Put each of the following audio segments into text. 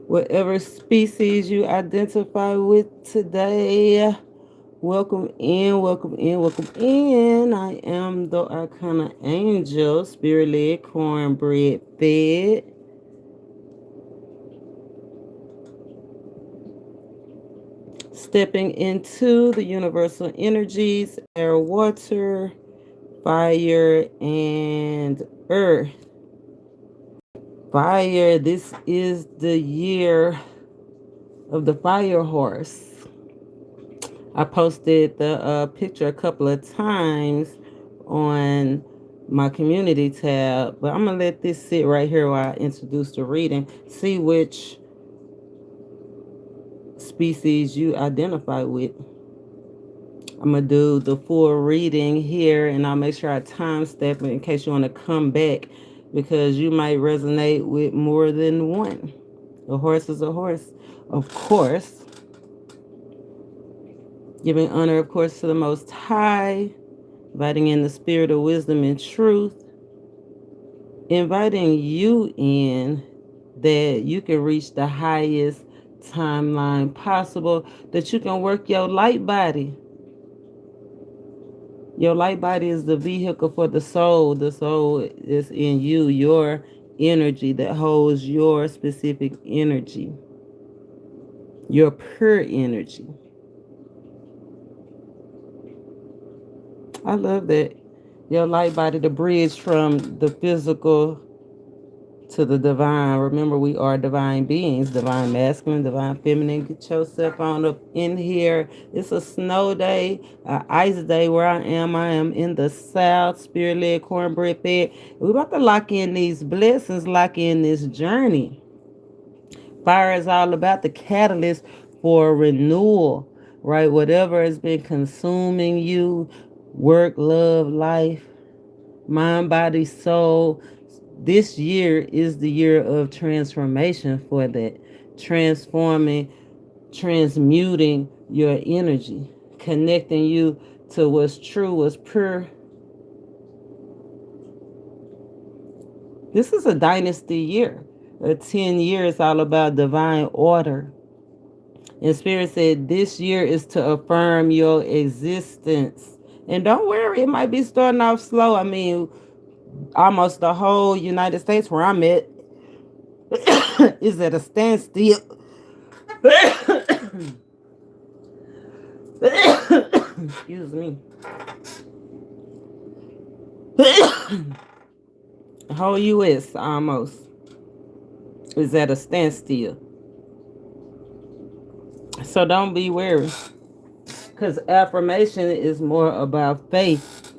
Whatever species you identify with today, welcome in, welcome in, welcome in. I am the Arcana Angel, spirit led, cornbread fed. Stepping into the universal energies, air, water, fire, and earth. Fire, this is the year of the fire horse. I posted the picture a couple of times on my community tab, but I'm going to let this sit right here while I introduce the reading. See which species you identify with. I'm going to do the full reading here, and I'll make sure I time step it in case you want to come back, because you might resonate with more than one. A horse is a horse, of course. Giving honor, of course, to the Most High, inviting in the spirit of wisdom and truth, inviting you in that you can reach the highest timeline possible, that you can work your light body. Your light body is the vehicle for the soul. The soul is in you, your energy that holds your specific energy, your pure energy. I love that. Your light body, the bridge from the physical to the divine. Remember, we are divine beings, divine masculine, divine feminine. Get yourself on up in here. It's a snow day, an ice day where I am. I am in the South, spirit-led, cornbread fed. We're about to lock in these blessings, lock in this journey. Fire is all about the catalyst for renewal, right? Whatever has been consuming you, work, love, life, mind, body, soul. This year is the year of transformation for that. Transforming, transmuting your energy, connecting you to what's true, what's pure. This is a dynasty year. 10 years all about divine order. And Spirit said this year is to affirm your existence. And don't worry, it might be starting off slow. I mean, almost the whole United States where I'm at is at a standstill. Excuse me. The whole U.S. almost is at a standstill. So don't be weary. Because affirmation is more about faith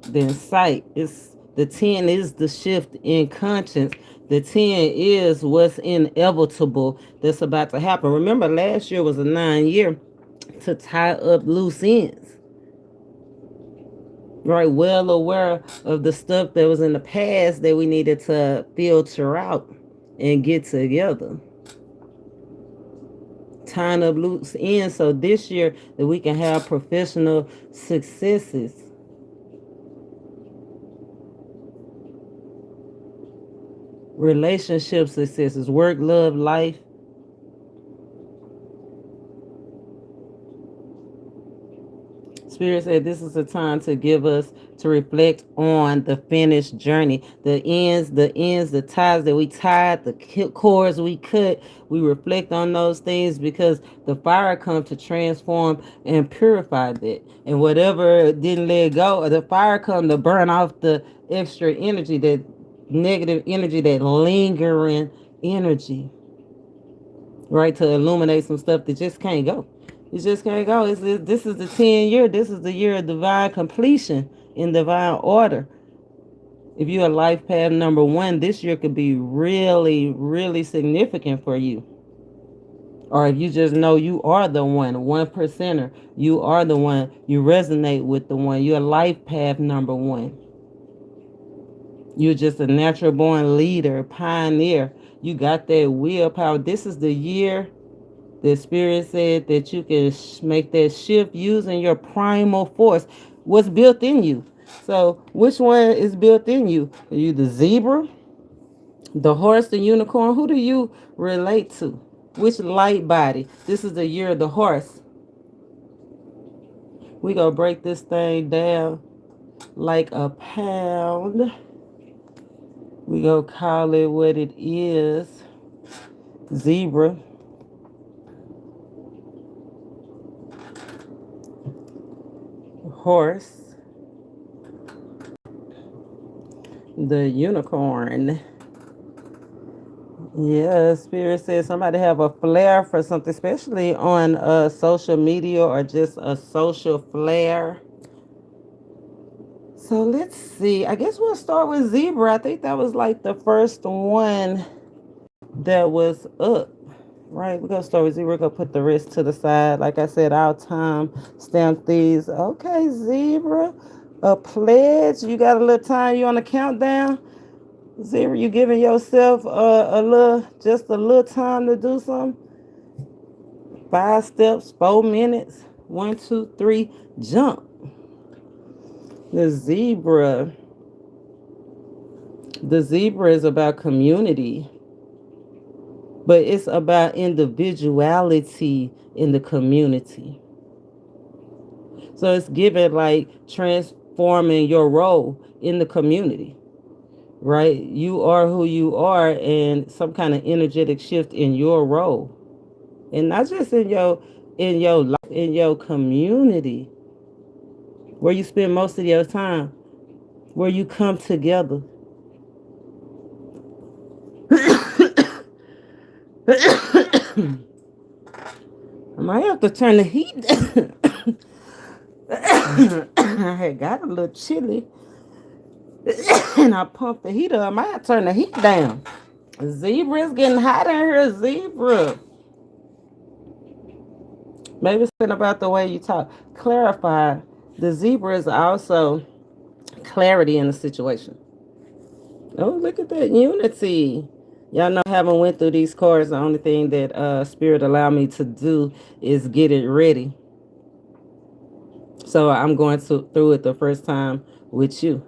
than sight. The 10 is the shift in conscience. The 10 is what's inevitable that's about to happen. Remember, last year was a 9-year to tie up loose ends. Right, well aware of the stuff that was in the past that we needed to filter out and get together. Tying up loose ends so this year that we can have professional successes. Relationship successes, work, love, life. Spirit said this is a time to give us to reflect on the finished journey, the ends, the ties that we tied, the cords we cut. We reflect on those things because the fire comes to transform and purify that. And whatever didn't let go, the fire comes to burn off the extra energy, that negative energy, that lingering energy, right? To illuminate some stuff that just can't go. It just can't go. This is the 10-year. This is the year of divine completion in divine order. If you're a life path number 1, this year could be really, really significant for you. Or if you just know you are the one percenter, you are the one, you resonate with the one, you're a life path number 1. You're just a natural born leader, pioneer. You got that willpower. This is the year the Spirit said that you can make that shift using your primal force, what's built in you. So which one is built in you? Are you the zebra The horse, the unicorn, who do you relate to? Which light body? This is the year of the horse. We gonna break this thing down like a pound. We gonna call it what it is. Zebra. Horse. The unicorn. Yeah, Spirit says somebody have a flair for something, especially on social media or just a social flair. So let's see. I guess we'll start with Zebra. I think that was like the first one that was up. Right, we're gonna start with Zebra. We're gonna put the rest to the side. Like I said, our time stamp these. Okay, Zebra. A pledge. You got a little time. You on the countdown? Zebra, you giving yourself a little, just a little time to do something? 5 steps, 4 minutes. 1, 2, 3, jump. The zebra. The zebra is about community, but it's about individuality in the community. So it's given like transforming your role in the community, right? You are who you are, and some kind of energetic shift in your role, and not just in your life, in your community, where you spend most of your time, where you come together. I might have to turn the heat down. I had got a little chilly and I pumped the heat up. I might have to turn the heat down. Zebra is getting hot in here, zebra. Maybe it's something about the way you talk. Clarify. The zebra is also clarity in the situation. Oh, look at that unity. Y'all know I haven't went through these cards. The only thing that Spirit allowed me to do is get it ready. So I'm going through it the first time with you.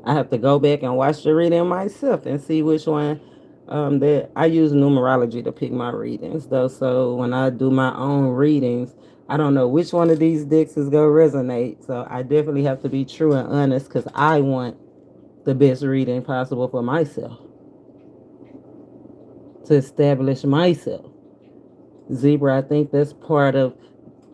I have to go back and watch the reading myself and see which one that I use numerology to pick my readings though. So when I do my own readings, I don't know which one of these decks is gonna resonate. So I definitely have to be true and honest because I want the best reading possible for myself to establish myself. Zebra, I think that's part of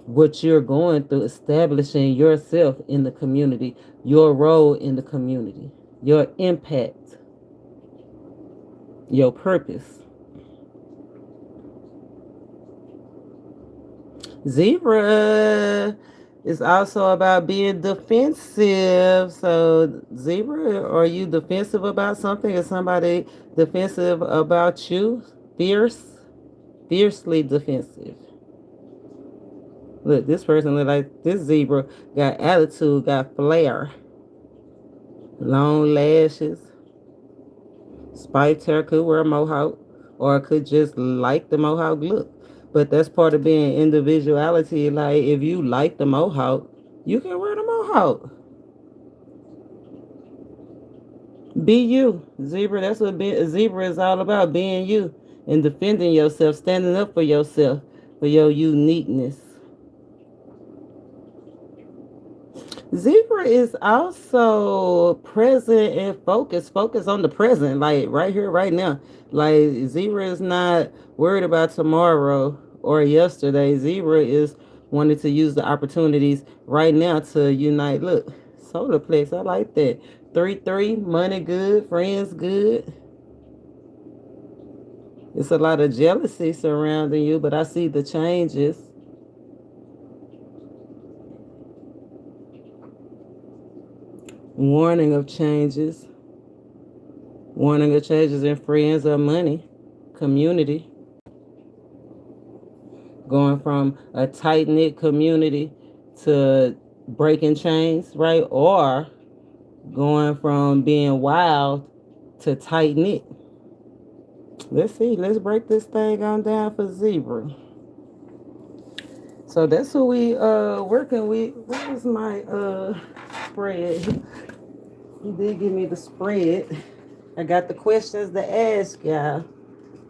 what you're going through, establishing yourself in the community, your role in the community, your impact, your purpose. Zebra is also about being defensive. So, Zebra, are you defensive about something? Is somebody defensive about you? Fiercely defensive. Look, this person look like this zebra got attitude, got flair, long lashes, spiked hair, could wear a mohawk, or could just like the mohawk look. But that's part of being individuality. Like if you like the mohawk, you can wear the mohawk. Be you, zebra. That's what zebra is all about. Being you and defending yourself, standing up for yourself, for your uniqueness. Zebra is also present and focused. Focus on the present, like right here, right now. Like Zebra is not worried about tomorrow or yesterday. Zebra is wanting to use the opportunities right now to unite. Look, solar plex. I like that. 3-3, money good, friends good. It's a lot of jealousy surrounding you, but I see the changes. Warning of changes. Warning of changes in friends or money. Community. Going from a tight-knit community to breaking chains, right? Or going from being wild to tight-knit. Let's see. Let's break this thing on down for Zebra. So that's who we working with. What is my spread? He did give me the spread. I got the questions to ask, y'all.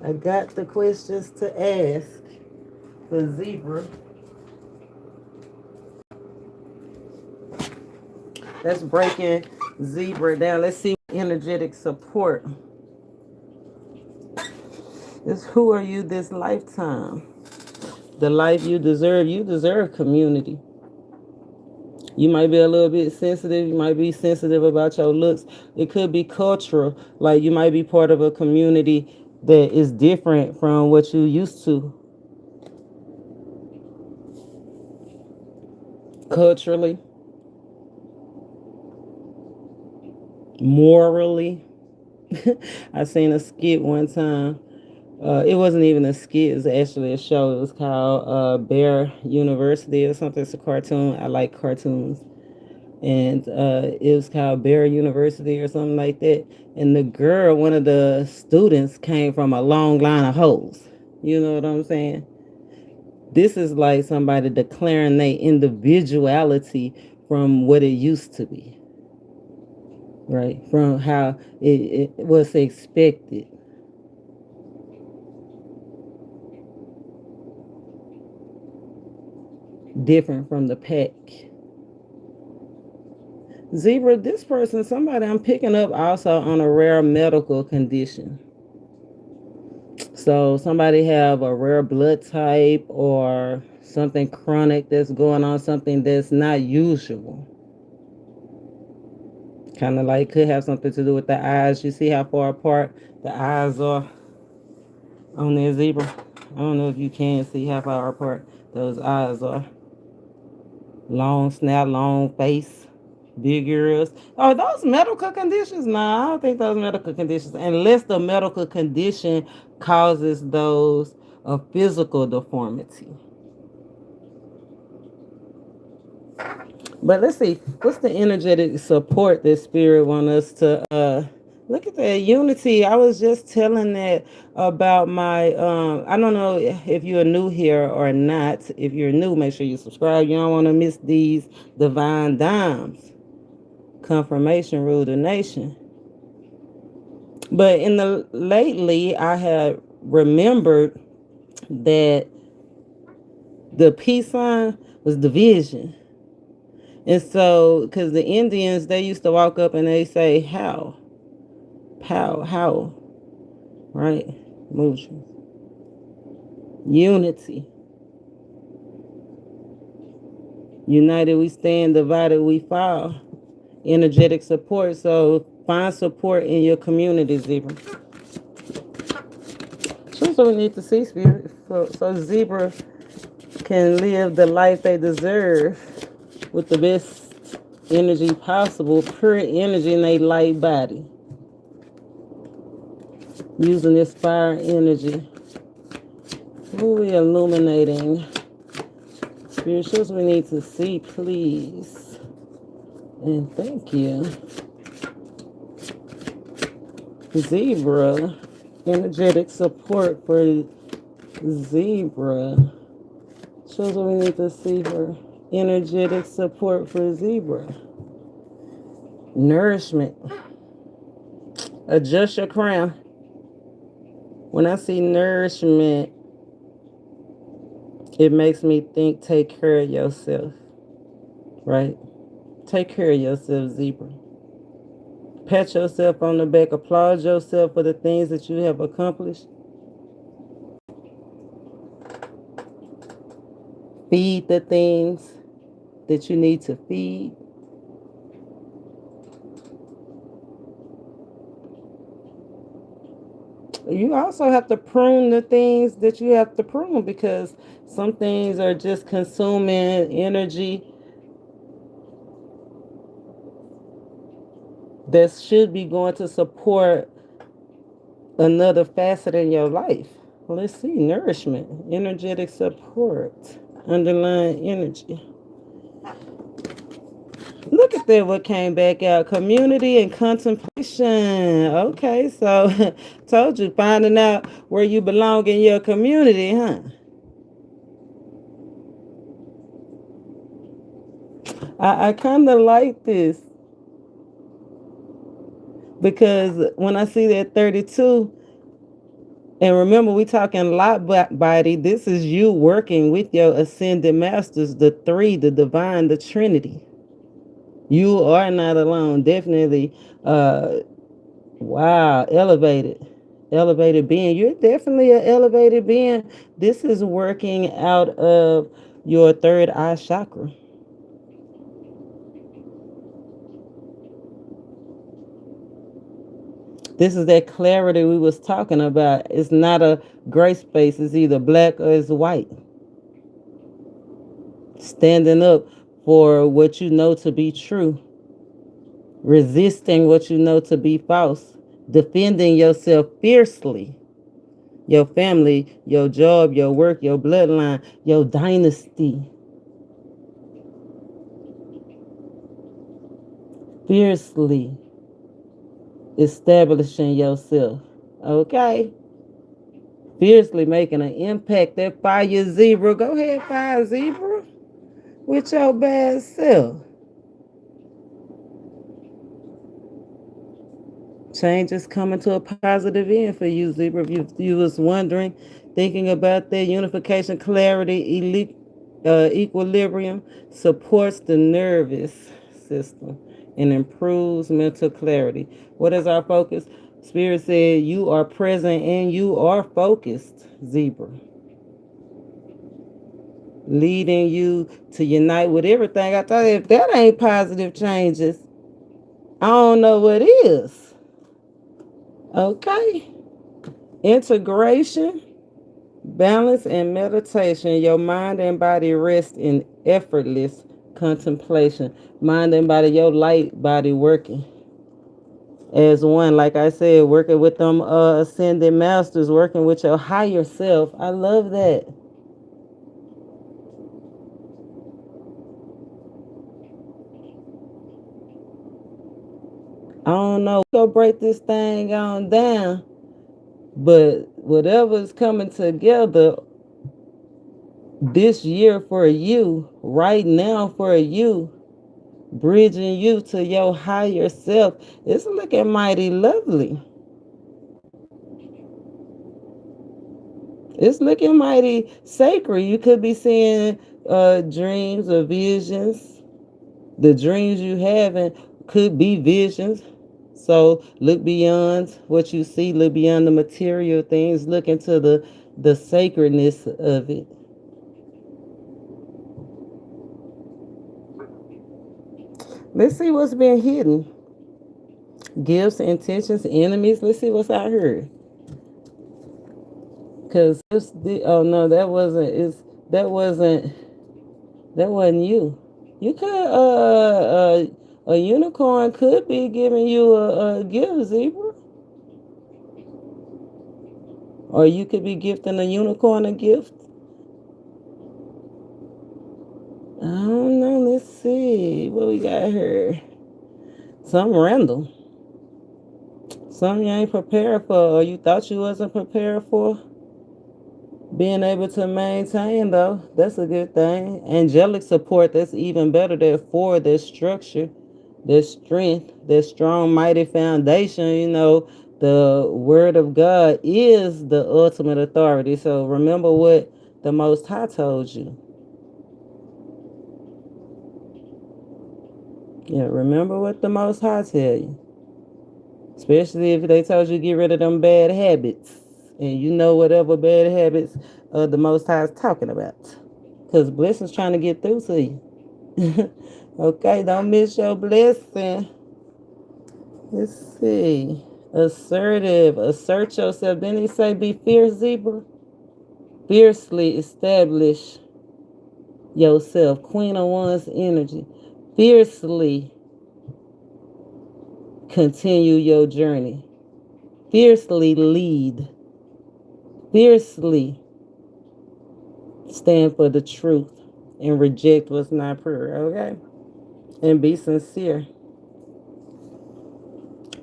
I got the questions to ask for Zebra. Let's break in Zebra down. Let's see energetic support. It's who are you this lifetime? The life you deserve. You deserve community. You might be a little bit sensitive. You might be sensitive about your looks. It could be cultural. Like you might be part of a community that is different from what you used to. Culturally, morally. I seen a skit one time. It wasn't even a skit. It was actually a show. It was called Bear University or something. It's a cartoon. I like cartoons. And it was called Bear University or something like that. And the girl, one of the students, came from a long line of hoes. You know what I'm saying? This is like somebody declaring their individuality from what it used to be, right? From how it was expected. Different from the pack. Zebra, this person, somebody I'm picking up also on a rare medical condition. So somebody have a rare blood type or something chronic that's going on, something that's not usual. Kind of like could have something to do with the eyes. You see how far apart the eyes are on their Zebra? I don't know if you can see how far apart those eyes are. Long snout, long face, big ears. Oh, those medical conditions? Nah, I don't think those medical conditions, unless the medical condition causes those a physical deformity. But let's see, what's the energetic support that spirit want us to look at that unity. I was just telling that about my I don't know if you're new here or not. If you're new, make sure you subscribe. You don't want to miss these divine dimes. Confirmation rule the nation. But in the lately I have remembered that the peace sign was division. And so, because the Indians, they used to walk up and they say, how? How? Right? Motion. Unity. United we stand, divided we fall. Energetic support. So, find support in your community, Zebra. That's what we need to see, Spirit. So Zebra can live the life they deserve with the best energy possible, pure energy in their light body. Using this fire energy. Who are we illuminating? Spirituals we need to see, please. And thank you. Zebra. Energetic support for Zebra. Shows what we need to see for energetic support for Zebra. Nourishment. Adjust your crown. When I see nourishment, it makes me think take care of yourself. Right? Take care of yourself, Zebra. Pat yourself on the back. Applaud yourself for the things that you have accomplished. Feed the things that you need to feed. You also have to prune the things that you have to prune because some things are just consuming energy that should be going to support another facet in your life. Let's see, nourishment, energetic support, underlying energy. Look at that, what came back out. Community and contemplation. Okay, so told you, finding out where you belong in your community, huh? I kind of like this. Because when I see that 32, and remember, we talking lot body. This is you working with your ascended masters, the three, the divine, the Trinity. You are not alone. Definitely, wow, elevated being. You're definitely an elevated being. This is working out of your third eye chakra. This is that clarity we was talking about. It's not a gray space. It's either black or it's white. Standing up for what you know to be true, resisting what you know to be false, defending yourself fiercely, your family, your job, your work, your bloodline, your dynasty, fiercely establishing yourself. Okay? Fiercely making an impact. That fire zebra. Go ahead, fire zebra, with your bad self. Change is coming to a positive end for you, Zebra. If you was wondering, thinking about that unification, clarity, equilibrium supports the nervous system and improves mental clarity. What is our focus? Spirit said you are present and you are focused, Zebra. Leading you to unite with everything. I thought if that ain't positive changes, I don't know what is. Okay. Integration, balance, and meditation. Your mind and body rest in effortless contemplation. Mind and body, your light body working as one. Like I said, working with them ascended masters, working with your higher self. I love that. I don't know. Go break this thing on down. But whatever's coming together this year for you, right now for you, bridging you to your higher self, it's looking mighty lovely. It's looking mighty sacred. You could be seeing dreams or visions. The dreams you having could be visions. So look beyond what you see, look beyond the material things, look into the sacredness of it. Let's see what's been hidden. Gifts, intentions, enemies. Let's see what's out here. Cause oh no, that wasn't you. You could a unicorn could be giving you a gift, zebra, or you could be gifting a unicorn a gift. I don't know. Let's see what we got here. Some random. Something you ain't prepared for, or you thought you wasn't prepared for. Being able to maintain, though, that's a good thing. Angelic support, that's even better. That for that structure, that strength, that strong, mighty foundation. The word of God is the ultimate authority. So remember what the Most High told you. Yeah, remember what the Most High tell you. Especially if they told you to get rid of them bad habits. And you know whatever bad habits the Most High is talking about. Because blessing's trying to get through to you. Okay, don't miss your blessing. Let's see. Assertive. Assert yourself. Didn't he say be fierce, zebra? Fiercely establish yourself. Queen of Wands energy. Fiercely continue your journey. Fiercely lead. Fiercely stand for the truth and reject what's not pure, okay? And be sincere.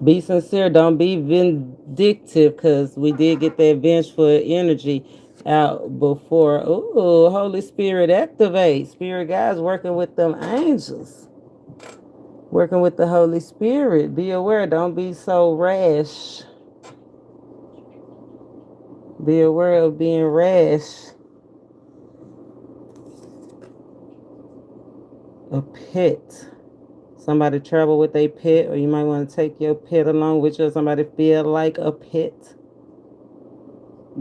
Be sincere. Don't be vindictive, because we did get that vengeful energy out before. Ooh, Holy Spirit activate. Spirit guys working with them angels. Working with the Holy Spirit. Be aware. Don't be so rash. Be aware of being rash. A pet. Somebody travel with a pet, or you might want to take your pet along with you, or somebody feel like a pet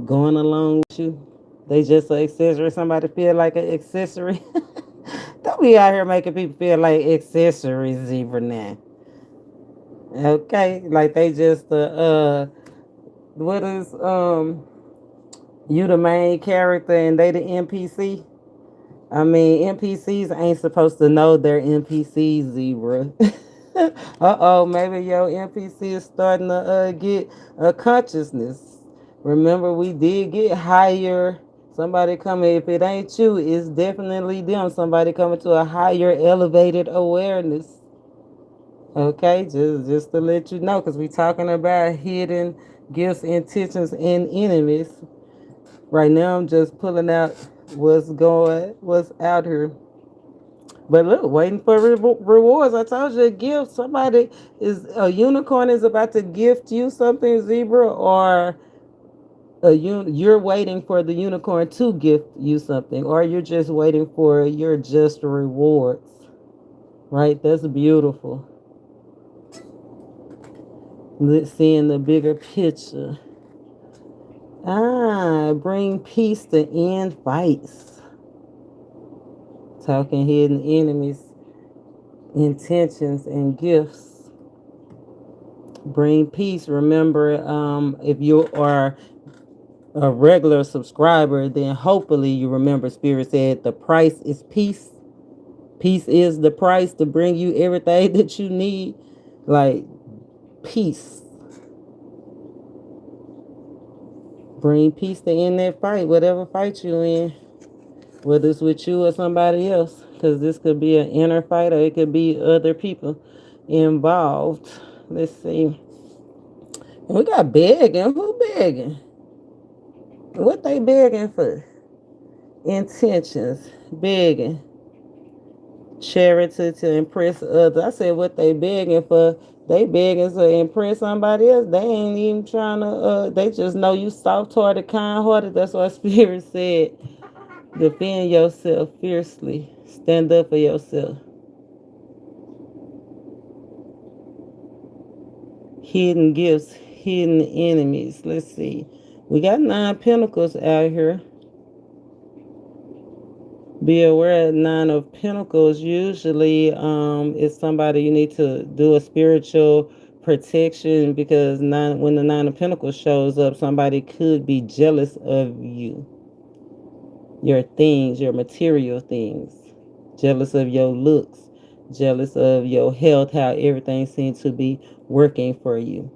going along with you. They just an accessory. Somebody feel like an accessory. Don't be out here making people feel like accessories even now. Okay, like they just what is you the main character and they the NPC. I mean, NPCs ain't supposed to know they're NPCs, zebra. Uh-oh, maybe your NPC is starting to get a consciousness. Remember, we did get higher. Somebody coming, if it ain't you, it's definitely them. Somebody coming to a higher elevated awareness. Okay, just to let you know, because we talking about hidden gifts, intentions, and enemies. Right now, I'm just pulling out what's out here. But look, waiting for rewards. I told you a gift. Somebody is a unicorn is about to gift you something, zebra, or you're waiting for the unicorn to gift you something, or you're just waiting for your just rewards. Right? That's beautiful. Seeing the bigger picture. Bring peace to end fights. Talking hidden enemies, intentions, and gifts. Bring peace. Remember, if you are a regular subscriber, then hopefully you remember Spirit said the price is peace. Peace is the price to bring you everything that you need. Like peace. Bring peace to end that fight, whatever fight you in. Whether it's with you or somebody else. Because this could be an inner fight or it could be other people involved. Let's see. We got begging. Who begging? What they begging for? Intentions. Begging. Charity to impress others. I said what they begging for. They begging to impress somebody else. They ain't even trying to, they just know you soft-hearted, kind-hearted. That's what Spirit said. Defend yourself fiercely. Stand up for yourself. Hidden gifts, hidden enemies. Let's see. We got 9 pentacles out here. Be aware that 9 of pentacles usually is somebody you need to do a spiritual protection, because when the 9 of pentacles shows up, somebody could be jealous of you, your things, your material things, jealous of your looks, jealous of your health, how everything seems to be working for you.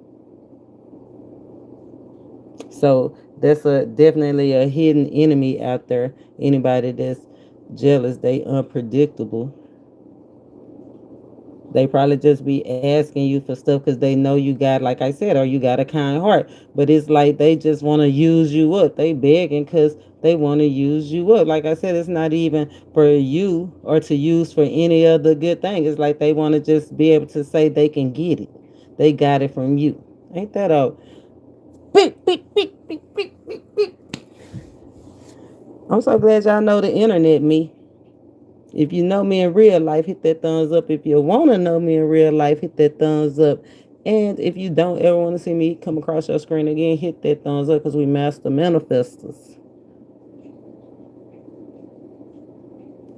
So that's definitely a hidden enemy out there. Anybody that's jealous, they unpredictable. They probably just be asking you for stuff because they know you got, like I said, or you got a kind heart. But it's like they just want to use you up. They begging because they want to use you up. Like I said, it's not even for you or to use for any other good thing. It's like they want to just be able to say they can get it. They got it from you. Ain't that a beep, beep, beep, beep, beep, beep, beep. I'm so glad y'all know the internet, me. If you know me in real life, hit that thumbs up. If you want to know me in real life, hit that thumbs up. And if you don't ever want to see me come across your screen again, hit that thumbs up, because we master manifestors.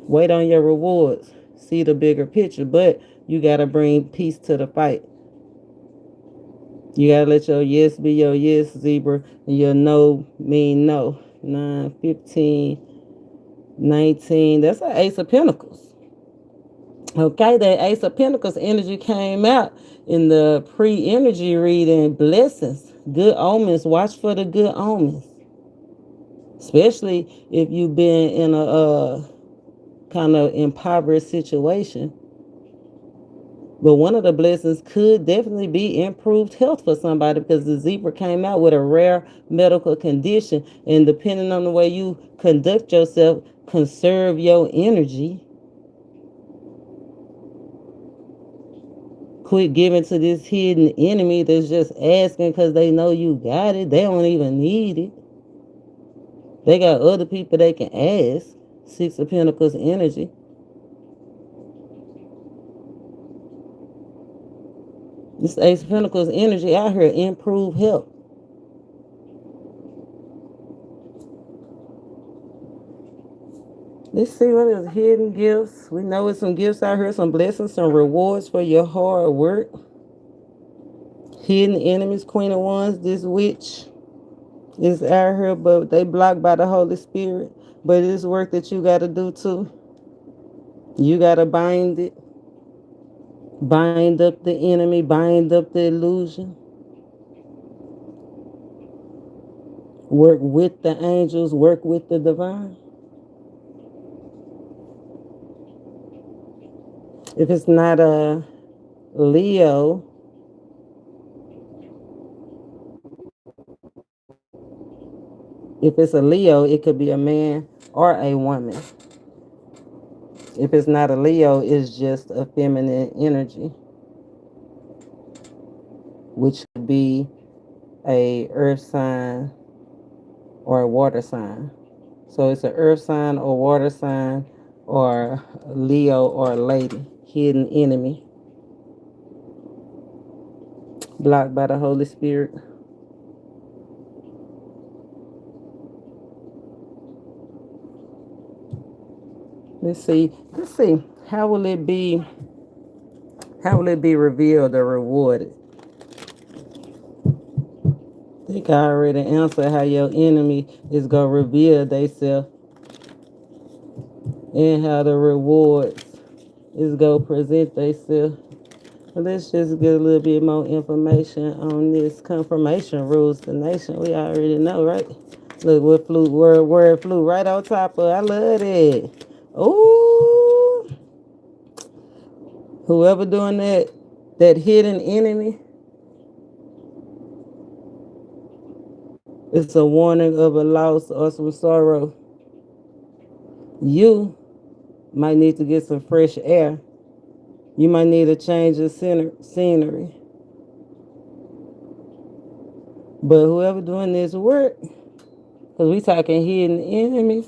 Wait on your rewards. See the bigger picture, but you got to bring peace to the fight. You got to let your yes be your yes, zebra, and your no mean no. 9, 15, 19. That's an Ace of Pentacles. Okay, that Ace of Pentacles energy came out in the pre-energy reading. Blessings, good omens. Watch for the good omens, especially if you've been in a kind of impoverished situation. But one of the blessings could definitely be improved health for somebody, because the zebra came out with a rare medical condition, and depending on the way you conduct yourself, conserve your energy, Quit giving to this hidden enemy that's just asking because they know you got it. They don't even need it. They got other people they can ask. Six of Pentacles energy. This Ace of Pentacles energy out here, improve health. Let's see what is hidden gifts. We know it's some gifts out here, some blessings, some rewards for your hard work. Hidden enemies, Queen of Wands, this witch is out here, but they blocked by the Holy Spirit. But it's work that you got to do too. You got to bind it. Bind up the enemy, bind up the illusion. Work with the angels, work with the divine. If it's not a Leo, if it's a Leo, it could be a man or a woman. If it's not a Leo, it's just a feminine energy, which could be a earth sign or a water sign. So it's an earth sign or water sign or Leo or a lady. Hidden enemy. Blocked by the Holy Spirit. Let's see. How will it be? How will it be revealed or rewarded? I think I already answered how your enemy is going to reveal themselves and how the rewards is going to present themselves. Let's just get a little bit more information on this. Confirmation rules the nation. We already know, right? Look, what flew, word flew right on top of. I love it. Ooh. Whoever doing that hidden enemy, it's a warning of a loss or some sorrow. You might need to get some fresh air. You might need a change of scenery. But whoever doing this work, because we talking hidden enemies,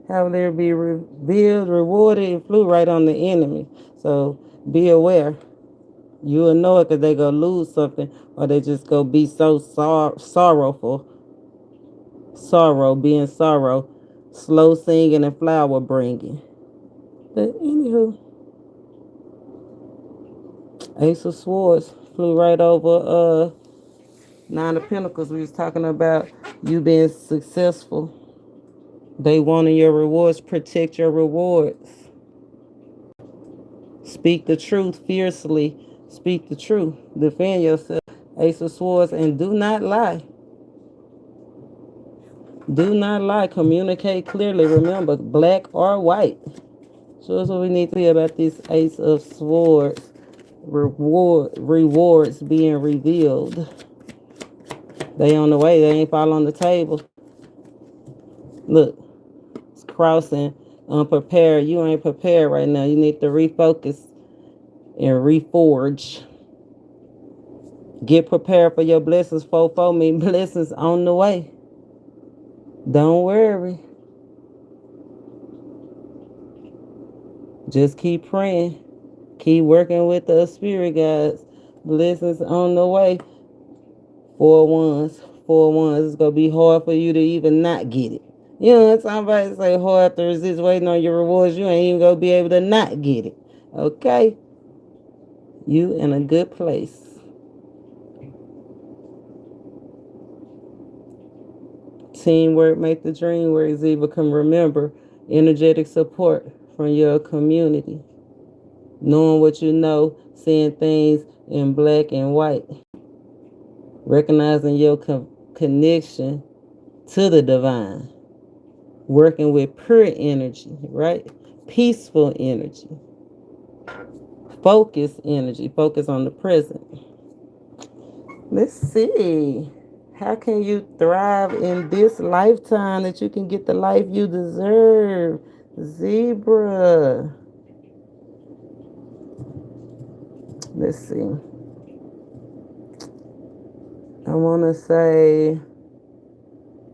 how will they be revealed, rewarded, and flew right on the enemy. So be aware. You will know it because they go lose something or they just go be so sorrowful. Sorrow, being sorrow. Slow singing and flower bringing. But anywho, Ace of Swords flew right over Nine of Pentacles. We was talking about you being successful. They wanting your rewards. Protect your rewards. Speak the truth fiercely. Speak the truth. Defend yourself. Ace of Swords. And do not lie. Do not lie. Communicate clearly. Remember, black or white. So that's what we need to hear about this Ace of Swords. Rewards being revealed. They on the way. They ain't fall on the table. Look, it's crossing. Unprepared. You ain't prepared right now. You need to refocus and reforge. Get prepared for your blessings. Fofo mean blessings on the way. Don't worry. Just keep praying. Keep working with the spirit guides. Blessings on the way. 4 ones. 4 ones. It's going to be hard for you to even not get it. You know, somebody say hard to resist waiting on your rewards. You ain't even going to be able to not get it. Okay? You in a good place. Teamwork make the dream work. Ziva can remember energetic support from your community. Knowing what you know, seeing things in black and white. Recognizing your connection to the divine. Working with pure energy, right? Peaceful energy. Focus energy. Focus on the present. Let's see. How can you thrive in this lifetime that you can get the life you deserve? Zebra. Let's see. I want to say,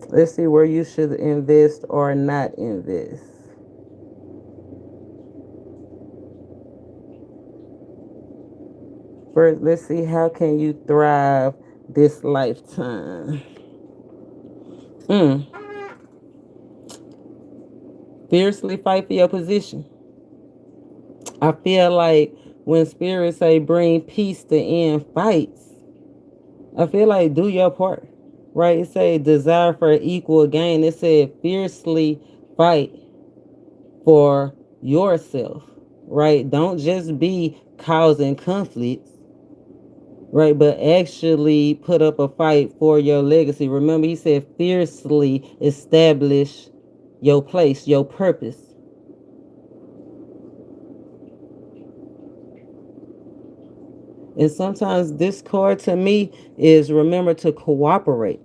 let's see where you should invest or not invest. First, let's see how can you thrive this lifetime. Mm. Fiercely fight for your position. I feel like when spirits say bring peace to end fights, I feel like do your part. Right? It say desire for equal gain. It said fiercely fight for yourself. Right? Don't just be causing conflicts. Right? But actually put up a fight for your legacy. Remember, he said fiercely establish your place, your purpose. And sometimes discord to me is remember to cooperate,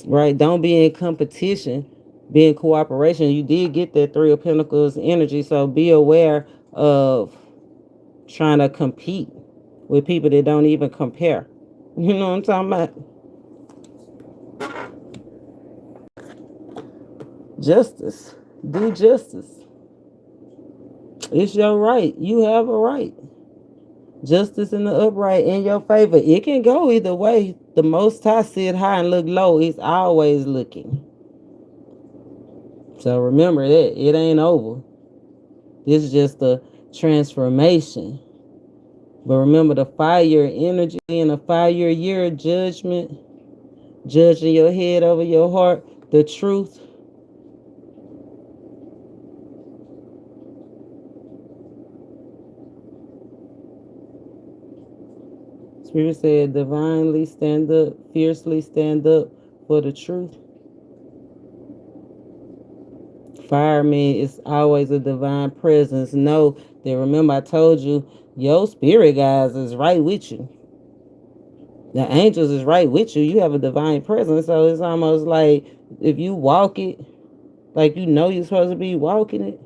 right? Don't be in competition, be in cooperation. You did get that Three of Pentacles energy, so be aware of trying to compete with people that don't even compare. You know what I'm talking about? Justice. Do justice. It's your right. You have a right. Justice in the upright in your favor. It can go either way. The Most High sit high and look low. He's always looking. So remember that. It ain't over. This is just a transformation. But remember the fire energy and the fire year judgment, judging your head over your heart, the truth. Spirit said, divinely stand up, fiercely stand up for the truth. Fireman is always a divine presence. Know that, remember I told you, your spirit guys is right with you. The angels is right with you. You have a divine presence. So it's almost like if you walk it, like you know you're supposed to be walking it,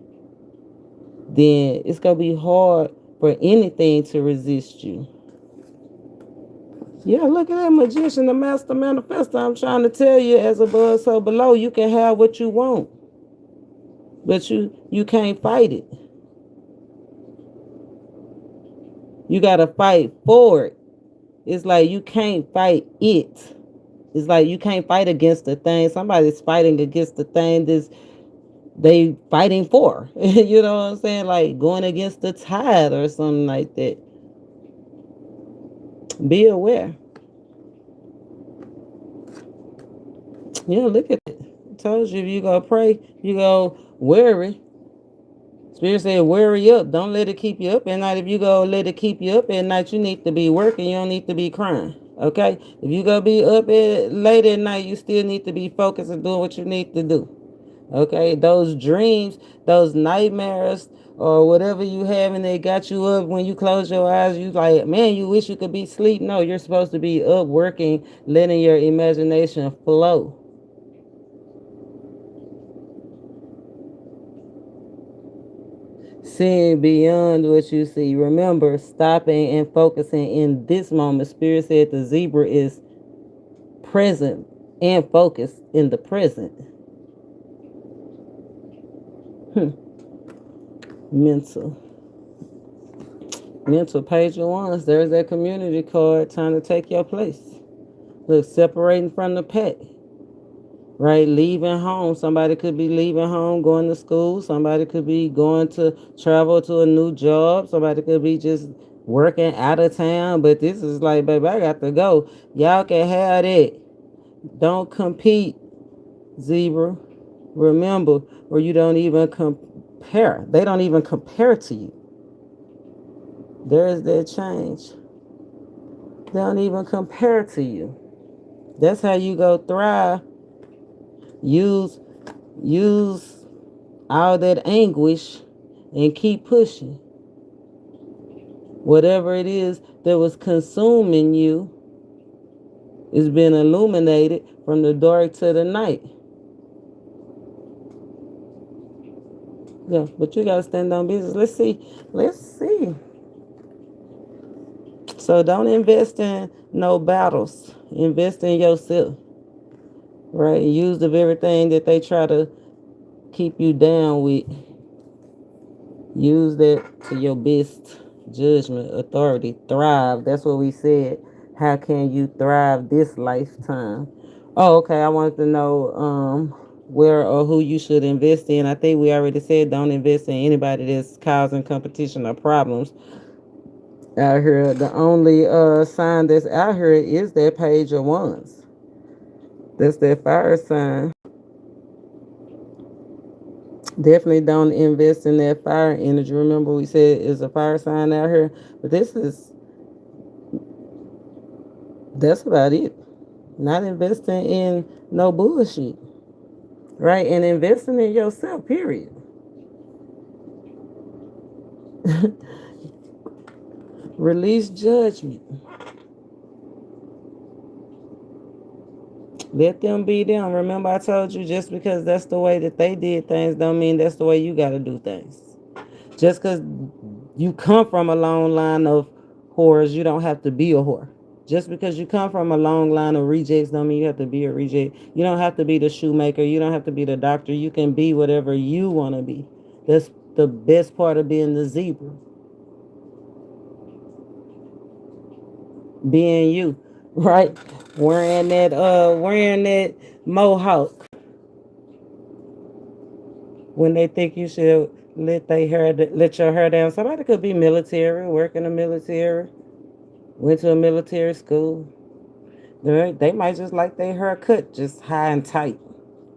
then it's going to be hard for anything to resist you. Yeah, look at that magician, the master manifestor. I'm trying to tell you, as above, so below, you can have what you want. But you can't fight it. You got to fight for it. It's like you can't fight it. It's like you can't fight against the thing. Somebody's fighting against the thing that's they fighting for. You know what I'm saying? Like going against the tide or something like that. Be aware. Yeah, look at it. I told you if you go pray, you go worry. Spirit said, worry up. Don't let it keep you up at night. If you go let it keep you up at night, you need to be working. You don't need to be crying. Okay? If you go be up late at night, you still need to be focused and doing what you need to do. Okay? Those dreams, those nightmares, or whatever you have and they got you up when you close your eyes, you like, man, you wish you could be asleep. No, you're supposed to be up working, letting your imagination flow. Seeing beyond what you see. Remember, stopping and focusing in this moment. Spirit said the zebra is present and focused in the present. Mental. Mental page of wands. There's that community card trying to take your place. Look, separating from the pack. Right, leaving home. Somebody could be leaving home, going to school. Somebody could be going to travel to a new job. Somebody could be just working out of town. But this is like, baby, I got to go. Y'all can have that. Don't compete, zebra. Remember, or you don't even compare. They don't even compare to you. There's that change. They don't even compare to you. That's how you go thrive. Use all that anguish and keep pushing. Whatever it is that was consuming you is being illuminated from the dark to the night. Yeah, but you gotta stand on business. Let's see. So don't invest in no battles. Invest in yourself, right? Use the very thing that they try to keep you down with. Use that to your best judgment, authority, thrive. That's what we said. How can you thrive this lifetime? Oh, okay. I wanted to know where or who you should invest in. I think we already said don't invest in anybody that's causing competition or problems out here. The only sign that's out here is that page of wands. That's that fire sign. Definitely don't invest in that fire energy. Remember we said it's a fire sign out here, but that's about it. Not investing in no bullshit, right? And investing in yourself. Period. Release judgment. Let them be them. Remember, I told you just because that's the way that they did things, don't mean that's the way you got to do things. Just because you come from a long line of whores, you don't have to be a whore. Just because you come from a long line of rejects don't mean you have to be a reject. You don't have to be the shoemaker. You don't have to be the doctor. You can be whatever you want to be. That's the best part of being the zebra. Being you, right? Wearing that mohawk when they think you should let your hair down. Somebody could be military, work in the military, went to a military school. They might just like their hair cut just high and tight.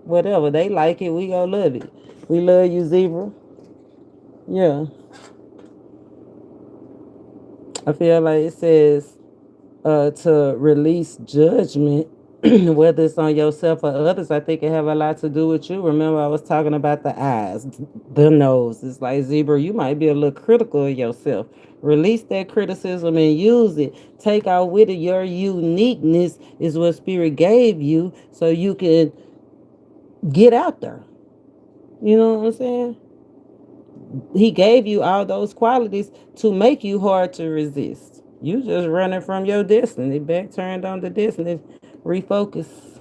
Whatever. They like it, we gonna love it. We love you, zebra. Yeah. I feel like it says to release judgment, whether it's on yourself or others. I think it have a lot to do with you. Remember, I was talking about the eyes, the nose. It's like zebra, you might be a little critical of yourself. Release that criticism and use it. Take out with it your uniqueness is what spirit gave you, so you can get out there. You know what I'm saying? He gave you all those qualities to make you hard to resist. You just running from your destiny. Back turned on the destiny. Refocus.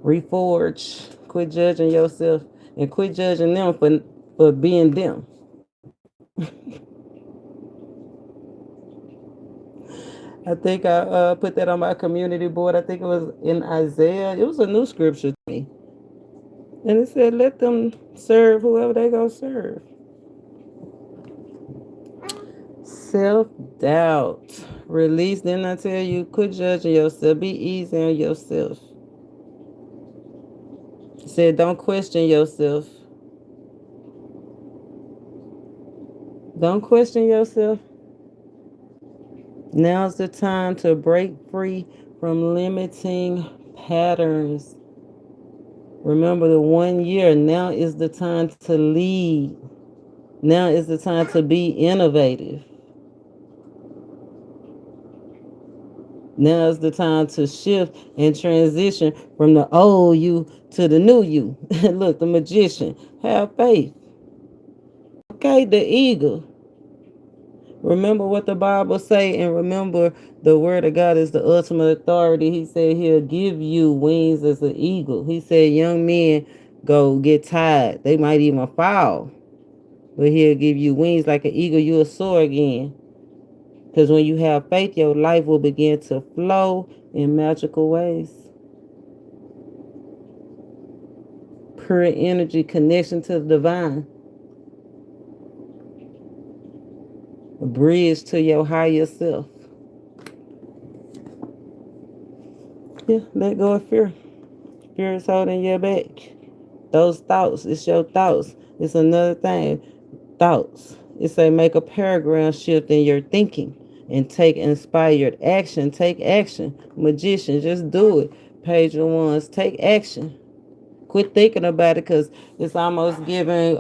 Reforge. Quit judging yourself and quit judging them for being them. I think I put that on my community board. I think it was in Isaiah. It was a new scripture to me. And it said, let them serve whoever they gonna serve. Self-doubt. Release. Didn't I tell you? Quit judging yourself. Be easy on yourself. It said, don't question yourself. Don't question yourself. Now's the time to break free from limiting patterns. Remember the 1 year. Now is the time to lead. Now is the time to be innovative. Now is the time to shift and transition from the old you to the new you. Look, the magician. Have faith. Okay, the eagle. Remember what the Bible say, and remember the word of God is the ultimate authority. He said he'll give you wings as an eagle. He said young men go get tired. They might even fall. But he'll give you wings like an eagle. You'll soar again. Because when you have faith, your life will begin to flow in magical ways. Pure energy, connection to the divine. A bridge to your higher self. Yeah, let go of fear. Fear is holding you back. Those thoughts, it's your thoughts. It's another thing. Thoughts. It say make a paradigm shift in your thinking and take inspired action. Take action. Magician, just do it. Page of Wands, take action. Quit thinking about it because it's almost giving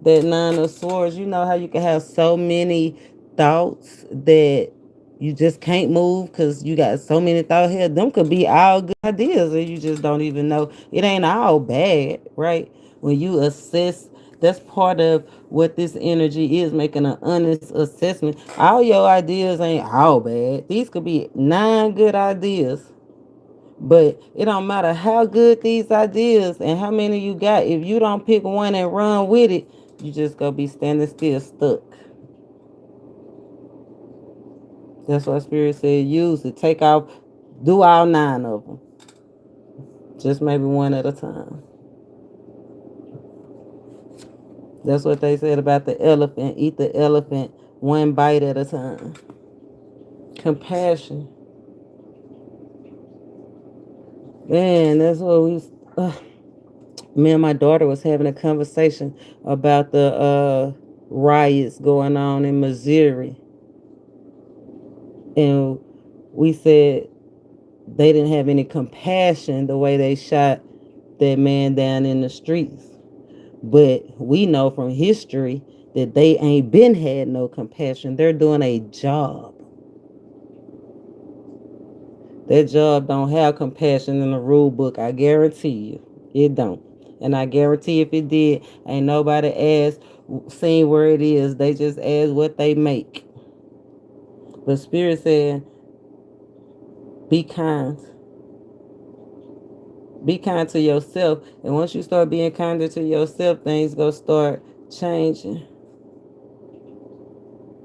that nine of swords. You know how you can have so many thoughts that you just can't move because you got so many thoughts here. Them could be all good ideas and you just don't even know. It ain't all bad, right? When you assess That's part of what this energy is, making an honest assessment. All your ideas ain't all bad. These could be 9 good ideas, but it don't matter how good these ideas and how many you got. If you don't pick one and run with it, you just gonna be standing still stuck. That's what Spirit said. Use it. Take off. Do all 9 of them. Just maybe one at a time. That's what they said about the elephant. Eat the elephant one bite at a time. Compassion. Man, that's what we. Me and my daughter was having a conversation about the riots going on in Missouri, and we said they didn't have any compassion the way they shot that man down in the streets. But we know from history that they ain't been had no compassion. They're doing a job. That job don't have compassion in the rule book. I guarantee you, it don't. And I guarantee if it did, ain't nobody asked, seen where it is. They just ask what they make. But Spirit said, be kind. Be kind to yourself. And once you start being kinder to yourself, things gonna start changing.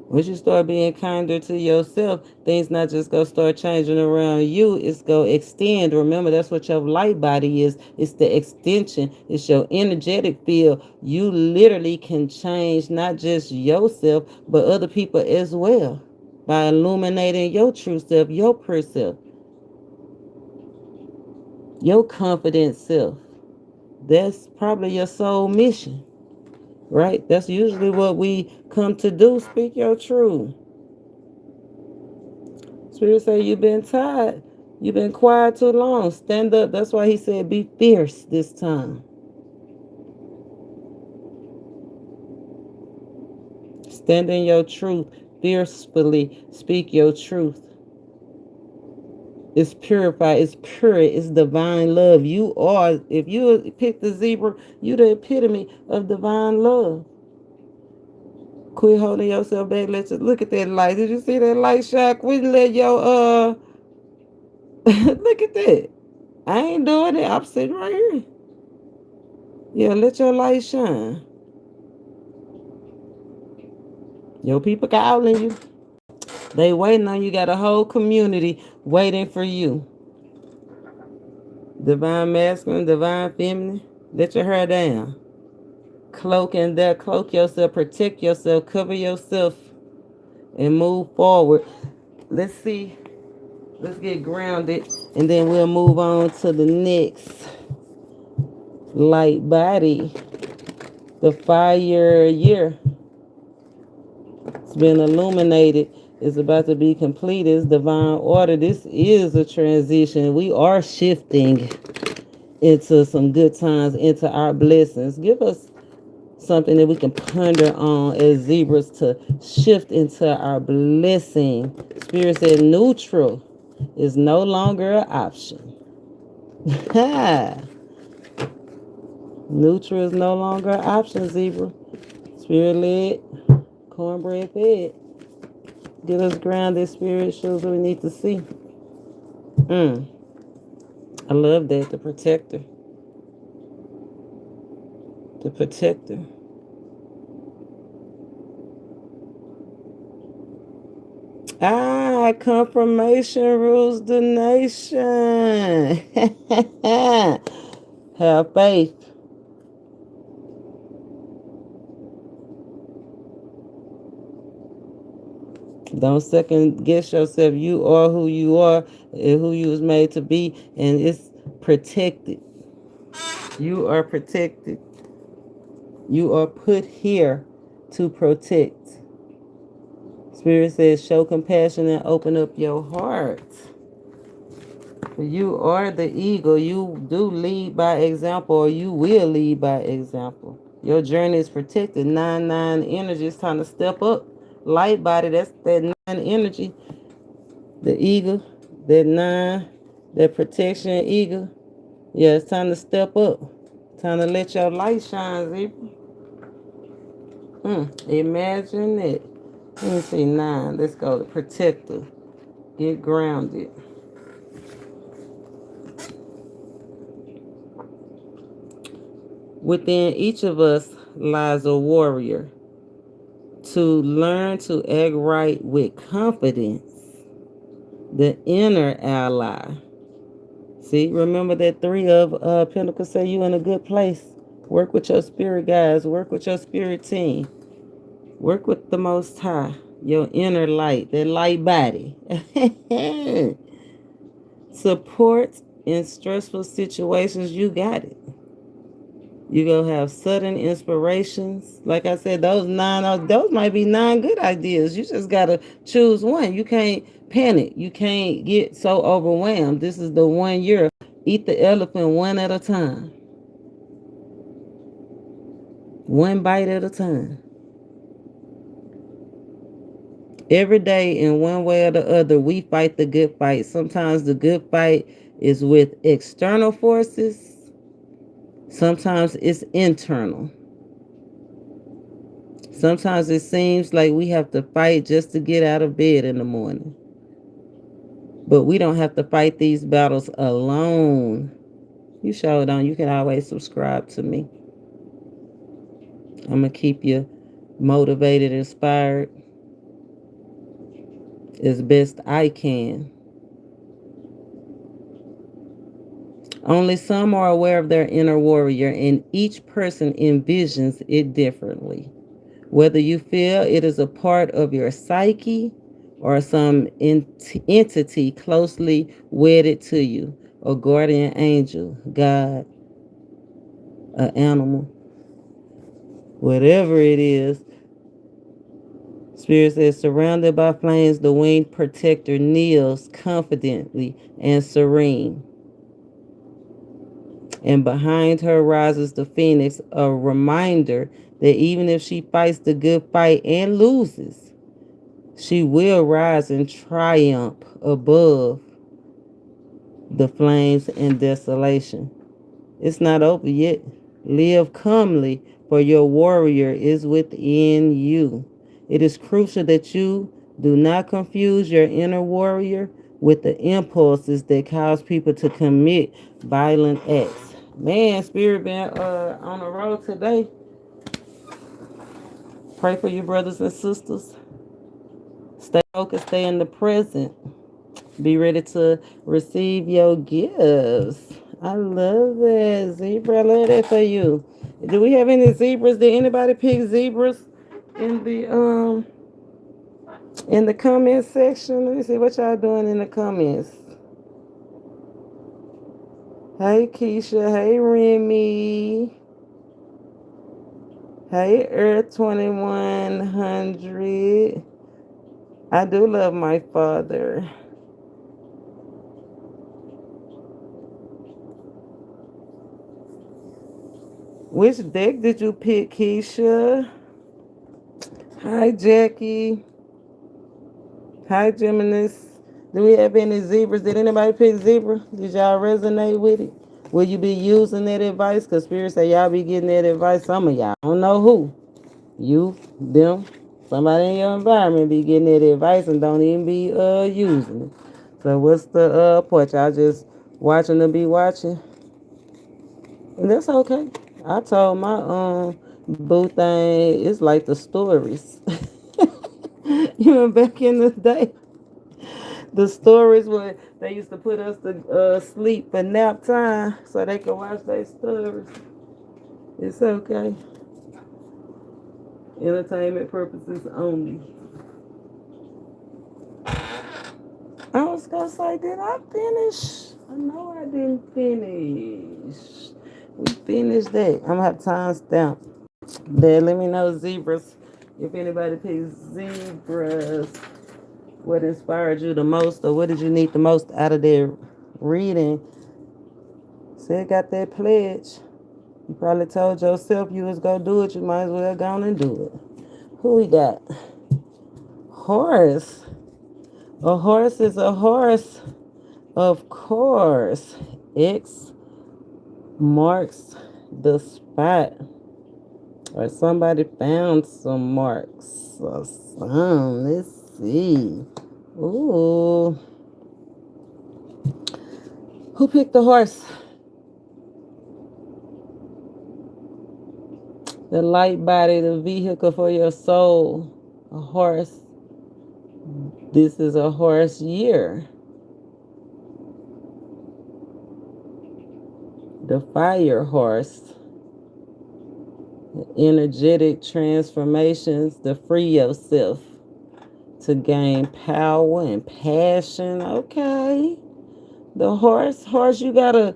Once you start being kinder to yourself, things not just gonna start changing around you, it's gonna extend. Remember, that's what your light body is. It's the extension. It's your energetic field. You literally can change not just yourself, but other people as well by illuminating your true self, your pure self, your confident self. That's probably your soul mission, right? That's usually what we come to do. Speak your truth. Spirit say you've been tired. You've been quiet too long. Stand up. That's why he said be fierce this time. Stand in your truth. Fiercely speak your truth. It's purified. It's pure. It's divine love. You are, if you pick the zebra, you the epitome of divine love. Quit holding yourself back. Let's just look at that light. Did you see that light shine? Quit let your look at that. I ain't doing it. I'm sitting right here. Yeah, let your light shine. Your people calling you. They waiting on you. Got a whole community waiting for you. Divine masculine, divine feminine. Let your hair down. Cloak in there. Cloak yourself. Protect yourself. Cover yourself. And move forward. Let's see. Let's get grounded. And then we'll move on to the next light body. The fire year. It's been illuminated. It's about to be complete. It's divine order. This is a transition. We are shifting into some good times, into our blessings. Give us something that we can ponder on as zebras to shift into our blessing. Spirit said neutral is no longer an option. Neutral is no longer an option, zebra. Spirit led, cornbread fed. Get us grounded. Spirit shows what we need to see. I love that. The protector. The protector. Confirmation rules the nation. Have faith. Don't second guess yourself. You are who you are and who you was made to be, and it's protected. You are protected. You are put here to protect. Spirit says, show compassion and open up your heart. You are the eagle. You do lead by example, or you will lead by example. Your journey is protected. 9-9 energy. It's time to step up. Light body, that's that 9 energy. The eagle, that 9, that protection eagle. Yeah, it's time to step up. Time to let your light shine, Zebra. Imagine it. Let me see, 9. Let's go to protector. Get grounded. Within each of us lies a warrior. To learn to act right with confidence, the inner ally. See, remember that 3 of Pentacles say you in a good place. Work with your spirit guys. Work with your spirit team. Work with the Most High. Your inner light, that light body. Support in stressful situations, you got it. You gonna have sudden inspirations. Like I said, those might be 9 good ideas. You just gotta choose one. You can't panic. You can't get so overwhelmed. This is the 1 year. Eat the elephant one at a time. One bite at a time. Every day, in one way or the other, we fight the good fight. Sometimes the good fight is with external forces. Sometimes it's internal. Sometimes it seems like we have to fight just to get out of bed in the morning. But we don't have to fight these battles alone. You sure don't. You can always subscribe to me. I'm going to keep you motivated, inspired as best I can. Only some are aware of their inner warrior, and each person envisions it differently. Whether you feel it is a part of your psyche or some entity closely wedded to you, a guardian angel, God, an animal, whatever it is. Spirit says, surrounded by flames, the winged protector kneels confidently and serene. And behind her rises the phoenix, a reminder that even if she fights the good fight and loses, she will rise in triumph above the flames and desolation. It's not over yet. Live calmly, for your warrior is within you. It is crucial that you do not confuse your inner warrior with the impulses that cause people to commit violent acts. Man, Spirit been on the road today. Pray for your brothers and sisters. Stay focused, stay in the present. Be ready to receive your gifts. I love that. Zebra, I love that for you. Do we have any zebras? Did anybody pick zebras in the comment section? Let me see what y'all doing in the comments. Hey Keisha, hey Remy. Hey Earth 2100. I do love my father. Which deck did you pick, Keisha? Hi, Jackie. Hi, Geminis. Do we have any zebras? Did anybody pick zebra? Did y'all resonate with it? Will you be using that advice? Because Spirit say y'all be getting that advice. Some of y'all, I don't know who. You, them, somebody in your environment be getting that advice and don't even be using it. So what's the point? Y'all just watching to be watching? And that's okay. I told my boo thing, it's like the stories. You know, back in the day, the stories where they used to put us to sleep for nap time so they could watch their stories. It's okay. Entertainment purposes only. I was gonna say, did I finish? I know I didn't finish. We finished that. I'm gonna have time stamp. There, let me know, zebras. If anybody picks zebras, what inspired you the most, or what did you need the most out of their reading? Said got that pledge. You probably told yourself you was gonna do it. You might as well go on and do it. Who we got? Horse. A horse is a horse. Of course. X marks the spot. Or somebody found some marks or some. Let's see. Ooh. Who picked the horse? The light body, the vehicle for your soul. A horse. This is a horse year. The fire horse. The energetic transformations to free yourself. To gain power and passion. Okay. The horse, you got a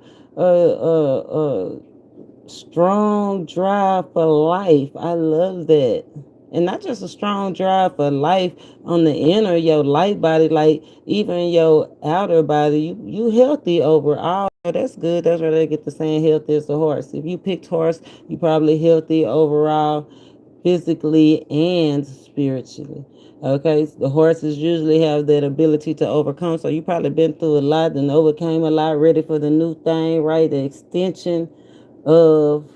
strong drive for life. I love that. And not just a strong drive for life on the inner, your light body, like even your outer body, you healthy overall. That's good. That's where they get the saying healthy as a horse. If you picked horse, you probably healthy overall, physically and spiritually. Okay, the horses usually have that ability to overcome. So you probably been through a lot and overcame a lot, ready for the new thing, right? The extension of,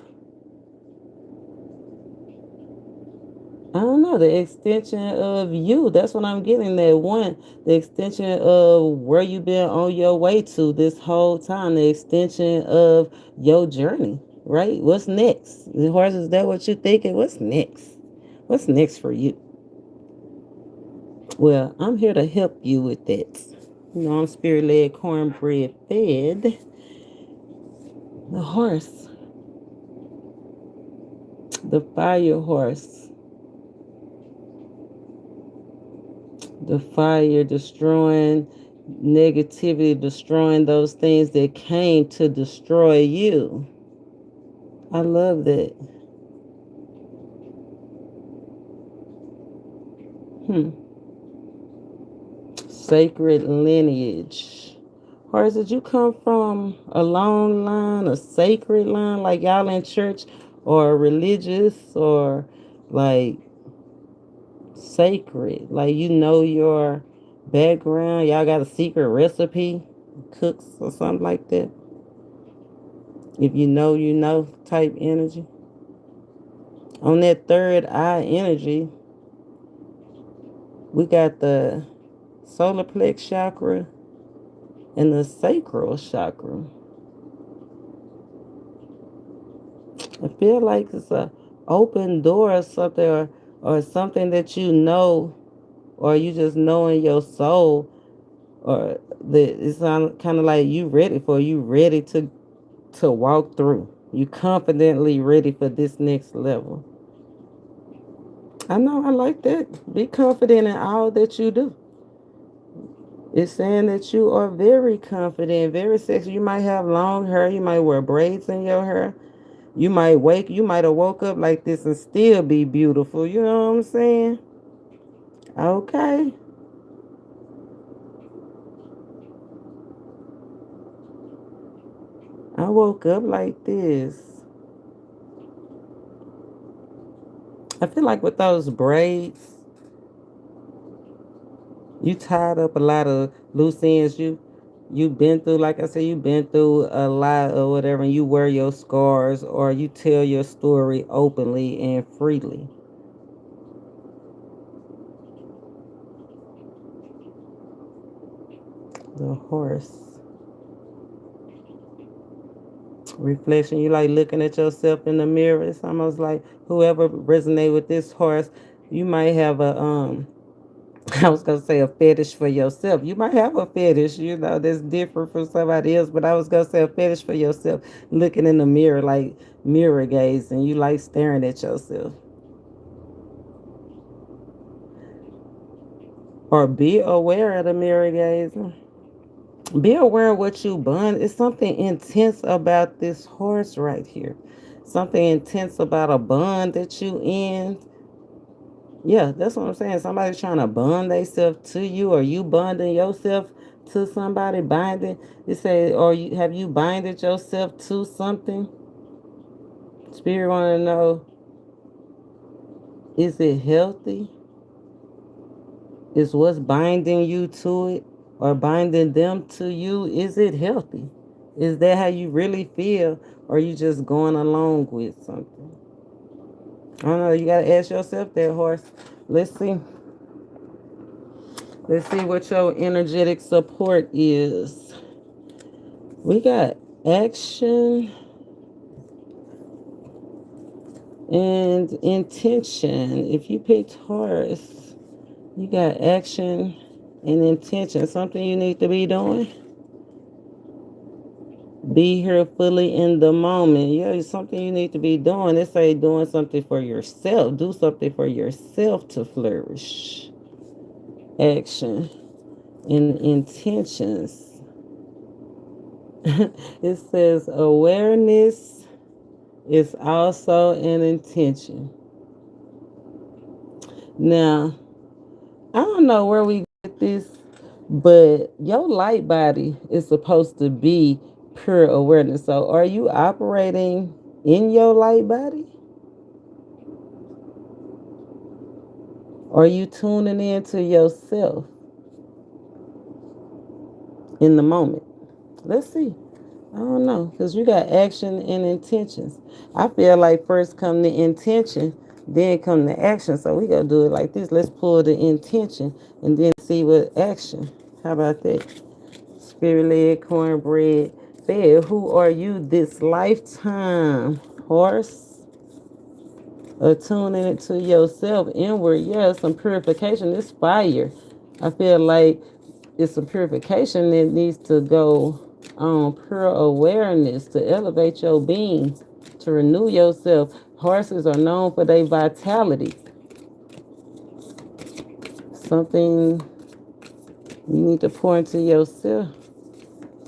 I don't know, the extension of you. That's what I'm getting at. One, the extension of where you've been on your way to this whole time, the extension of your journey, right? What's next? The horse, is that what you're thinking? What's next? What's next for you? Well, I'm here to help you with that. You know, I'm spirit led, cornbread fed. The horse, the fire horse, the fire destroying negativity, destroying those things that came to destroy you. I love that. Hmm. Sacred lineage. Horse, did you come from a long line, a sacred line, like y'all in church, or religious, or like sacred? Like you know your background, y'all got a secret recipe, cooks or something like that. If you know type energy. On that third eye energy, we got the solar plex chakra and the sacral chakra. I feel like it's a open door or something that you know, or you just know in your soul, or that it's kind of like you ready to walk through. You confidently ready for this next level. I know, I like that. Be confident in all that you do. It's saying that you are very confident, very sexy. You might have long hair. You might wear braids in your hair. You might have woke up like this and still be beautiful. You know what I'm saying? Okay. I woke up like this. I feel like with those braids, you tied up a lot of loose ends. You've been through, like I said, you've been through a lot or whatever, and you wear your scars or you tell your story openly and freely. The horse. Reflection, you like looking at yourself in the mirror. It's almost like whoever resonate with this horse, you might have a I was gonna say a fetish for yourself. You might have a fetish, that's different from somebody else, but I was gonna say a fetish for yourself, looking in the mirror, like mirror gaze, and you like staring at yourself. Or be aware of the mirror gaze. Be aware of what you bond. It's something intense about this horse right here. Something intense about a bond that you in. Yeah, that's what I'm saying. Somebody's trying to bond themselves to you, or you bonding yourself to somebody, binding. It say, or have you binded yourself to something? Spirit want to know, is it healthy? Is what's binding you to it or binding them to you, is it healthy? Is that how you really feel, or you just going along with something? I don't know. You gotta ask yourself that, horse. Let's see. Let's see what your energetic support is. We got action and intention. If you picked horse, you got action and intention. Something you need to be doing. Be here fully in the moment. Yeah, it's something you need to be doing. They say doing something for yourself. Do something for yourself to flourish. Action and intentions. It says awareness is also an intention. Now, I don't know where we get this, but your light body is supposed to be pure awareness. So, are you operating in your light body? Are you tuning into yourself in the moment? Let's see. I don't know, because you got action and intentions. I feel like first come the intention, then come the action. So we gotta do it like this. Let's pull the intention and then see what action. How about that? Spirit led, cornbread, fed. Who are you this lifetime? Horse. Attuning it to yourself inward. Yeah, some purification. This fire. I feel like it's some purification that needs to go on pure awareness to elevate your being, to renew yourself. Horses are known for their vitality. Something you need to pour into yourself.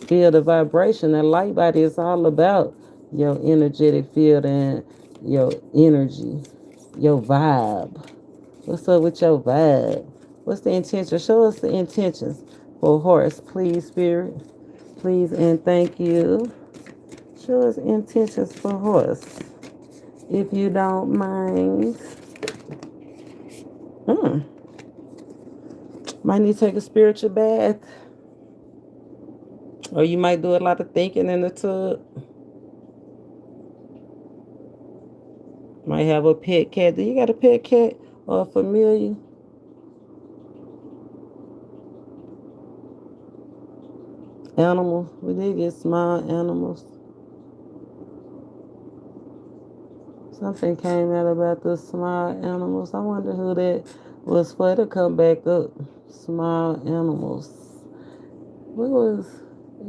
Feel the vibration. That light body is all about your energetic field and your energy, your vibe. What's up with your vibe? What's the intention? Show us the intentions for horse, please, spirit. Please and thank you. Show us intentions for horse, if you don't mind. Might need to take a spiritual bath. Or you might do a lot of thinking in the tub. Might have a pet cat. Do you got a pet cat or a familiar? Animals. We did get small animals. Something came out about the small animals. I wonder who that was for to come back up. Small animals. What was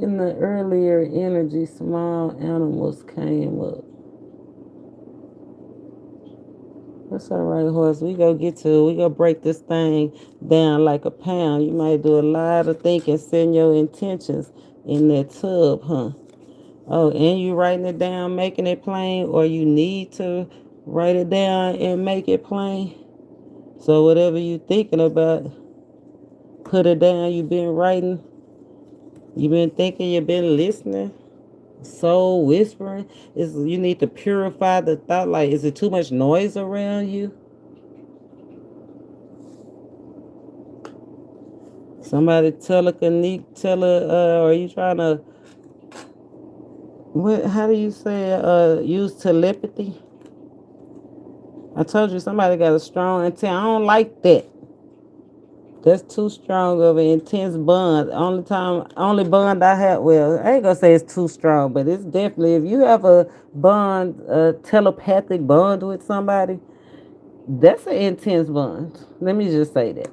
in the earlier energy? Small animals came up. That's all right, horse. We go get to it. We go break this thing down like a pound. You might do a lot of thinking, setting your intentions in that tub, huh? Oh, and you writing it down, making it plain, or you need to write it down and make it plain. So whatever you thinking about, put it down. You've been writing, you've been thinking, you've been listening. Soul whispering is you need to purify the thought. Like, is it too much noise around you? Somebody are you trying to, what, how do you say, use telepathy? I told you somebody got a strong intent. I don't like that. That's too strong of an intense bond. Only bond I have, well, I ain't gonna say it's too strong, but it's definitely, if you have a bond, a telepathic bond with somebody, that's an intense bond. Let me just say that.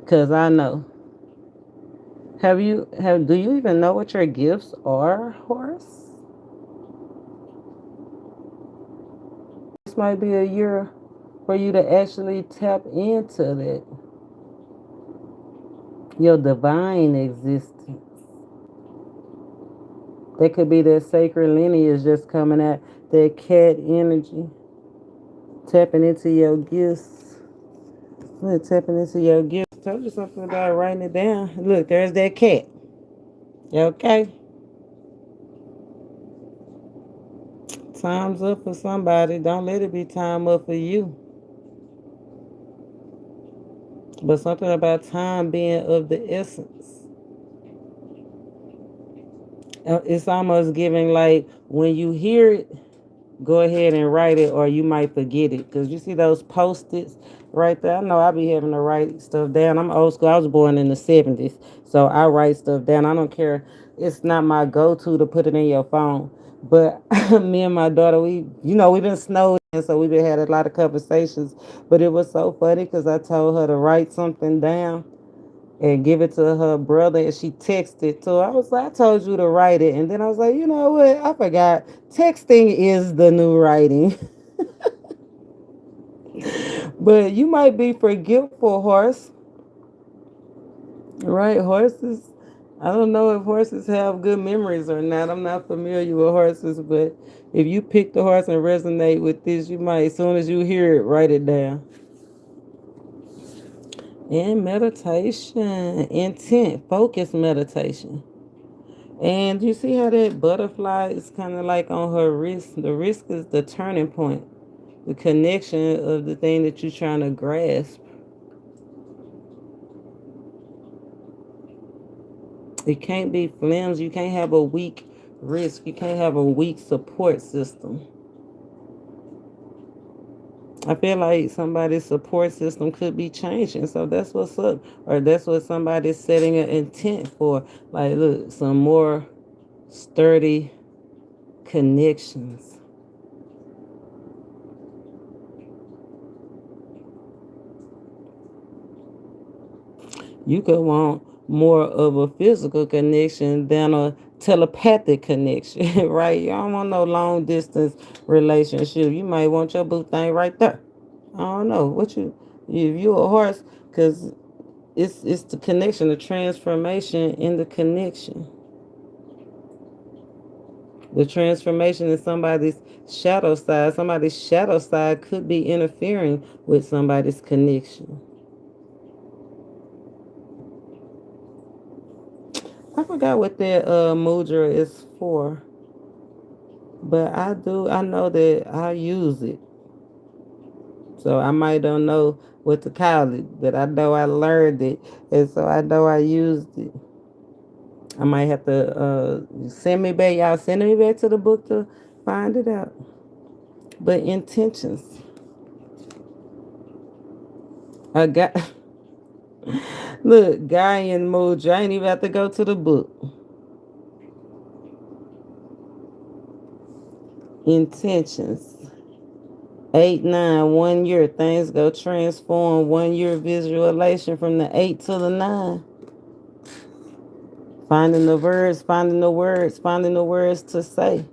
Cause I know. Do you even know what your gifts are, Horace? This might be a year for you to actually tap into that. Your divine existence. That could be that sacred lineage just coming out, that cat energy. Tapping into your gifts. Look, tapping into your gifts. Told you something about writing it down. Look, there's that cat. You okay? Time's up for somebody. Don't let it be time up for you. But something about time being of the essence. It's almost giving like when you hear it, go ahead and write it, or you might forget it. Because you see those post-its right there. I know I be having to write stuff down. I'm old school. I was born in the 70s. So I write stuff down. I don't care. It's not my go-to to put it in your phone. But me and my daughter, we've been snowed in, so we've been had a lot of conversations. But it was so funny because I told her to write something down and give it to her brother, and she texted. So I was like, I told you to write it. And then I was like, you know what? I forgot. Texting is the new writing. But you might be forgetful, horse. Right? Horses. I don't know if horses have good memories or not. I'm not familiar with horses, but if you pick the horse and resonate with this, you might, as soon as you hear it, write it down. And meditation, intent, focus meditation. And you see how that butterfly is kind of like on her wrist? The wrist is the turning point, the connection of the thing that you're trying to grasp. It can't be flimsy. You can't have a weak wrist. You can't have a weak support system. I feel like somebody's support system could be changing. So that's what's up. Or that's what somebody's setting an intent for. Like, look, some more sturdy connections. You could want more of a physical connection than a telepathic connection, right? You don't want no long distance relationship. You might want your boo thing right there. I don't know what if you a horse, because it's the connection, the transformation in the connection. The transformation in somebody's shadow side. Somebody's shadow side could be interfering with somebody's connection. I forgot what that mudra is for, but I know that I use it. So I might don't know what to call it, but I know I learned it, and so I know I used it. I might have to send me back. Y'all send me back to the book to find it out. But intentions. I got look, Guy and Mudra. I ain't even have to go to the book. Intentions. 8, 9, 1 year. Things go transform. 1 year visualization from the 8 to the 9. Finding the words, finding the words, finding the words to say.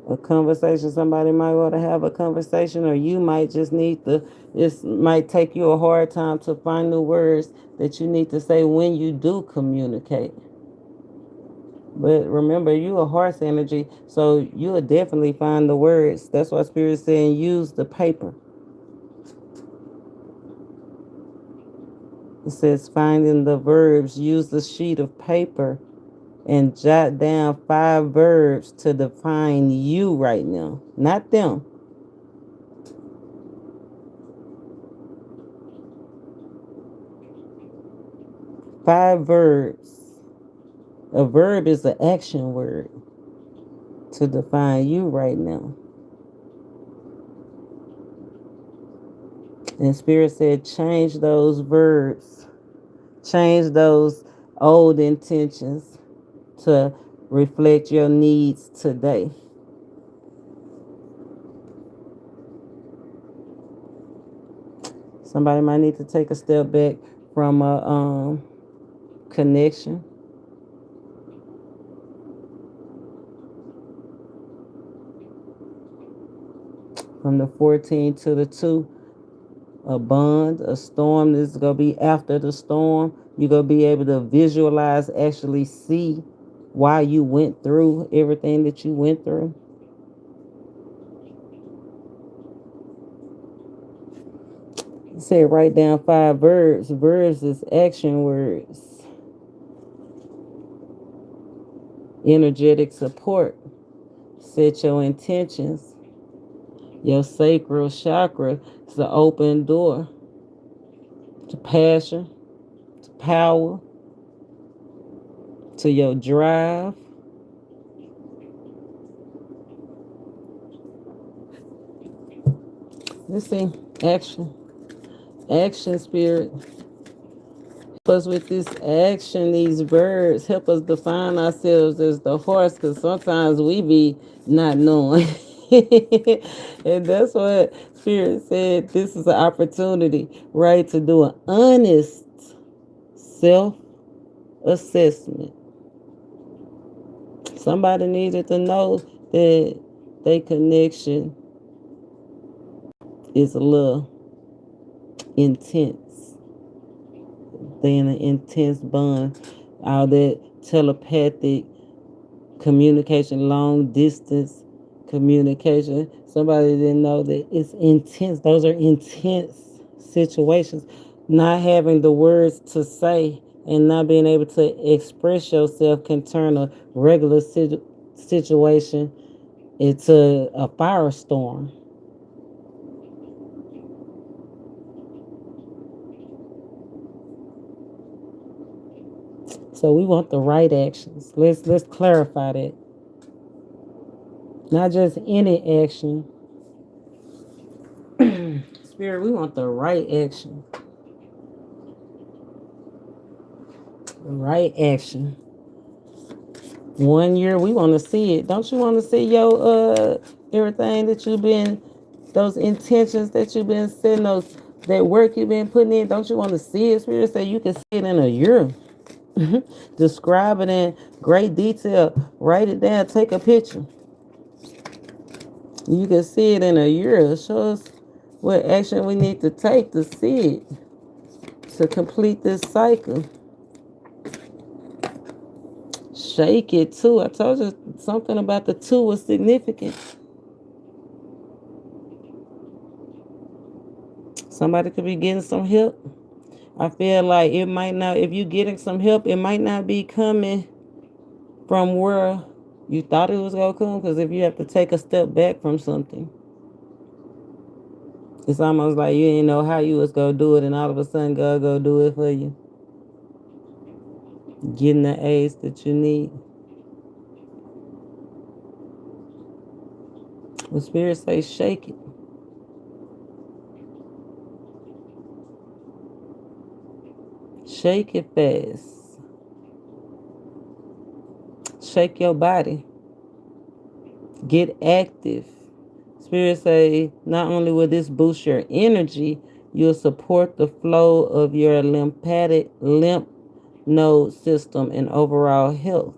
A conversation, somebody might want to have a conversation, or you might just need to, it might take you a hard time to find the words that you need to say when you do communicate. But remember, you a horse energy, so you'll definitely find the words. That's why Spirit's saying use the paper. It says finding the verbs, use the sheet of paper and jot down 5 verbs to define you right now, not them. Five verbs. A verb is an action word to define you right now. And Spirit said, change those verbs, change those old intentions to reflect your needs today. Somebody might need to take a step back from a connection. From the 14 to the 2, a bond, a storm. This is going to be after the storm. You're going to be able to visualize, actually see why you went through everything that you went through. Say write down 5 verbs. Verbs is action words. Energetic support. Set your intentions. Your sacral chakra is the open door to passion, to power, to your drive. Let's see. Action. Action spirit. Help us with this action, these birds. Help us define ourselves as the horse, because sometimes we be not knowing. And that's what Spirit said. This is an opportunity, right, to do an honest self assessment. Somebody needed to know that their connection is a little intense. They in an intense bond. All that telepathic communication, long distance communication. Somebody didn't know that it's intense. Those are intense situations. Not having the words to say and not being able to express yourself can turn a regular situation into a firestorm. So we want the right actions. Let's clarify that. Not just any action. Spirit, we want the right action. The right action. 1 year, we want to see it. Don't you want to see your everything that you've been, those intentions that you've been setting, those that work you've been putting in? Don't you want to see it? Spirit say you can see it in a year. Describe it in great detail. Write it down. Take a picture. You can see it in a year. Show us what action we need to take to see it, to complete this cycle. Shake it too. I told you something about the two was significant. Somebody could be getting some help. I feel like it might not, if you're getting some help, it might not be coming from where you thought it was going to come. Because if you have to take a step back from something, it's almost like you didn't know how you was going to do it, and all of a sudden God go do it for you. Getting the aids that you need. The Spirit says shake it. Shake it fast. Shake your body. Get active. Spirit say not only will this boost your energy, you'll support the flow of your lymph node system and overall health.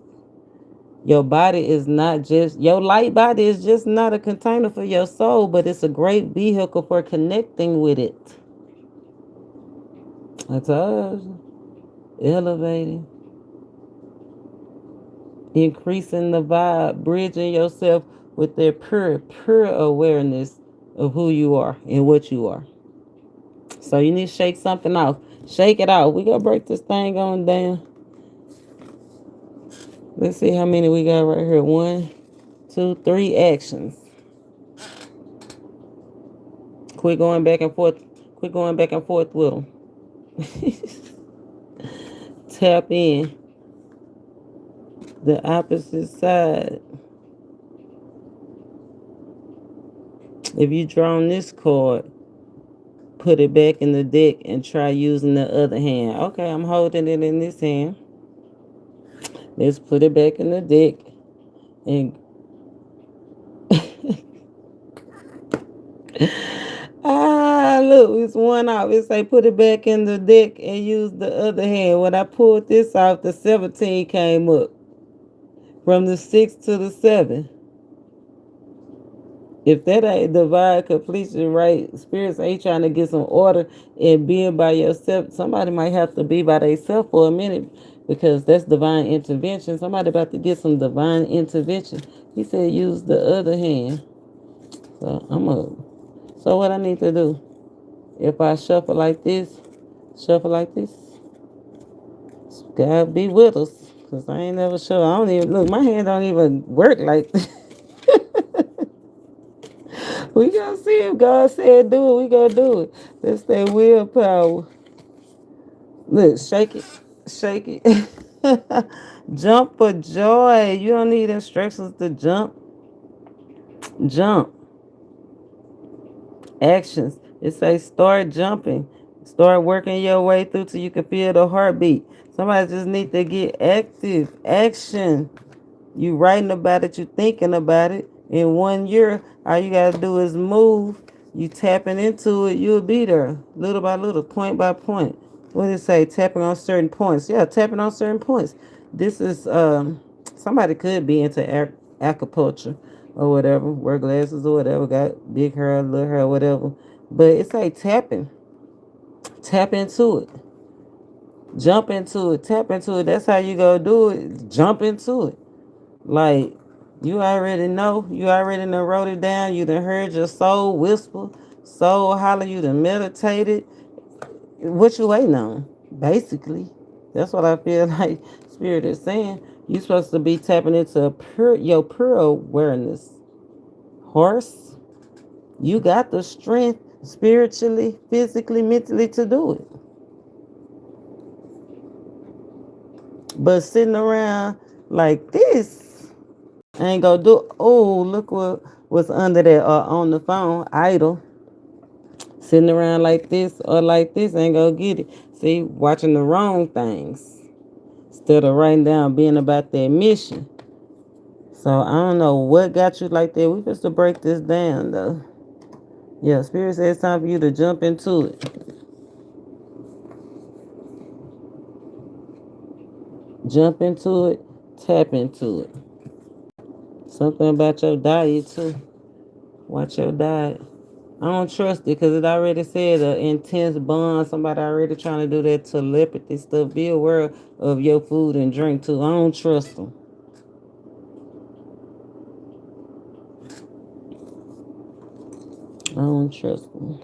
Your body is not just, your light body is just not a container for your soul, but it's a great vehicle for connecting with it. I told you. Elevating. Increasing the vibe. Bridging yourself with their pure awareness of who you are and what you are. So you need to shake something off. Shake it off. We gonna break this thing on down. Let's see how many we got right here. 1, 2, 3 actions. Quit going back and forth. Quit going back and forth with them. Tap in. The opposite side. If you drawn this card, put it back in the deck and try using the other hand. Okay, I'm holding it in this hand. Let's put it back in the deck and look, it's one off. It say put it back in the deck and use the other hand. When I pulled this off, the 17 came up from the 6 to the 7. If that ain't divine completion, right? Spirits ain't trying to get some order and being by yourself. Somebody might have to be by themselves for a minute, because that's divine intervention. Somebody about to get some divine intervention. He said use the other hand. So I'm up. So what I need to do? If I shuffle like this, God be with us. Because I ain't never sure. I don't even, look, my hand don't even work like this. We gonna see if God said do it, we gonna do it. That's that willpower. Look, shake it. Shake it. Jump for joy. You don't need instructions to jump. Jump. Actions. It says start jumping. Start working your way through till you can feel the heartbeat. Somebody just need to get active. Action. You writing about it, you thinking about it. In 1 year, all you gotta do is move. You tapping into it, you'll be there. Little by little, point by point. What did it say? Tapping on certain points. Yeah, tapping on certain points. This is somebody could be into acupuncture or whatever, wear glasses or whatever, got big hair, little hair, whatever. But it's like tapping. Tap into it. Jump into it. Tap into it. That's how you go do it. Jump into it. Like, you already know. You already done wrote it down. You done heard your soul whisper, soul holler. You done meditated. What you waiting on? Basically, that's what I feel like Spirit is saying. You supposed to be tapping into your pure awareness. Horse, you got the strength spiritually, physically, mentally to do it. But sitting around like this ain't gonna do. Oh, look what was under there on the phone, idle. Sitting around like this or like this ain't gonna get it. See, watching the wrong things instead of writing down, being about their mission. So I don't know what got you like that. We supposed to break this down though. Yeah, Spirit says it's time for you to jump into it. Jump into it, tap into it. Something about your diet too. Watch your diet. I don't trust it because it already said an intense bond. Somebody already trying to do that telepathy stuff. Be aware of your food and drink too. I don't trust them. I don't trust them.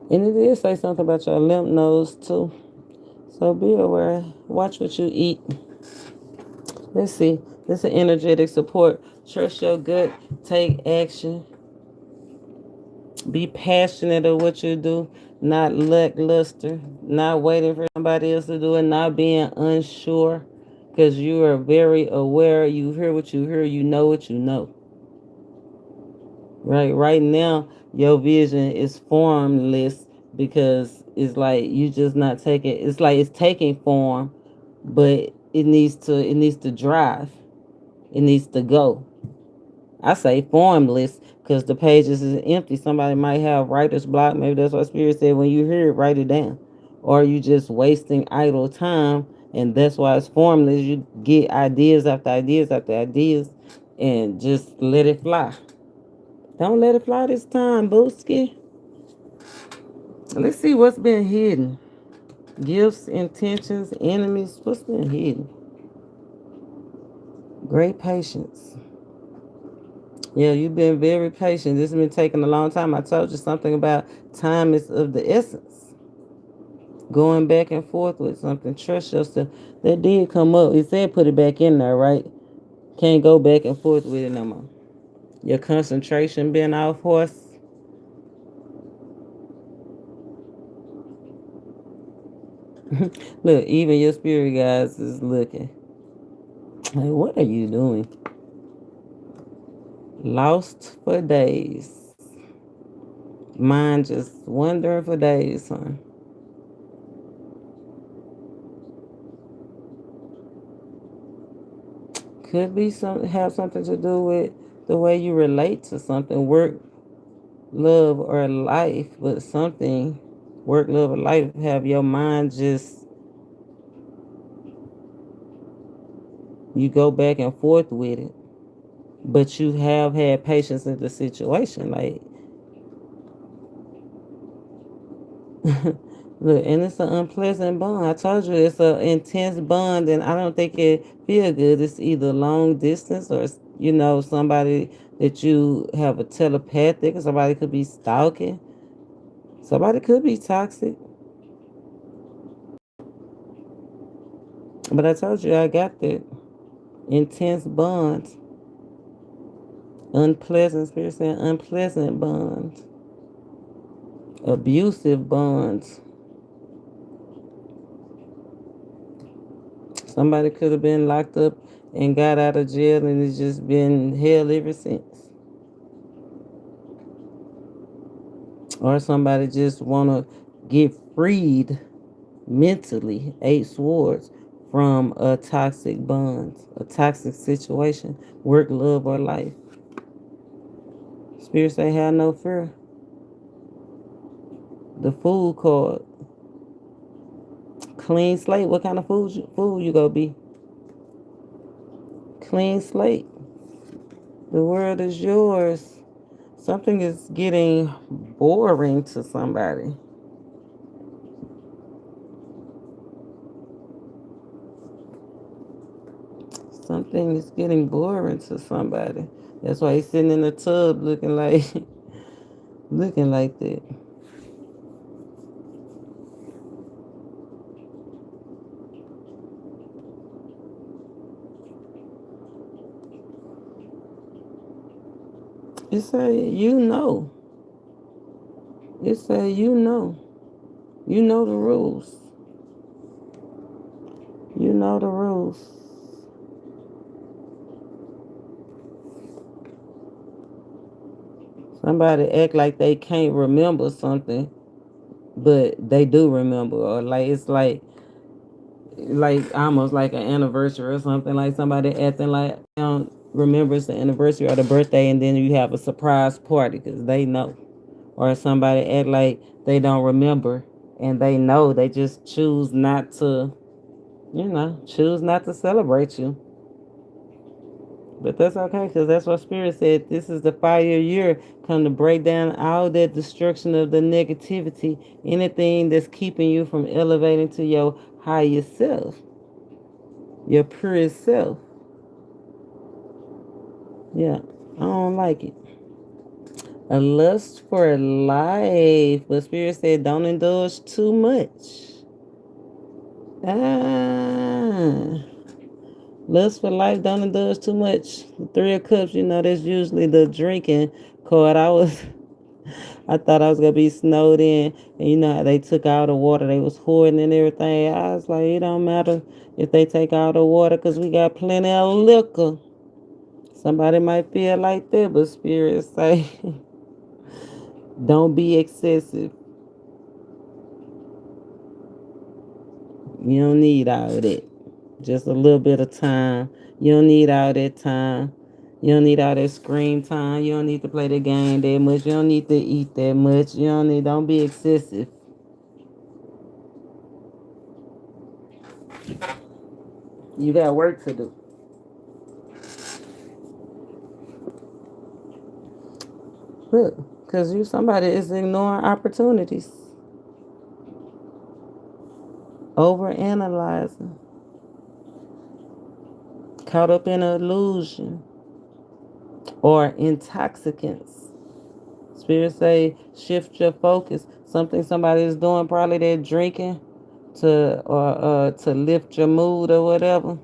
And it did say something about your lymph nodes too. So be aware. Watch what you eat. Let's see. This is energetic support. Trust your gut. Take action. Be passionate of what you do, not lackluster, not waiting for somebody else to do it, not being unsure, because you are very aware. You hear what you hear, you know what you know. Right now, your vision is formless because it's like you just not taking. It's like it's taking form, but it needs to drive. It needs to go. I say formless because the pages is empty. Somebody might have writer's block. Maybe that's what Spirit said. When you hear it, write it down. Or you just wasting idle time, and that's why it's formless. You get ideas after ideas after ideas, and just let it fly. Don't let it fly this time, Booski. Let's see what's been hidden. Gifts, intentions, enemies. What's been hidden? Great patience. Yeah, you've been very patient. This has been taking a long time. I told you something about time is of the essence. Going back and forth with something. Trust yourself. That did come up. It said put it back in there, right? Can't go back and forth with it no more. Your concentration been off horse. Look, even your spirit guys is looking. Like, what are you doing? Lost for days. Mind just wandering for days, son. Could be have something to do with the way you relate to something, work, love, or life, but something, work, love, or life, have your mind just, you go back and forth with it, but you have had patience in the situation. Like, look, and it's an unpleasant bond. I told you it's an intense bond, and I don't think it feel good. It's either long distance or somebody that you have a telepathic. Somebody could be stalking. Somebody could be toxic. But I told you I got that intense bonds, unpleasant, spirit saying unpleasant bonds, abusive bonds. Somebody could have been locked up and got out of jail and it's just been hell ever since. Or somebody just want to get freed mentally, eight swords, from a toxic bond, a toxic situation, work, love, or life. Spirit say, have no fear. The fool card. Clean slate. What kind of fool you gonna be? Clean slate. The world is yours. Something is getting boring to somebody. Something is getting boring to somebody. That's why he's sitting in the tub looking like looking like that. It say you know. It say you know. You know the rules. You know the rules. Somebody act like they can't remember something, but they do remember. Or like it's like almost like an anniversary or something. Like somebody acting like they don't remember it's the anniversary or the birthday, and then you have a surprise party because they know. Or somebody act like they don't remember and they know. They just choose not to, choose not to celebrate you. But that's okay because that's what Spirit said. This is the fire year come to break down all that destruction of the negativity, anything that's keeping you from elevating to your higher self, your purest self. Yeah, I don't like it. A lust for life. But Spirit said don't indulge too much. Ah. Lust for life, don't indulge too much. The Three of Cups, that's usually the drinking card. I thought I was gonna be snowed in, and you know how they took all the water, they was hoarding and everything. I was like, it don't matter if they take all the water, cause we got plenty of liquor. Somebody might feel like that, but spirits say, don't be excessive. You don't need all of that. Just a little bit of time. You don't need all that time. You don't need all that screen time. You don't need to play the game that much. You don't need to eat that much. Don't be excessive. You got work to do. Look, because somebody is ignoring opportunities, over analyzing, caught up in an illusion or intoxicants. Spirit say shift your focus. Something somebody is doing, probably they're drinking to lift your mood or whatever.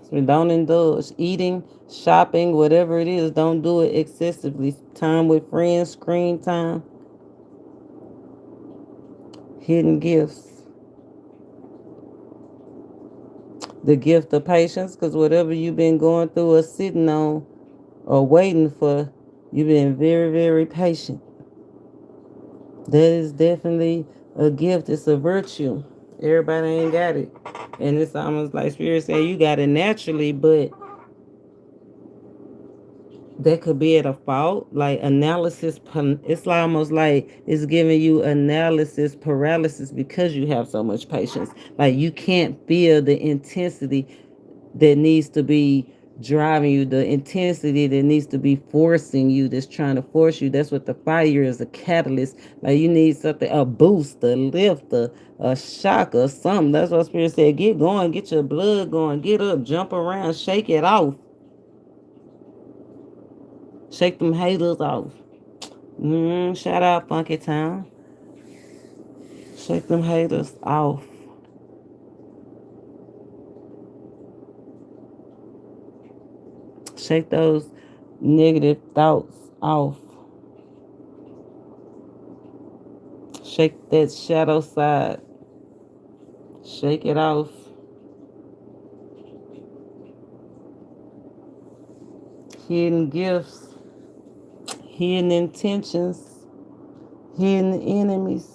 So don't indulge. Eating, shopping, whatever it is, don't do it excessively. Time with friends, screen time, hidden gifts. The gift of patience, because whatever you've been going through or sitting on or waiting for, you've been very, very patient. That is definitely a gift. It's a virtue. Everybody ain't got it. And it's almost like Spirit say you got it naturally, but that could be at a fault. Like analysis, it's almost like it's giving you analysis paralysis because you have so much patience. Like you can't feel the intensity that needs to be driving you, the intensity that needs to be forcing you, that's trying to force you. That's what the fire is, a catalyst. Like you need something, a boost, a lift, a shock or something. That's what Spirit said. Get going, get your blood going, get up, jump around, shake it off. Shake them haters off. Shout out Funky Town. Shake them haters off. Shake those negative thoughts off. Shake that shadow side. Shake it off. hidden gifts, hidden intentions, hidden enemies.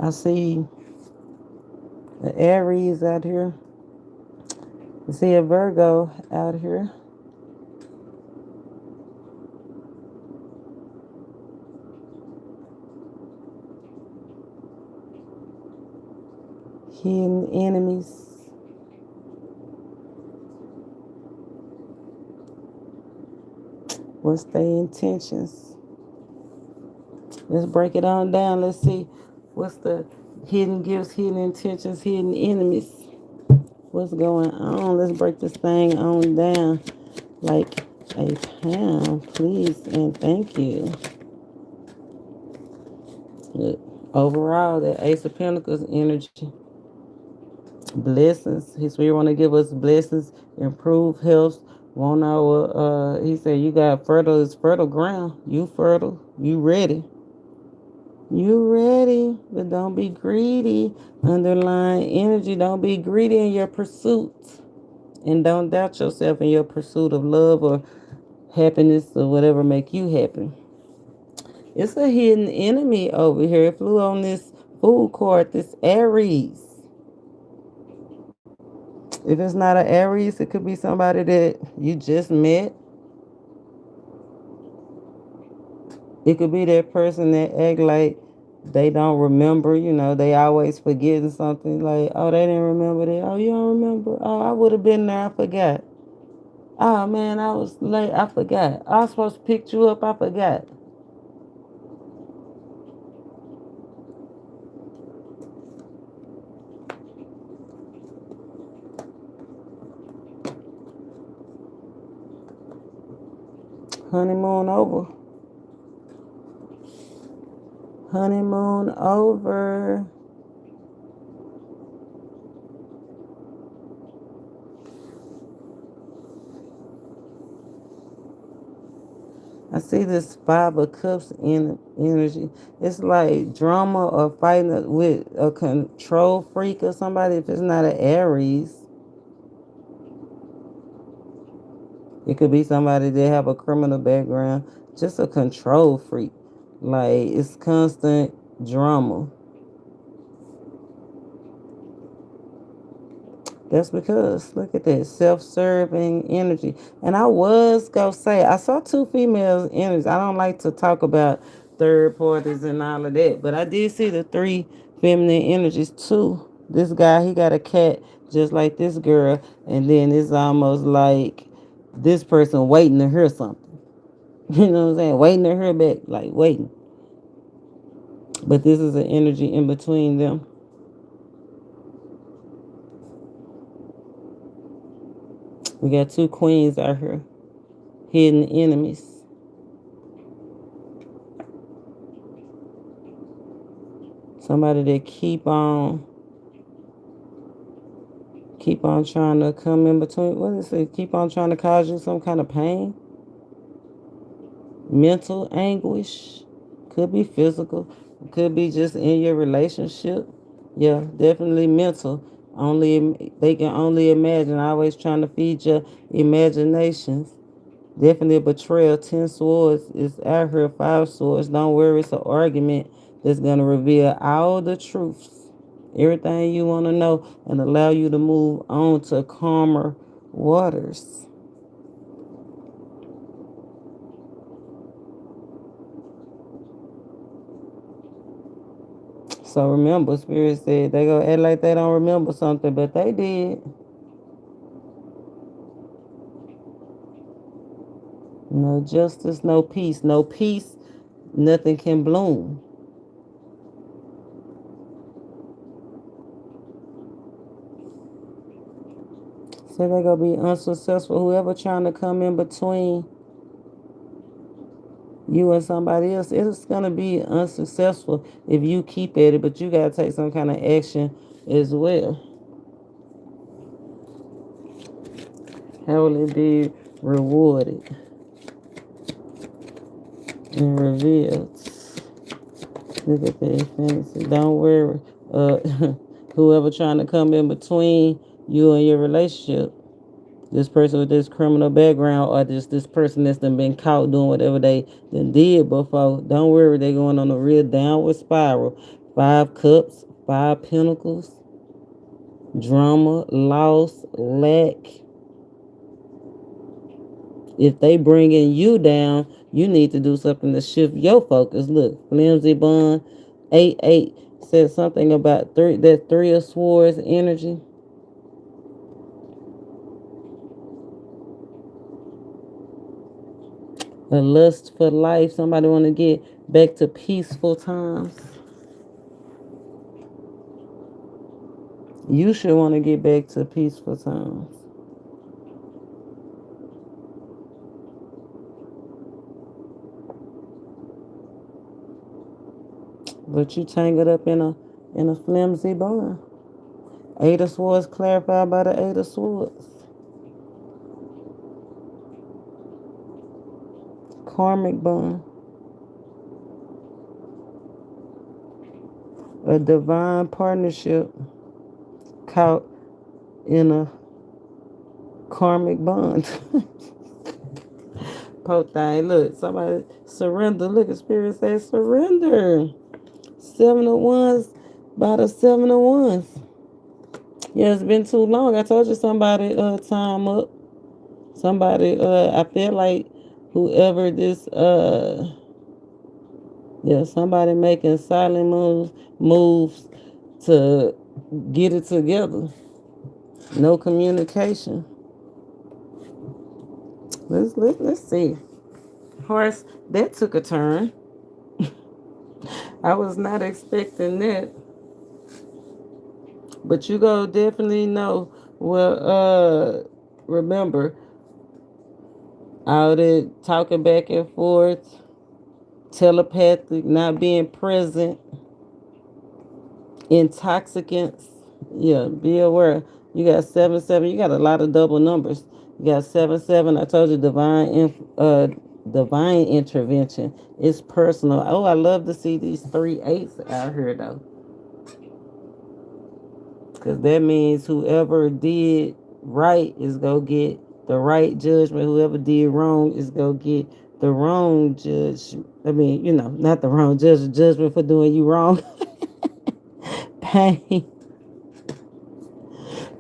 I see the Aries out here. I see a Virgo out here. Hidden enemies. What's their intentions? Let's break it on down. Let's see what's the hidden gifts, hidden intentions, hidden enemies. What's going on? Let's break this thing on down like a pound, please, and thank you. Look, overall, that Ace of Pentacles energy, blessings. He's really want to give us blessings, improve health. Want our, he said, you got fertile, it's fertile ground. You fertile, you ready. You ready, but don't be greedy. Underlying energy, don't be greedy in your pursuits. And don't doubt yourself in your pursuit of love or happiness or whatever make you happy. It's a hidden enemy over here. It flew on this food court, this Aries. If it's not an Aries, it could be somebody that you just met. It could be that person that act like they don't remember, they always forgetting something like, oh, they didn't remember that. Oh, you don't remember? Oh, I would have been there, I forgot. Oh man, I was late, I forgot. I was supposed to pick you up, I forgot. Honeymoon over. Honeymoon over. I see this Five of Cups in energy. It's like drama or fighting with a control freak or somebody. If it's not an Aries, it could be somebody that have a criminal background. Just a control freak. Like it's constant drama. That's because look at that self-serving energy. And I was gonna say I saw two females energies. I don't like to talk about third parties and all of that, but I did see the three feminine energies too. This guy, he got a cat just like this girl, and then it's almost like this person waiting to hear something. You know what I'm saying? Waiting to hear back, like waiting. But this is an energy in between them. We got two queens out here, hidden enemies. Somebody that keep on trying to come in between. What is it? Keep on trying to cause you some kind of pain, mental anguish. Could be physical. Could be just in your relationship. Yeah, definitely mental. Only they can only imagine. Always trying to feed your imaginations. Definitely a betrayal. 10 swords is out here. 5 swords. Don't worry, it's an argument that's gonna reveal all the truths, everything you want to know, and allow you to move on to calmer waters. So remember, Spirit said they gonna act like they don't remember something, but they did. No justice, no peace. No peace, nothing can bloom. So they're gonna be unsuccessful. Whoever trying to come in between you and somebody else, it's gonna be unsuccessful if you keep at it, but you gotta take some kind of action as well. How will it be rewarded and revealed? Look at that fantasy. Don't worry. Whoever trying to come in between you and your relationship. This person with this criminal background, or this person that's done been caught doing whatever they done did before. Don't worry, they going on a real downward spiral. 5 cups, 5 pentacles, drama, loss, lack. If they bringing you down, you need to do something to shift your focus. Look, flimsy bond, 8-8 said something about that 3 of Swords energy. A lust for life. Somebody want to get back to peaceful times. You should want to get back to peaceful times. But you tangled up in a flimsy bond. 8 of Swords clarified by the 8 of Swords. Karmic bond. A divine partnership caught in a karmic bond. Po thing. Look, somebody surrender. Look, the spirit says surrender. 7 of Wands by the 7 of Wands. Yeah, it's been too long. I told you somebody time up. Somebody I feel like whoever this yeah, somebody making silent moves to get it together. No communication. Let's see. Horse, that took a turn. I was not expecting that. But you go definitely know. Well, remember, all that talking back and forth, telepathic, not being present, intoxicants. Yeah, be aware. You got 7-7. You got a lot of double numbers. You got 7-7. I told you divine intervention. It's personal. Oh, I love to see these 3 8s out here though, because that means whoever did right is gonna get the right judgment. Whoever did wrong is gonna get the wrong judge. I mean, not the wrong judgment for doing you wrong. Pain.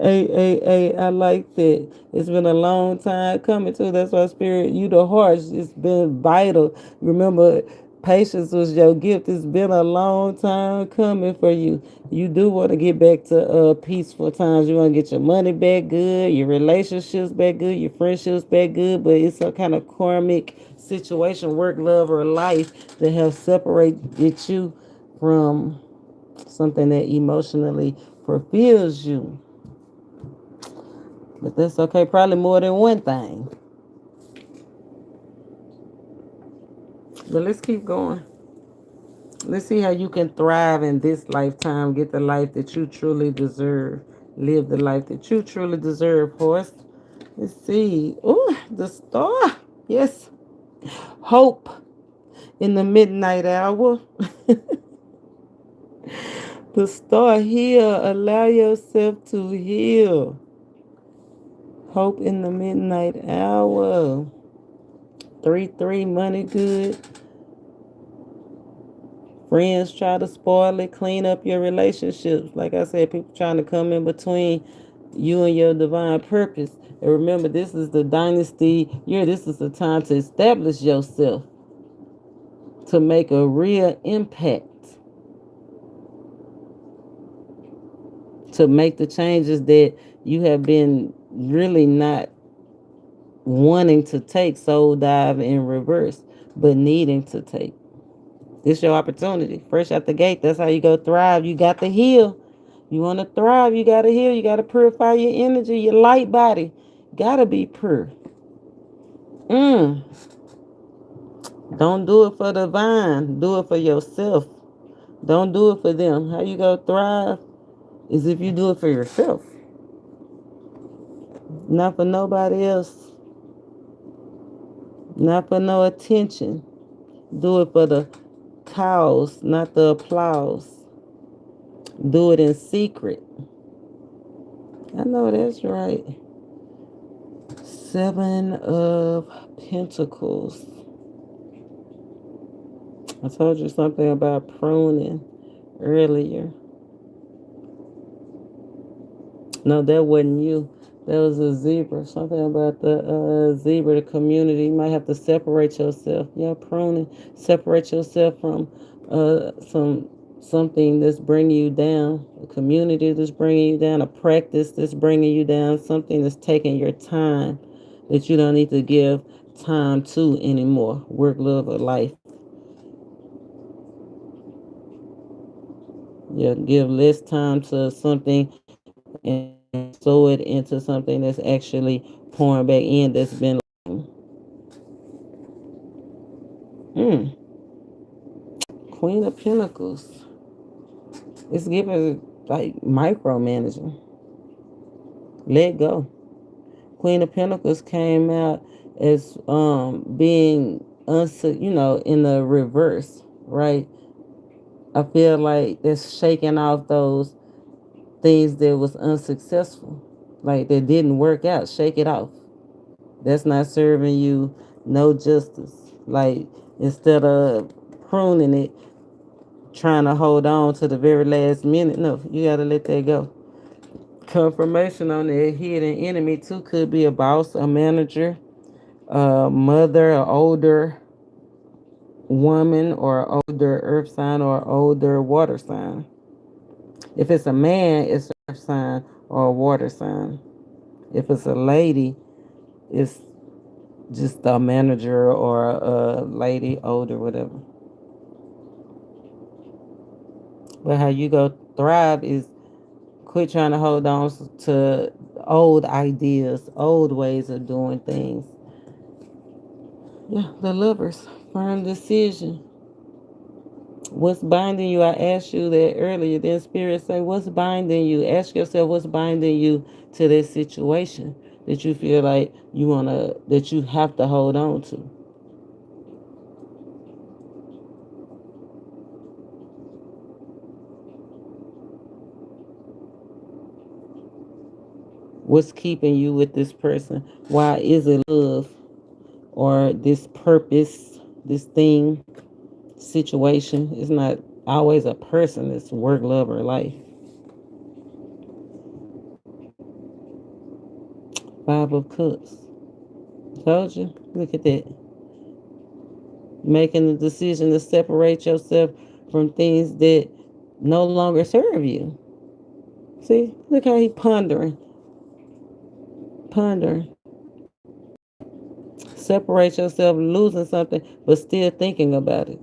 Hey, I like that. It's been a long time coming too. That's why spirit, you the horse. It's been vital. Remember, patience was your gift. It's been a long time coming for you. You do want to get back to peaceful times. You want to get your money back good, your relationships back good, your friendships back good. But it's a kind of karmic situation, work, love, or life that have separated you from something that emotionally fulfills you. But that's okay. Probably more than one thing. But let's keep going. Let's see how you can thrive in this lifetime. Get the life that you truly deserve. Live the life that you truly deserve, horse. Let's see. Oh, the star. Yes. Hope in the midnight hour. The star, heal. Allow yourself to heal. Hope in the midnight hour. 3-3, money good. Friends try to spoil it, clean up your relationships. Like I said, people trying to come in between you and your divine purpose. And remember, this is the dynasty year. This is the time to establish yourself, to make a real impact, to make the changes that you have been really not wanting to take, soul dive in reverse, but needing to take. This your opportunity. Fresh out the gate, that's how you go thrive. You got to heal. You want to thrive, you got to heal. You got to purify your energy, your light body. Got to be pure. Don't do it for the vine. Do it for yourself. Don't do it for them. How you go thrive is if you do it for yourself. Not for nobody else. Not for no attention. Do it for the cause, not the applause. Do it in secret. I know that's right. Seven of Pentacles. I told you something about pruning earlier. No, that wasn't you. That was a zebra. Something about the zebra, the community. You might have to separate yourself. Yeah, pruning. Separate yourself from something that's bringing you down. A community that's bringing you down. A practice that's bringing you down. Something that's taking your time that you don't need to give time to anymore. Work, love, or life. Yeah, give less time to something and sow it into something that's actually pouring back in that's been mm, Queen of Pentacles. It's giving like micromanaging. Let go. Queen of Pentacles came out as being in the reverse, right? I feel like that's shaking off those things that was unsuccessful, like that didn't work out. Shake it off. That's not serving you no justice. Like instead of pruning it, trying to hold on to the very last minute. No, you gotta let that go. Confirmation on the hidden enemy too could be a boss, a manager, a mother, an older woman, or an older earth sign, or older water sign. If it's a man, it's an earth sign or a water sign. If it's a lady, it's just a manager or a lady, older, whatever. But how you go thrive is quit trying to hold on to old ideas, old ways of doing things. Yeah, the lovers, firm decision. What's binding you? I asked you that earlier. Then Spirit say, what's binding you? Ask yourself what's binding you to this situation that you feel like that you have to hold on to. What's keeping you with this person? Why is it love or this purpose, this thing, situation? It's not always a person. It's work, love, or life. Five of Cups. Told you. Look at that. Making the decision to separate yourself from things that no longer serve you. See, look how he pondering. Separate yourself, losing something, but still thinking about it.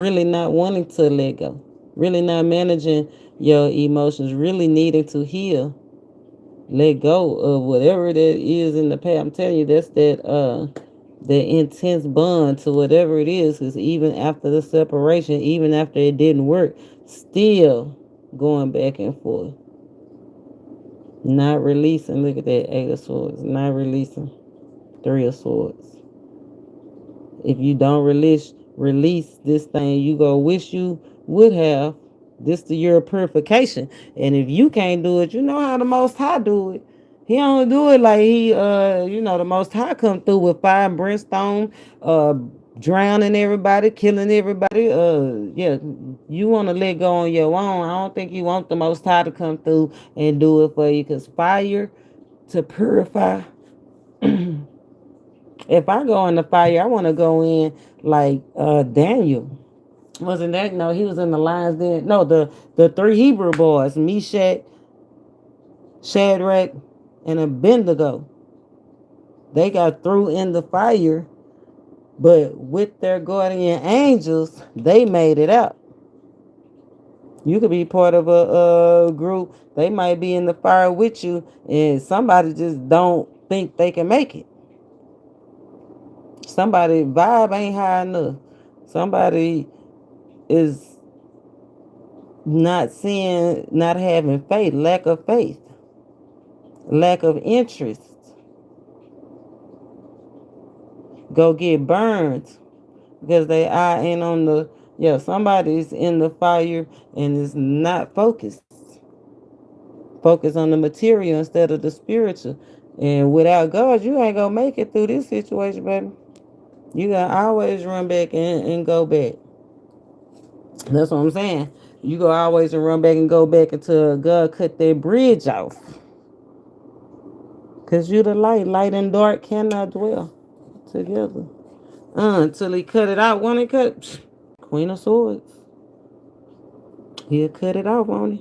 Really not wanting to let go. Really not managing your emotions. Really needing to heal. Let go of whatever that is in the past. I'm telling you, that's that intense bond to whatever it is. Because even after the separation, even after it didn't work, still going back and forth, not releasing. Look at that, Eight of Swords, not releasing. Three of Swords. If you don't release this thing, you go wish you would have. This the year of purification. And if you can't do it, you know how the Most High do it. He don't do it like the Most High come through with fire and brimstone, uh, drowning everybody, killing everybody. Yeah, you want to let go on your own. I don't think you want the Most High to come through and do it for you, because fire to purify. If I go in the fire, I want to go in like Daniel. Wasn't that? No, he was in the lions then. No, the three Hebrew boys, Meshach, Shadrach, and Abednego. They got through in the fire, but with their guardian angels, they made it out. You could be part of a group. They might be in the fire with you, and somebody just don't think they can make it. Somebody vibe ain't high enough. Somebody is not seeing, not having faith, faith, lack of interest. Go get burned because they eye ain't on Yeah, somebody's in the fire and is not focused. Focus on the material instead of the spiritual. And without God, you ain't gonna make it through this situation, baby. You gotta always run back and go back. That's what I'm saying. You go always run back and go back until God cut that bridge off. Cause you the light. Light and dark cannot dwell together. Until he cut it out. When he cut Queen of Swords. He'll cut it out, won't he?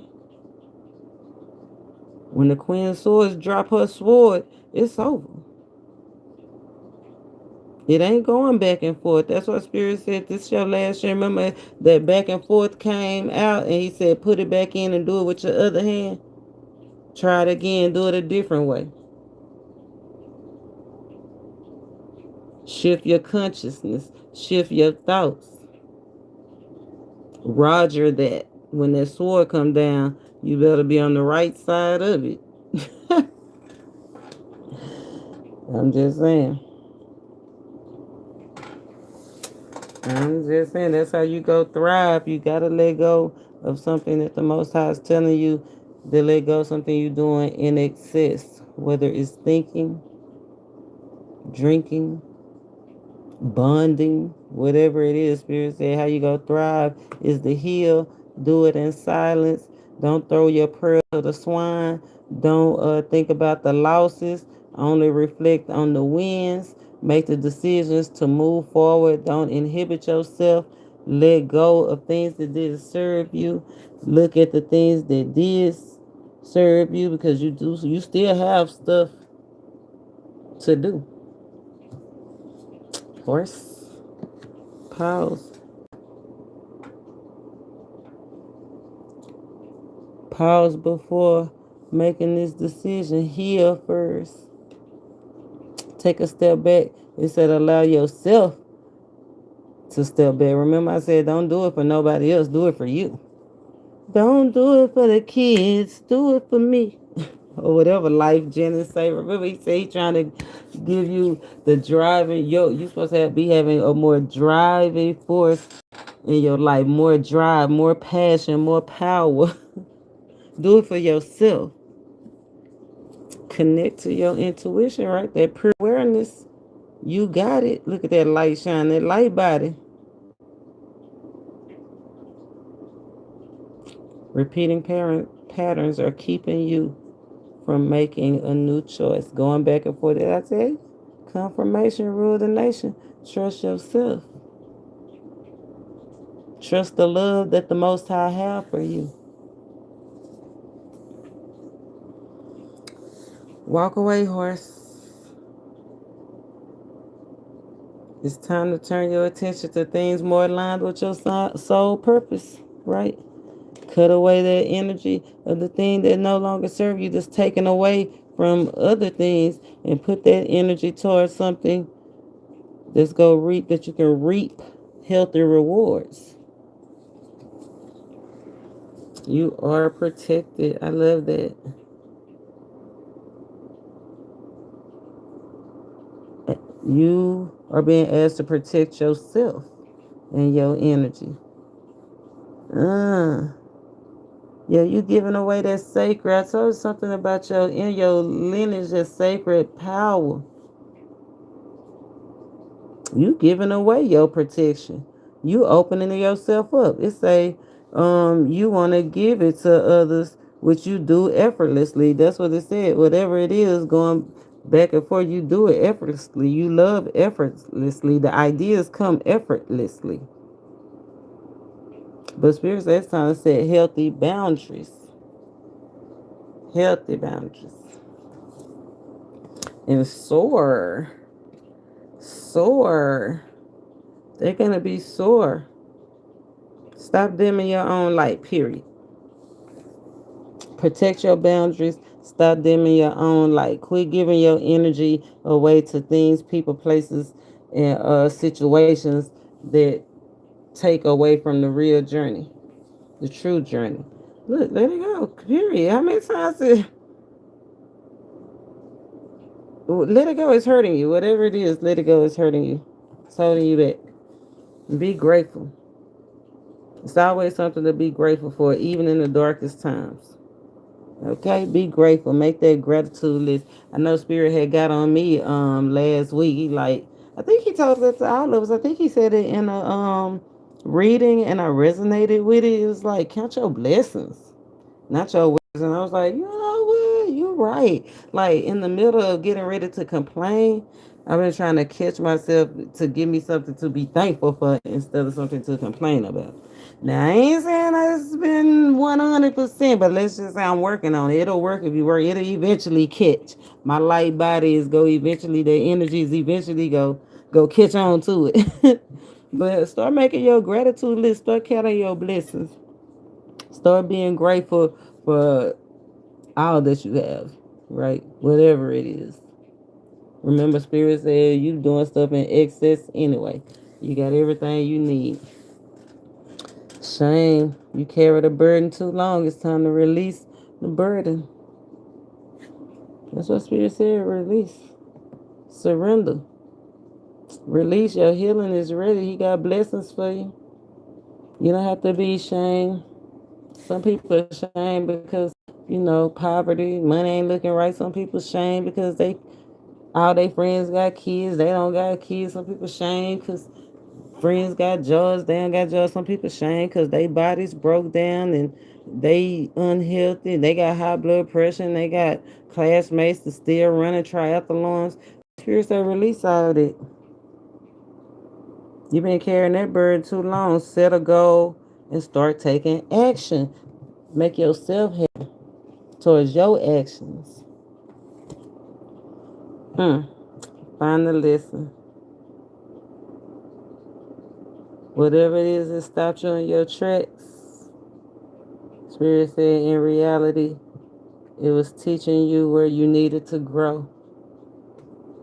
When the Queen of Swords drop her sword, it's over. It ain't going back and forth. That's what Spirit said. This your last year. Remember that back and forth came out and he said, put it back in and do it with your other hand. Try it again. Do it a different way. Shift your consciousness. Shift your thoughts. Roger that. When that sword come down, you better be on the right side of it. I'm just saying. I'm just saying that's how you go thrive. You gotta let go of something that the Most High is telling you to let go of something you're doing in excess, whether it's thinking, drinking, bonding, whatever it is. Spirit said how you go thrive is to heal. Do it in silence. Don't throw your pearl to the swine. Don't think about the losses. Only reflect on the wins. Make the decisions to move forward. Don't inhibit yourself. Let go of things that didn't serve you. Look at the things that did serve you, because you still have stuff to do. Horse. Pause. Pause before making this decision. Heal first. Take a step back. It said allow yourself to step back. Remember I said don't do it for nobody else. Do it for you. Don't do it for the kids. Do it for me. Or whatever life Jennings say. Remember he said he trying to give you the driving. You supposed to be having a more driving force in your life. More drive, more passion, more power. Do it for yourself. Connect to your intuition, right? That pure awareness. You got it. Look at that light shine, that light body. Repeating patterns are keeping you from making a new choice. Going back and forth. Did I tell you? Confirmation rule the nation. Trust yourself. Trust the love that the Most High have for you. Walk away, horse. It's time to turn your attention to things more aligned with your soul purpose, right? Cut away that energy of the thing that no longer serve you, that's taken away from other things, and put that energy towards something that's go reap, that you can reap healthy rewards. You are protected. I love that. You are being asked to protect yourself and your energy. Yeah, you giving away that sacred. I told you something about your lineage, that sacred power. You giving away your protection. You opening yourself up. It say, you want to give it to others, which you do effortlessly. That's what it said. Whatever it is, going back and forth, you do it effortlessly. You love effortlessly. The ideas come effortlessly. But Spirit says it's time to set healthy boundaries. Healthy boundaries. And soar. Soar. They're going to be sore. Stop dimming your own light, period. Protect your boundaries. Stop dimming your own light. Quit giving your energy away to things, people, places, and situations that take away from the real journey, the true journey. Look, let it go, period. How many times let it go? It's hurting you. Whatever it is, let it go. It's hurting you. It's holding you back. Be grateful. It's always something to be grateful for, even in the darkest times. Okay, be grateful. Make that gratitude list. I know Spirit had got on me last week. He like, I think he told that to all of us. I think he said it in a reading, and I resonated with it. It was like, count your blessings, not your words. And I was like, you know what? You're right. Like in the middle of getting ready to complain, I've been trying to catch myself to give me something to be thankful for instead of something to complain about. Now I ain't saying it's been 100%, but let's just say I'm working on it. It'll work if you work. It'll eventually catch. My light body is go eventually. The energies eventually go catch on to it. But start making your gratitude list. Start counting your blessings. Start being grateful for all that you have, right? Whatever it is. Remember, Spirit said you doing stuff in excess anyway. You got everything you need. Shame, you carried a burden too long. It's time to release the burden. That's what Spirit said. Release. Surrender. Release. Your healing is ready. He got blessings for you. You don't have to be ashamed. Some people are ashamed because, poverty, money ain't looking right. Some people ashamed because all their friends got kids. They don't got kids. Some people ashamed because friends got jobs. They don't got jobs. Some people ashamed because their bodies broke down and they unhealthy. They got high blood pressure and they got classmates that still running triathlons. Spirit say release all of it. You've been carrying that burden too long. Set a goal and start taking action. Make yourself happy towards your actions. Find the lesson. Whatever it is that stopped you in your tracks, Spirit said in reality, it was teaching you where you needed to grow.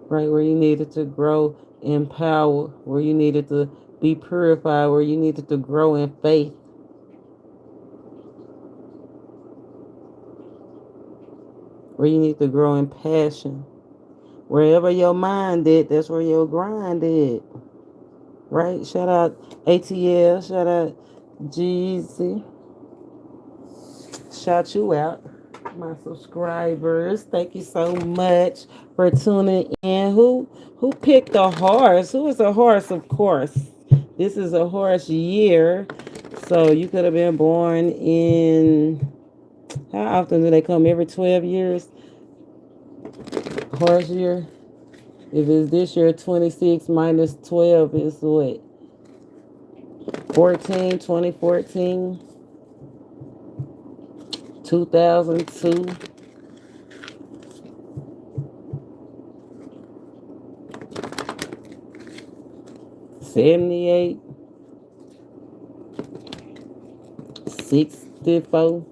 Right? Where you needed to grow in power, where you needed to be purified, where you needed to grow in faith. Where you need to grow in passion. Wherever your mind is, that's where your grind is. Right? Shout out ATL, shout out Jeezy. Shout you out, my subscribers. Thank you so much for tuning in. Who picked a horse? Who is a horse? Of course, this is a horse year. So you could have been born in. How often do they come? Every 12 years. Horse year. If it's this year, 26 minus 12 is what? 14, 2014, 2002. 78, 64,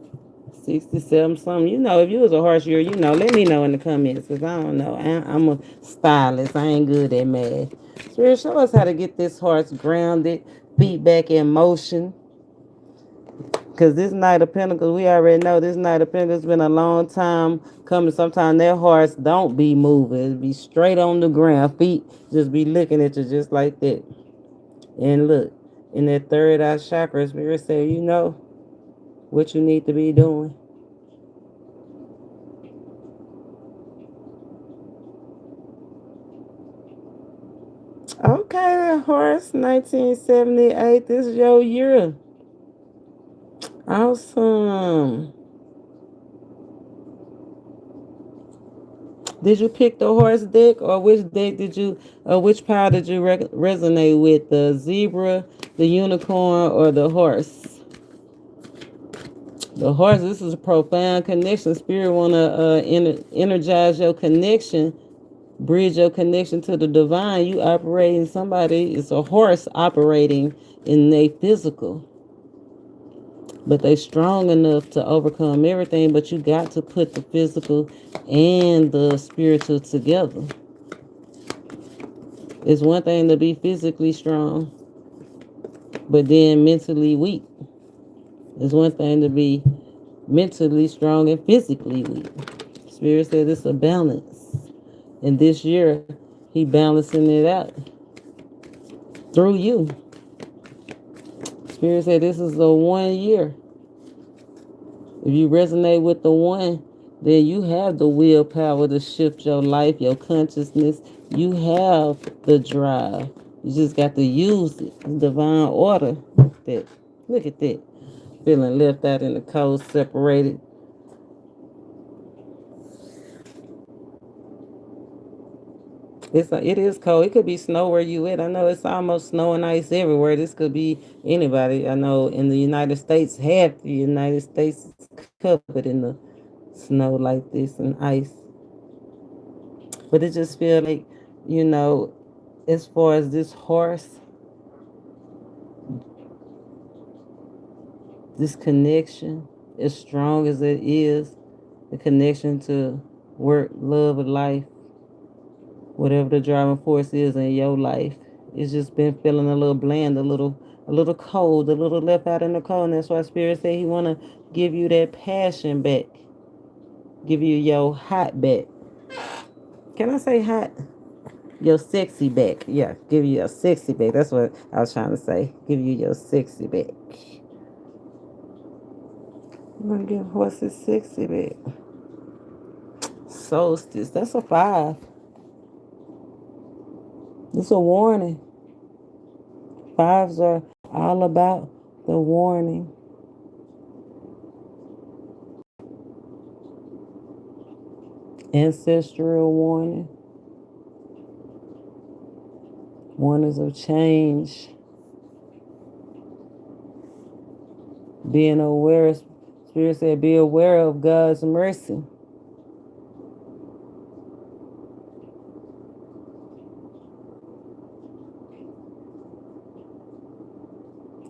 67, something. If you was a horse year, let me know in the comments because I don't know. I'm a stylist. I ain't good at math. Spirit, show us how to get this horse grounded, feet back in motion. Because this Knight of Pentacles, we already know this Knight of Pentacles been a long time coming. Sometimes their hearts don't be moving. It be straight on the ground. Feet just be looking at you just like that. And look, in that third eye chakra, Spirit say, you know what you need to be doing. Okay, horse, 1978. This is your year. Awesome. Did you pick the horse deck, or which deck which pile did you resonate with? The zebra, the unicorn, or the horse? The horse, this is a profound connection. Spirit want to energize your connection, bridge your connection to the divine. You operating somebody, it's a horse operating in their physical. But they strong enough to overcome everything, but you got to put the physical and the spiritual together. It's one thing to be physically strong, but then mentally weak. It's one thing to be mentally strong and physically weak. Spirit said it's a balance. And this year, he balancing it out through you. Spirit said this is a 1 year. If you resonate with the one, then you have the willpower to shift your life, your consciousness. You have the drive. You just got to use it. Divine order. That. Look at that. Feeling left out in the cold, separated. It is cold. It could be snow where you at. I know it's almost snow and ice everywhere. This could be anybody. I know in the United States, half the United States is covered in the snow like this and ice. But it just feel like, you know, as far as this horse, this connection, as strong as it is, the connection to work, love, and life, whatever the driving force is in your life, it's just been feeling a little bland, a little cold, a little left out in the cold. And that's why Spirit said He wanna give you that passion back, give you your hot back. Can I say hot? Your sexy back. Yeah, give you your sexy back. That's what I was trying to say. Give you your sexy back. I'm gonna give horses sexy back. Solstice. That's a 5. It's a warning. Fives are all about the warning. Ancestral warning. Warnings of change. Being aware. Spirit said, be aware of God's mercy.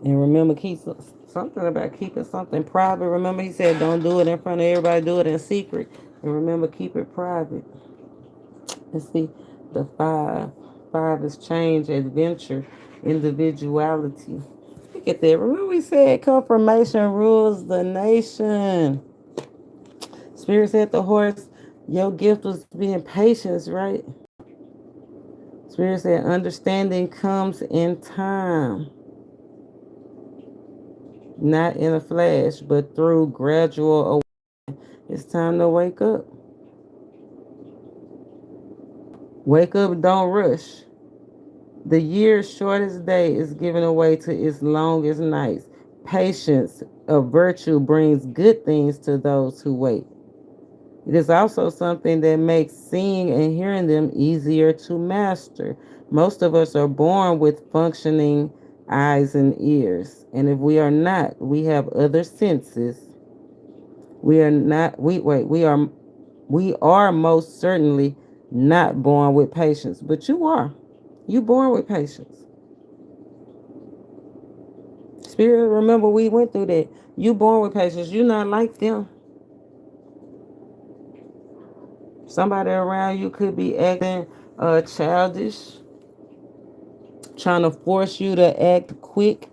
And remember, keep something about keeping something private. Remember, He said, don't do it in front of everybody, do it in secret. And remember, keep it private. And see, the 5. 5 is change, adventure, individuality. Look at that. Remember, we said confirmation rules the nation. Spirit said the horse, your gift was being patience, right? Spirit said understanding comes in time. Not in a flash, but through gradual awakening. It's time to wake up. Wake up, don't rush. The year's shortest day is given away to its longest nights. Patience, a virtue, brings good things to those who wait. It is also something that makes seeing and hearing them easier to master. Most of us are born with functioning eyes and ears. And if we are not, we have other senses. We are not we are most certainly not born with patience, but you are. You born with patience. Spirit, remember we went through that. You born with patience. You not like them. Somebody around you could be acting childish, trying to force you to act quick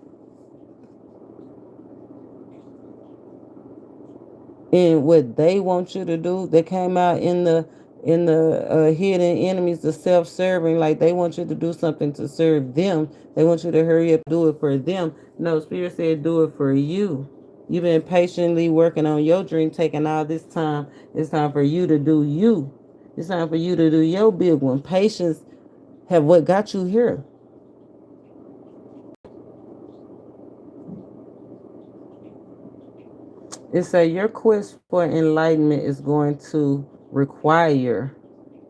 in what they want you to do. They came out in the hidden enemies, the self-serving, like they want you to do something to serve them. They want you to hurry up, do it for them. No, Spirit said do it for you. You've been patiently working on your dream, taking all this time. It's time for you to do you. It's time for you to do your big one. Patience have what got you here. It say your quest for enlightenment is going to require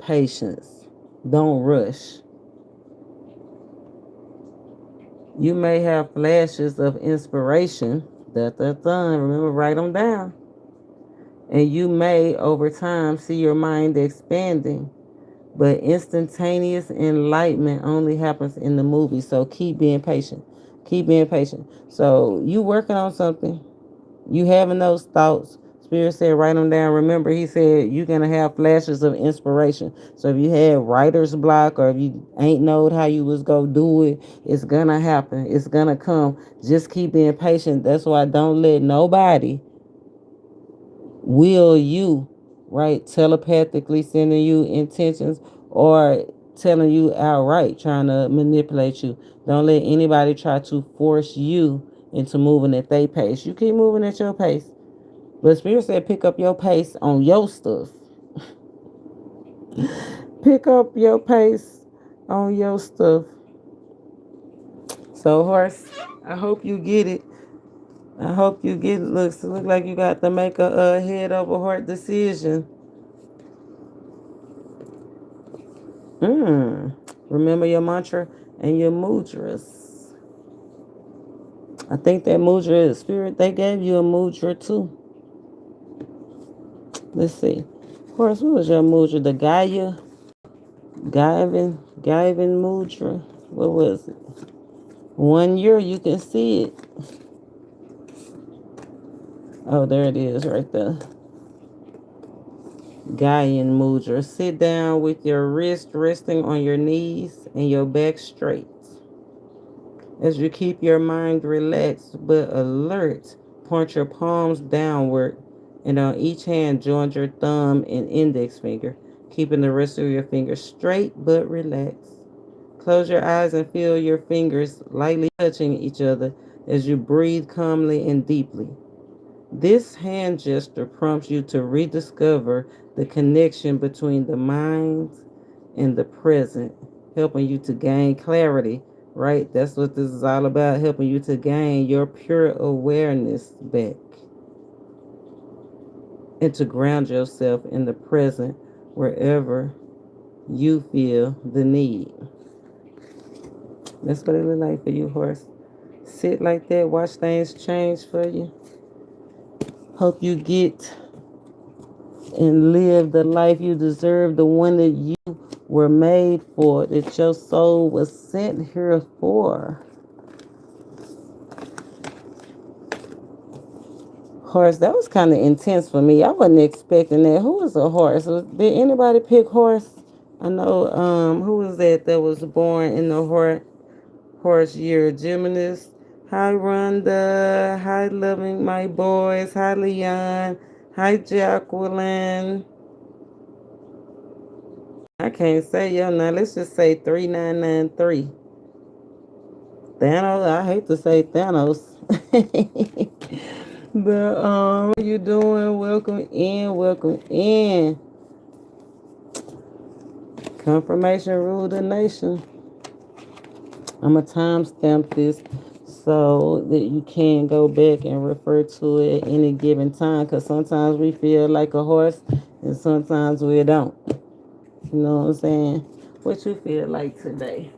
patience. Don't rush. You may have flashes of inspiration. Remember, write them down. And you may, over time, see your mind expanding. But instantaneous enlightenment only happens in the movie. So keep being patient. Keep being patient. So you working on something. You having those thoughts. Spirit said write them down. Remember, He said you're gonna have flashes of inspiration. So if you had writer's block or if you ain't knowed how you was gonna do it, it's gonna happen. It's gonna come. Just keep being patient. That's why don't let nobody will you, right? Telepathically sending you intentions or telling you outright, trying to manipulate you. Don't let anybody try to force you into moving at their pace. You keep moving at your pace. But Spirit said pick up your pace on your stuff. Pick up your pace on your stuff. So, horse, I hope you get it. I hope you get it. Look like you got to make a head over heart decision. Remember your mantra and your mudras. I think that mudra is Spirit. They gave you a mudra too. Let's see. Horse, what was your mudra? The Gaivan mudra. What was it? 1 year, you can see it. Oh, there it is right there. Gaian mudra. Sit down with your wrist resting on your knees and your back straight. As you keep your mind relaxed but alert, point your palms downward and on each hand join your thumb and index finger, keeping the rest of your fingers straight but relaxed. Close your eyes and feel your fingers lightly touching each other as you breathe calmly and deeply. This hand gesture prompts you to rediscover the connection between the mind and the present, helping you to gain clarity, right? That's what this is all about, helping you to gain your pure awareness back and to ground yourself in the present wherever you feel the need. That's what it looks like for you, horse. Sit like that, watch things change for you. Hope you get and live the life you deserve, the one that you were made for, that your soul was sent here for. Horse, that was kind of intense for me. I wasn't expecting that. Who was a horse? Did anybody pick horse? I know, who was that was born in the horse year? Gymnast. Hi, Rhonda. Hi, Loving My Boys. Hi, Leon. Hi, Jacqueline. I can't say yo now. Let's just say 3993. Thanos. I hate to say Thanos. But what you doing? Welcome in. Welcome in. Confirmation rule the nation. I'm going to timestamp this so that you can go back and refer to it at any given time, because sometimes we feel like a horse and sometimes we don't. You know what I'm saying? What you feel like today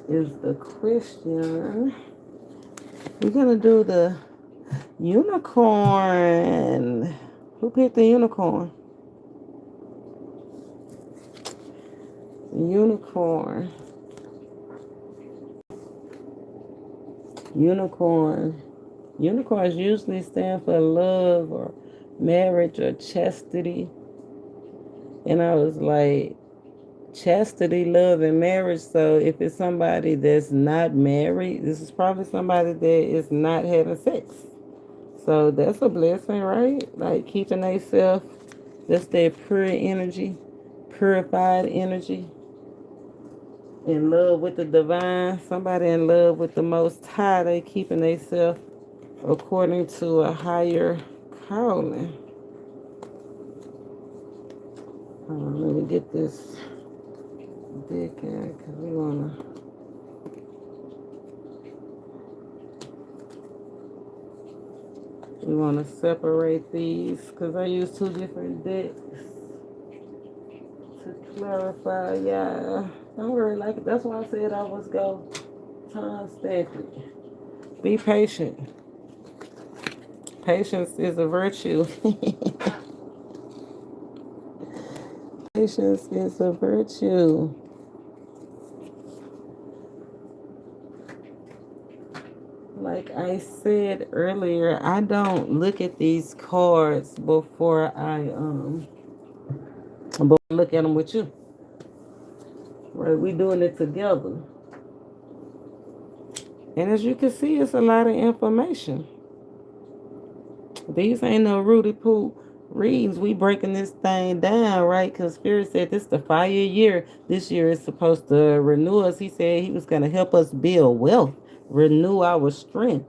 is the question. We're going to do the unicorn. Who picked the unicorn? Unicorn. Unicorns usually stand for love or marriage or chastity. And I was like, chastity, love, and marriage. So if it's somebody that's not married, this is probably somebody that is not having sex. So that's a blessing, right? Like keeping themselves, that's their pure energy, purified energy. In love with the divine, somebody in love with the Most High, they keeping themselves according to a higher calling. Let me get this deck out because we wanna separate these because I use two different decks to clarify. Yeah, don't worry, like that's why I said I was go time stamp it. Be patient. Patience is a virtue. Patience is a virtue. Like I said earlier, I don't look at these cards before I look at them with you. Right, we doing it together. And as you can see, it's a lot of information. These ain't no Rudy Poo readings. We breaking this thing down, right? Because Spirit said this is the 5-year year. This year is supposed to renew us. He said he was going to help us build wealth. renew our strength,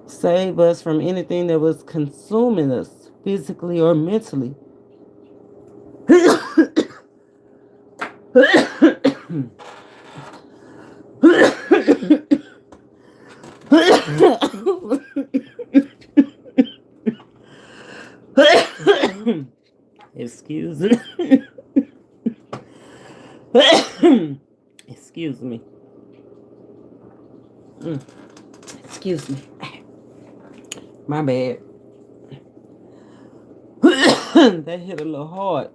save us from anything that was consuming us physically or mentally. Excuse me. Excuse me. Excuse me. My bad. That hit a little hard.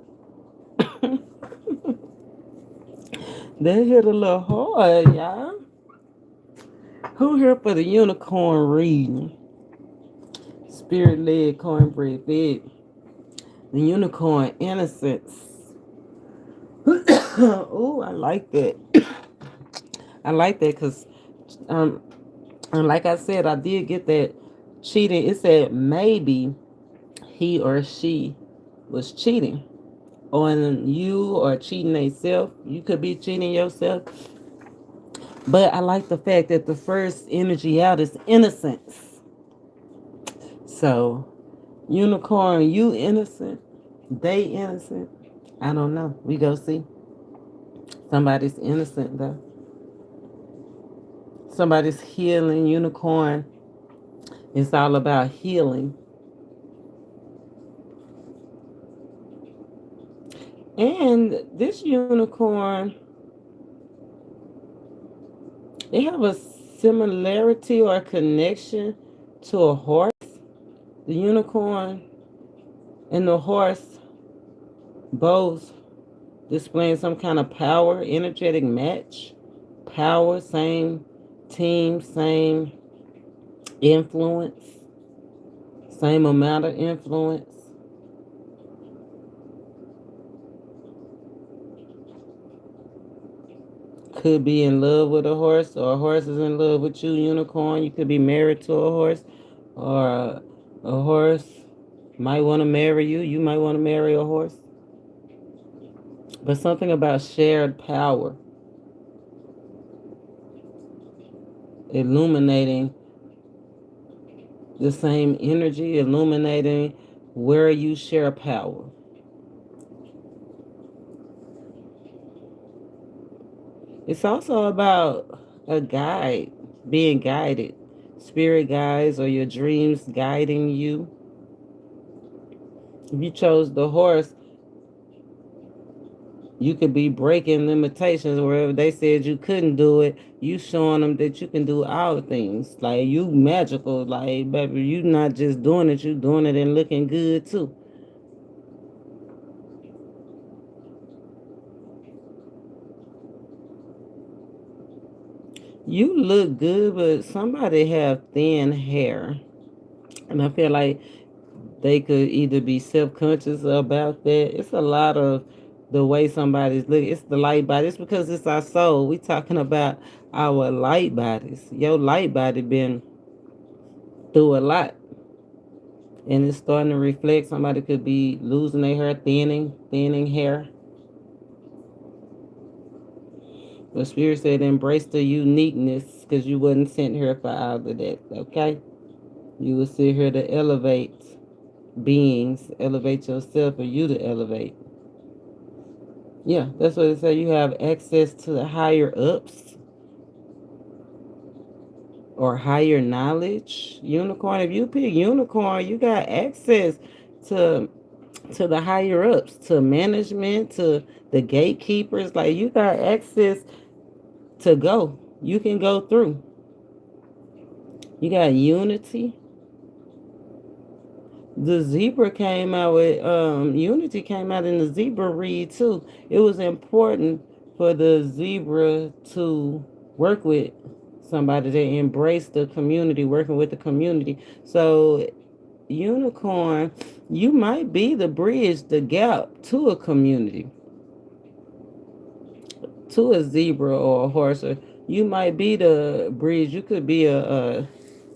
That hit a little hard, y'all. Who here for the unicorn reading? Spirit led cornbread fed. The unicorn innocence. Oh, I like that. I like that because, and like I said, I did get that cheating. It said maybe he or she was cheating on you or cheating themselves. You could be cheating yourself. But I like the fact that the first energy out is innocence. So, unicorn, you innocent. They innocent. I don't know. We go see. Somebody's innocent though. Somebody's healing. Unicorn. It's all about healing. And this unicorn, they have a similarity or a connection to a horse. The unicorn and the horse both displaying some kind of power, energetic match. Power, same team, same influence, same amount of influence. Could be in love with a horse, or a horse is in love with you, unicorn. You could be married to a horse, or a horse might want to marry you. You might want to marry a horse. But something about shared power, illuminating the same energy, illuminating where you share power. It's also about a guide, being guided, spirit guides or your dreams guiding you. If you chose the horse, you could be breaking limitations wherever they said you couldn't do it. You showing them that you can do all things. Like you magical. Like baby, you not just doing it, you doing it and looking good too. You look good, but somebody have thin hair. And I feel like they could either be self-conscious about that. It's a lot of the way somebody's looking. It's the light body. It's because it's our soul. We talking about our light bodies. Your light body been through a lot. And it's starting to reflect. Somebody could be losing their hair, thinning hair. But Spirit said embrace the uniqueness because you wasn't sent here for all of that, okay? You will sit here to elevate beings, elevate yourself, or you to elevate. Yeah, that's what it says. You have access to the higher ups or higher knowledge. Unicorn, if you pick unicorn, you got access to the higher ups, to management, to the gatekeepers. Like you got access to go. You can go through. You got unity. The zebra came out with unity came out in the zebra read too. It was important for the zebra to work with somebody that embrace the community, working with the community. So unicorn, you might be the bridge, the gap to a community, to a zebra or a horse, or you might be the bridge. You could be a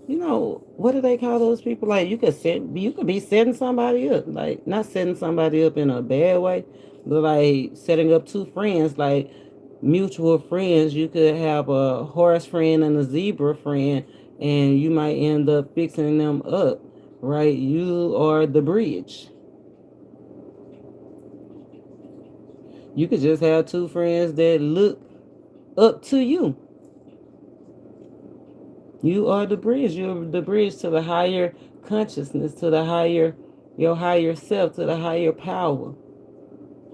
you know, what do they call those people? Like you could be setting somebody up, like not setting somebody up in a bad way, but like setting up two friends. Like mutual friends. You could have a horse friend and a zebra friend, and you might end up fixing them up, right? You are the bridge. You could just have two friends that look up to you. You are the bridge. You're the bridge to the higher consciousness, to the higher, your higher self, to the higher power.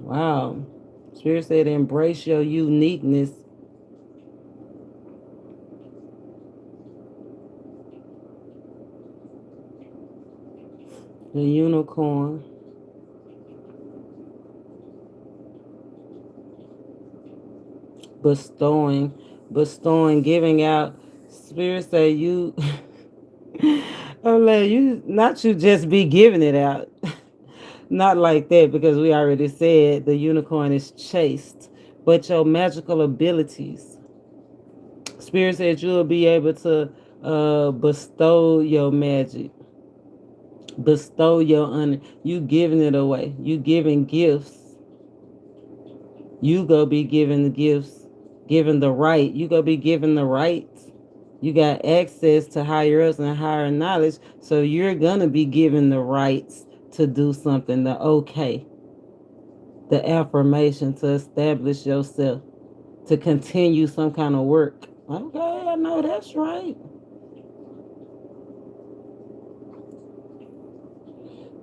Wow. Spirit said, embrace your uniqueness. The unicorn. Bestowing, giving out. Spirit say you, oh, like you, not you just be giving it out. Not like that, because we already said the unicorn is chaste. But your magical abilities. Spirit said you'll be able to bestow your magic, bestow your honor. You giving it away. You giving gifts. You go be giving the gifts, giving the right. You go be giving the rights. You got access to higher ups and higher knowledge, so you're gonna be given the rights to do something. The okay, the affirmation to establish yourself, to continue some kind of work. Okay, I know that's right.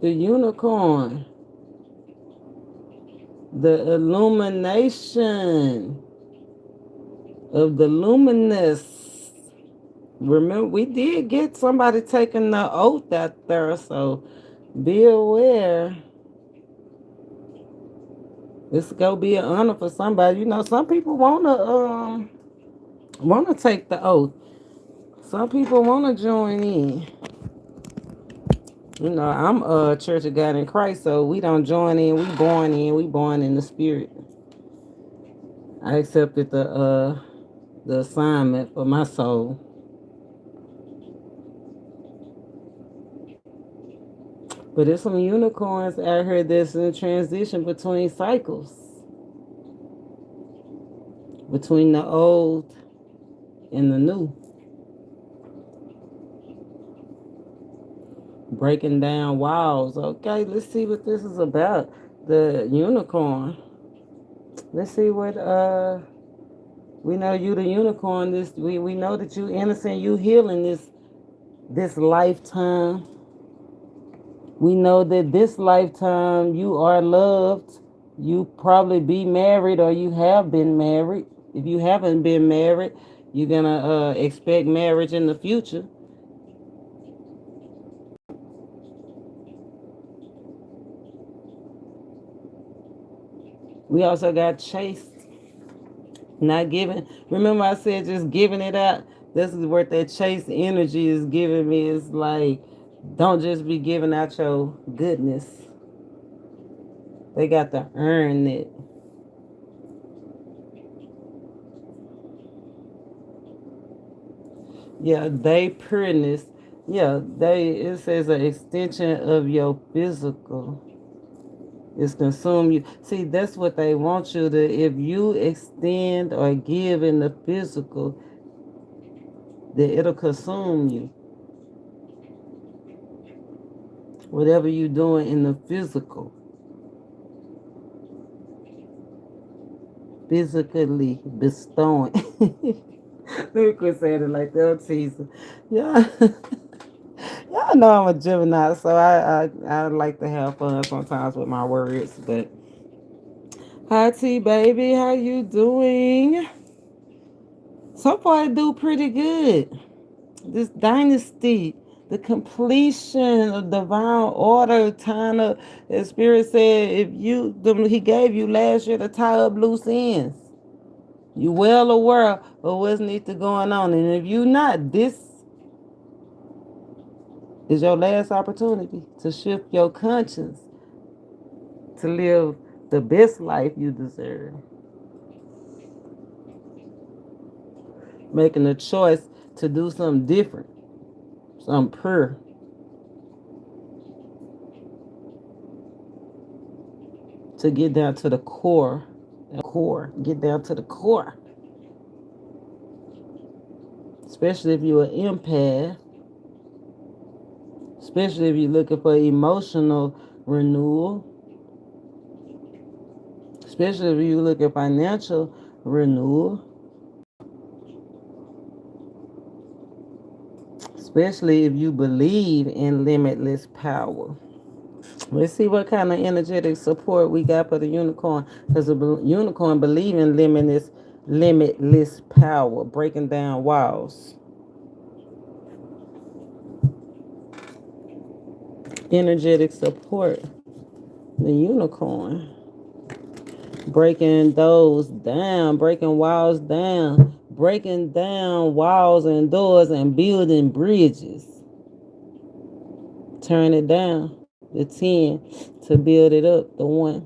The unicorn, the illumination of the luminous. Remember, we did get somebody taking the oath out there, so be aware. It's gonna be an honor for somebody. You know, some people wanna take the oath. Some people wanna join in. You know, I'm a Church of God in Christ, so we don't join in. We born in. We born in the spirit. I accepted the assignment for my soul. But there's some unicorns out here that's in transition between cycles, between the old and the new. Breaking down walls. Okay, let's see what this is about. The unicorn. Let's see what we know you the unicorn. This we know that you innocent, you healing this lifetime. We know that this lifetime you are loved. You probably be married or you have been married. If you haven't been married, you're gonna expect marriage in the future. We also got chased, not giving. Remember, I said just giving it out. This is what that chase energy is giving me. It's like, don't just be giving out your goodness. They got to earn it. Yeah, they pureness. Yeah, they. It says an extension of your physical. It's consume you. See, that's what they want you to. If you extend or give in the physical, then it'll consume you. Whatever you're doing in the physical, physically bestowing. Let me quit saying it like that. I'm teasing. Yeah. Y'all know I'm a Gemini, so I like to have fun sometimes with my words. But hi T baby, how you doing? So far I do pretty good. This dynasty, the completion of divine order, Tana, the spirit said if you he gave you last year to tie up loose ends. You well aware of what's need to going on. And if you not, this is your last opportunity to shift your conscience to live the best life you deserve. Making a choice to do something different, something pure. To get down to the core. core. Get down to the core. Especially if you're an empath. Especially if you're looking for emotional renewal. Especially if you're looking for financial renewal. Especially if you believe in limitless power. Let's see what kind of energetic support we got for the unicorn. Because the unicorn believe in limitless power, breaking down walls. Energetic support. The unicorn. Breaking those down, breaking walls down, breaking down walls and doors and building bridges. Turn it down. The 10 to build it up. The 1.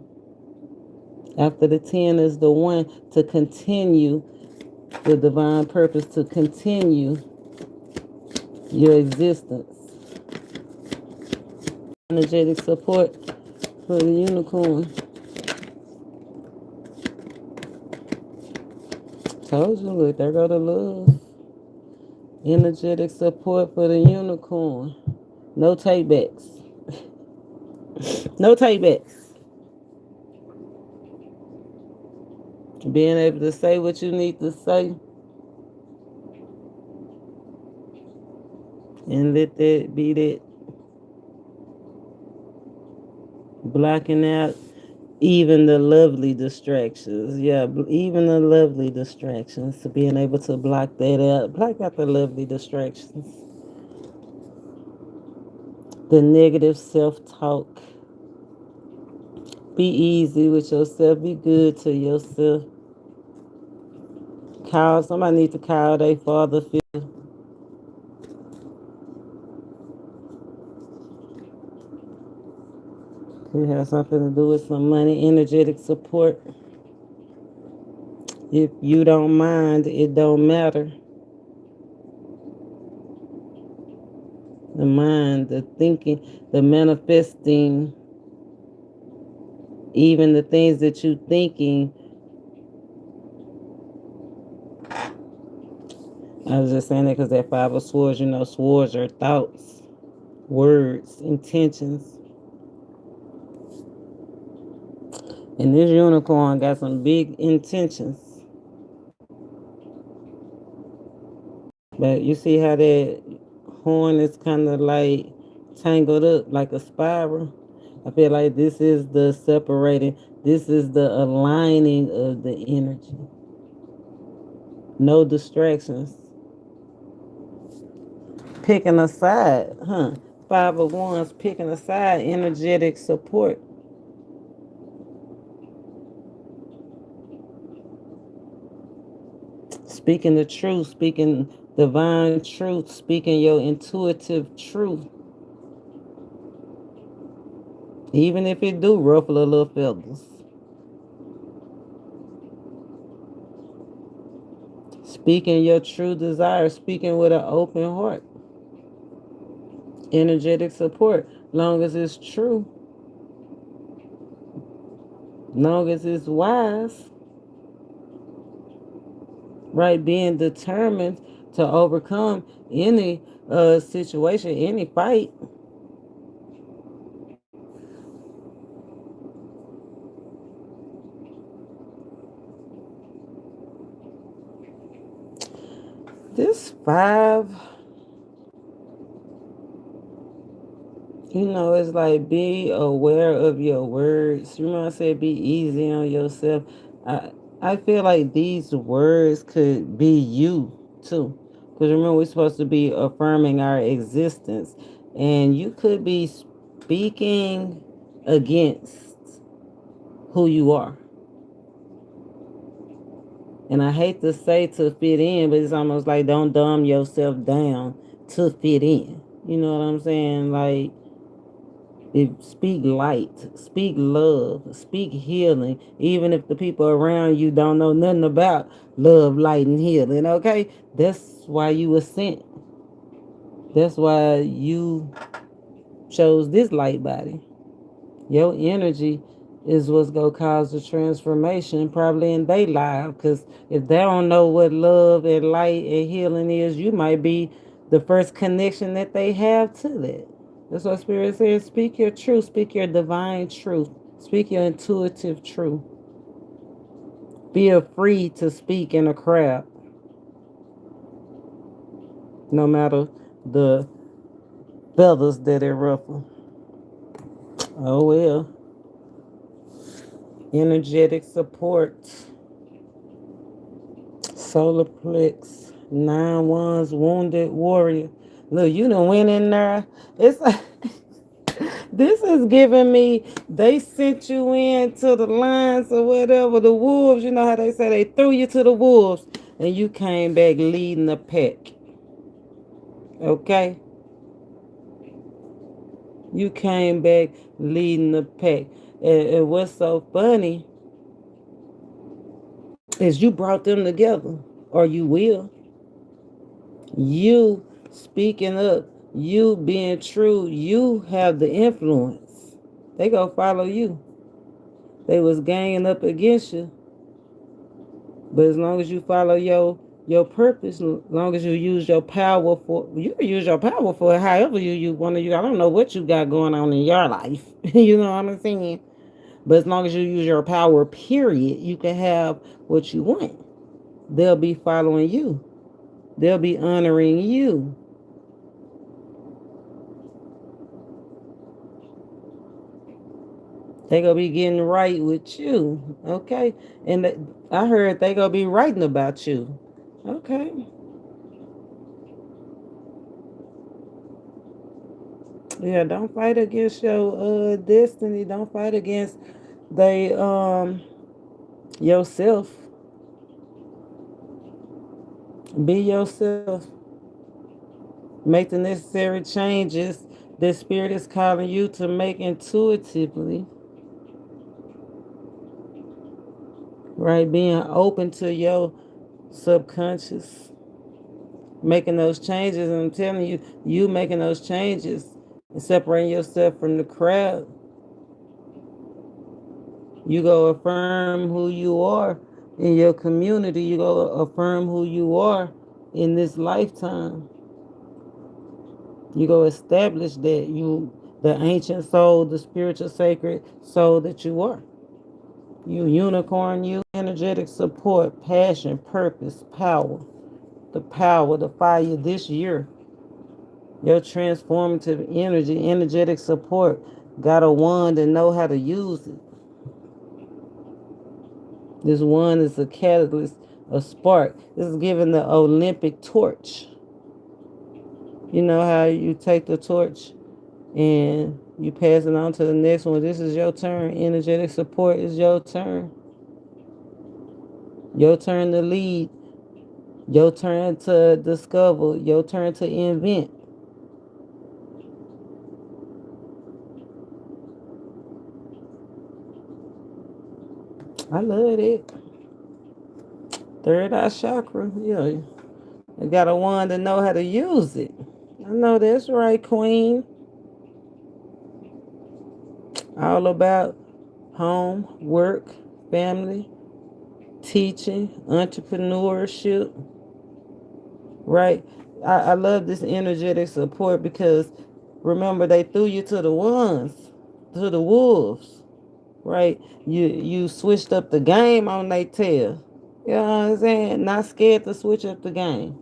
After the 10 is the 1 to continue the divine purpose, to continue your existence. Energetic support for the unicorn. Told you, look, there go the love. Energetic support for the unicorn. No takebacks. No takebacks. Being able to say what you need to say. And let that be that. Blocking out even the lovely distractions. Yeah, even the lovely distractions. So being able to block that out. Block out the lovely distractions. The negative self-talk. Be easy with yourself. Be good to yourself. Somebody needs to call their father. Could have something to do with some money, energetic support. If you don't mind, it don't matter. The mind, the thinking, the manifesting, even the things that you thinking. I was just saying that because that 5 of swords, swords are thoughts, words, intentions. And this unicorn got some big intentions. But you see how that horn is kind of like tangled up like a spiral? I feel like this is the separating, this is the aligning of the energy. No distractions. Picking a side, 5 of Wands, picking a side, energetic support. Speaking the truth, speaking divine truth, speaking your intuitive truth. Even if it do ruffle a little feathers. Speaking your true desire, speaking with an open heart. Energetic support, long as it's true. Long as it's wise. Right, being determined to overcome any situation, any fight. This 5, it's like be aware of your words. You remember I said be easy on yourself. I feel like these words could be you too. Because remember, we're supposed to be affirming our existence. And you could be speaking against who you are. And I hate to say to fit in, but it's almost like don't dumb yourself down to fit in. You know what I'm saying? Like, speak light, speak love, speak healing, even if the people around you don't know nothing about love, light, and healing, okay? That's why you were sent. That's why you chose this light body. Your energy is what's gonna cause the transformation probably in their life. Because if they don't know what love and light and healing is, you might be the first connection that they have to that. That's what Spirit says. Speak your truth. Speak your divine truth. Speak your intuitive truth. Feel free to speak in a crowd, no matter the feathers that it ruffle. Oh well. Energetic support. Solar plex. 9 wands. Wounded warrior. Look, you done went in there. It's this is giving me. They sent you in to the lions or whatever. The wolves. You know how they say they threw you to the wolves, and you came back leading the pack. Okay, you came back leading the pack. And what's so funny is you brought them together, or you will. You speaking up, you being true, you have the influence. They gonna follow you. They was ganging up against you, but as long as you follow your purpose, as long as you use your power for, you can use your power for however you want to. I don't know what you got going on in your life. You know what I'm saying? But as long as you use your power, period, you can have what you want. They'll be following you. They'll be honoring you. They gonna be getting right with you, okay? And I heard they gonna be writing about you, okay? Yeah, don't fight against your destiny. Don't fight against they yourself. Be yourself. Make the necessary changes that spirit is calling you to make intuitively. Right, being open to your subconscious, making those changes. And I'm telling you, you making those changes and separating yourself from the crowd, you go affirm who you are in your community. You go affirm who you are in this lifetime. You go establish that you, the ancient soul, the spiritual sacred soul that you are. You unicorn, you energetic support, passion, purpose, power. The power, the fire this year. Your transformative energy, energetic support. Got a wand and know how to use it. This wand is a catalyst, a spark. This is giving the Olympic torch. You know how you take the torch and you pass it on to the next one. This is your turn. Energetic support is your turn. Your turn to lead. Your turn to discover. Your turn to invent. I love it. Third eye chakra. Yeah. I got a wand to know how to use it. I know that's right, Queen. All about home, work, family, teaching, entrepreneurship. Right? I love this energetic support because remember they threw you to the ones, to the wolves. Right? You switched up the game on their tail. You know what I'm saying? Not scared to switch up the game.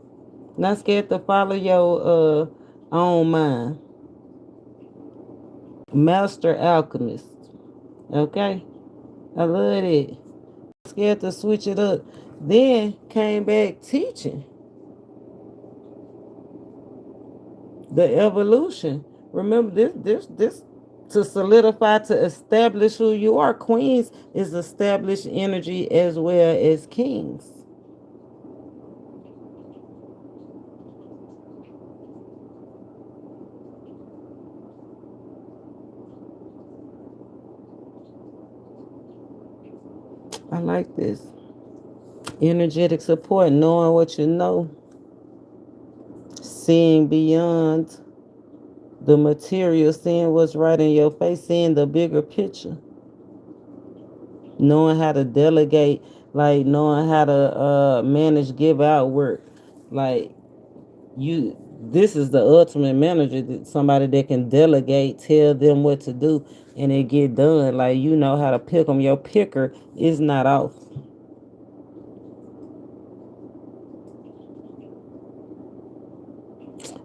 Not scared to follow your own mind. Master alchemist. Okay? I love it. Scared to switch it up. Then came back teaching the evolution. Remember this to solidify, to establish who you are. Queens is established energy as well as kings. I like this. Energetic support, knowing what you know, seeing beyond the material, seeing what's right in your face, seeing the bigger picture. knowing how to delegate, like knowing how to manage, give out work. Like you, this is the ultimate manager, somebody that can delegate, tell them what to do, and it get done. Like you know how to pick them. Your picker is not off.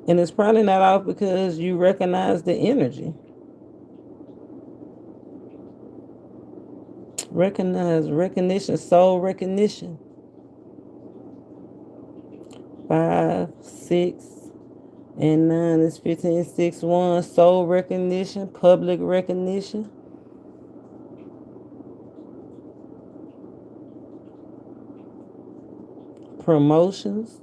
And it's probably not off because you recognize the energy. Recognize, recognition, soul recognition. 5, 6, and 9 is 15, 6, 1. Soul recognition, public recognition, promotions.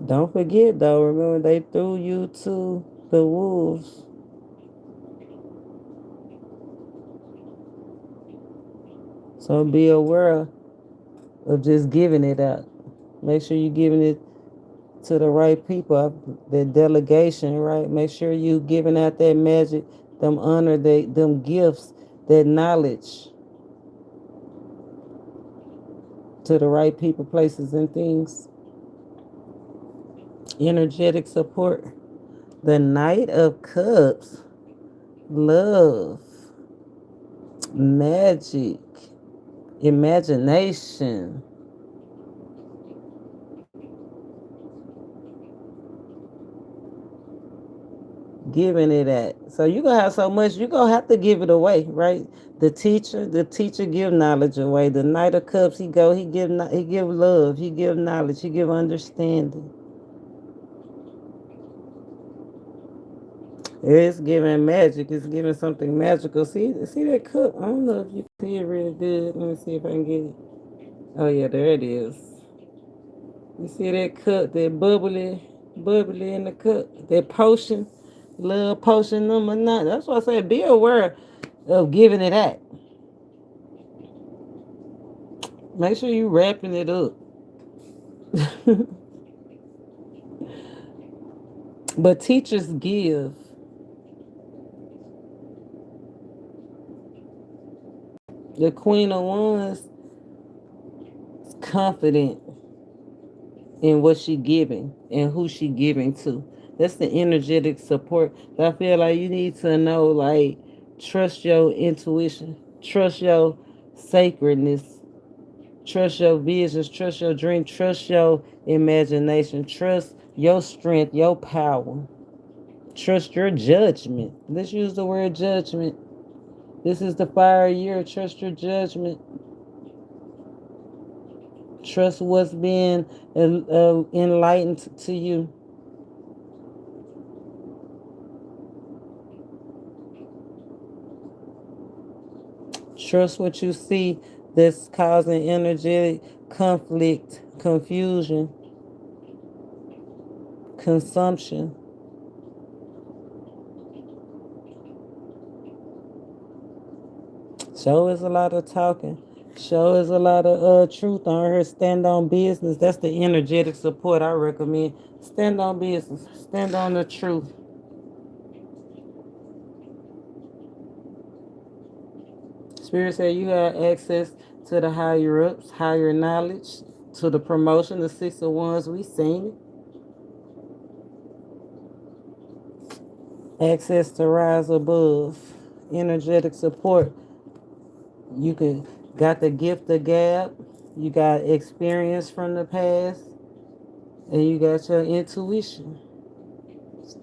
Don't forget though, remember they threw you to the wolves. So be aware of just giving it out. Make sure you're giving it to the right people. That delegation, right? Make sure you giving out that magic, them honor, them gifts, that knowledge to the right people, places, and things. Energetic support. The Knight of Cups. Love. Magic. Imagination. Giving it at. So you gonna have so much, you gonna have to give it away, right? The teacher give knowledge away. The Knight of Cups, he give love, he give knowledge, he give understanding. It's giving magic. It's giving something magical. See that cup? I don't know if you can see it really good. Let me see if I can get it. Oh yeah, there it is. You see that cup? That bubbly in the cup. That potion, love potion number 9. That's why I said be aware of giving it at. Make sure you wrapping it up. But teachers give. The Queen of Wands is confident in what she giving and who she giving to. That's the energetic support. I feel like you need to know, like, trust your intuition, trust your sacredness, trust your visions, trust your dream, trust your imagination, trust your strength, your power, trust your judgment. Let's use the word judgment. This is the fire year. Trust your judgment. Trust what's being enlightened to you. Trust what you see that's causing energetic conflict, confusion, consumption. Show is a lot of talking. Show is a lot of truth on her. Stand on business. That's the energetic support I recommend. Stand on business. Stand on the truth. Spirit said you have access to the higher ups, higher knowledge, to the promotion, the 6 of Wands. We seen it. Access to rise above. Energetic support. You can got the gift of gab. You got experience from the past, and you got your intuition.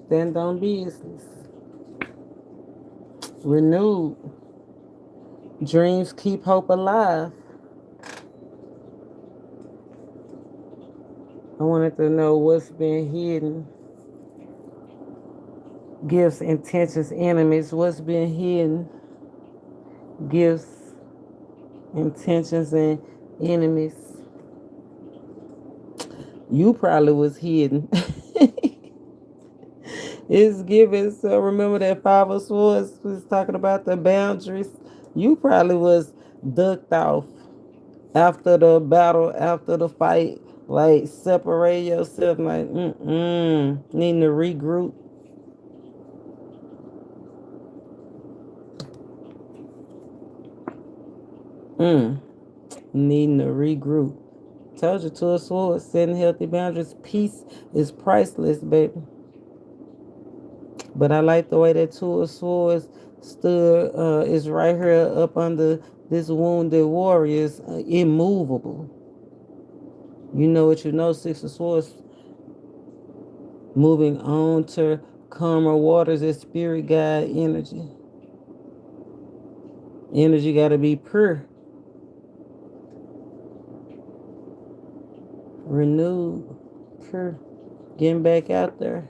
Stand on business. Renewed. Dreams keep hope alive. I wanted to know what's been hidden. Gifts, intentions, enemies. What's been hidden? Gifts, intentions, and enemies. You probably was hidden. It's given. So remember that 5 of Swords was talking about the boundaries. You probably was ducked off. after the battle, after the fight, like separate yourself, like needing to regroup. Mm, needing to regroup. Told you to a sword, setting healthy boundaries. Peace is priceless, baby. But I like the way that two of swords stood is right here up under this wounded warrior is immovable. You know what you know, six of swords moving on to calmer waters is spirit guide energy. Energy got to be pure, renewed, pure, getting back out there.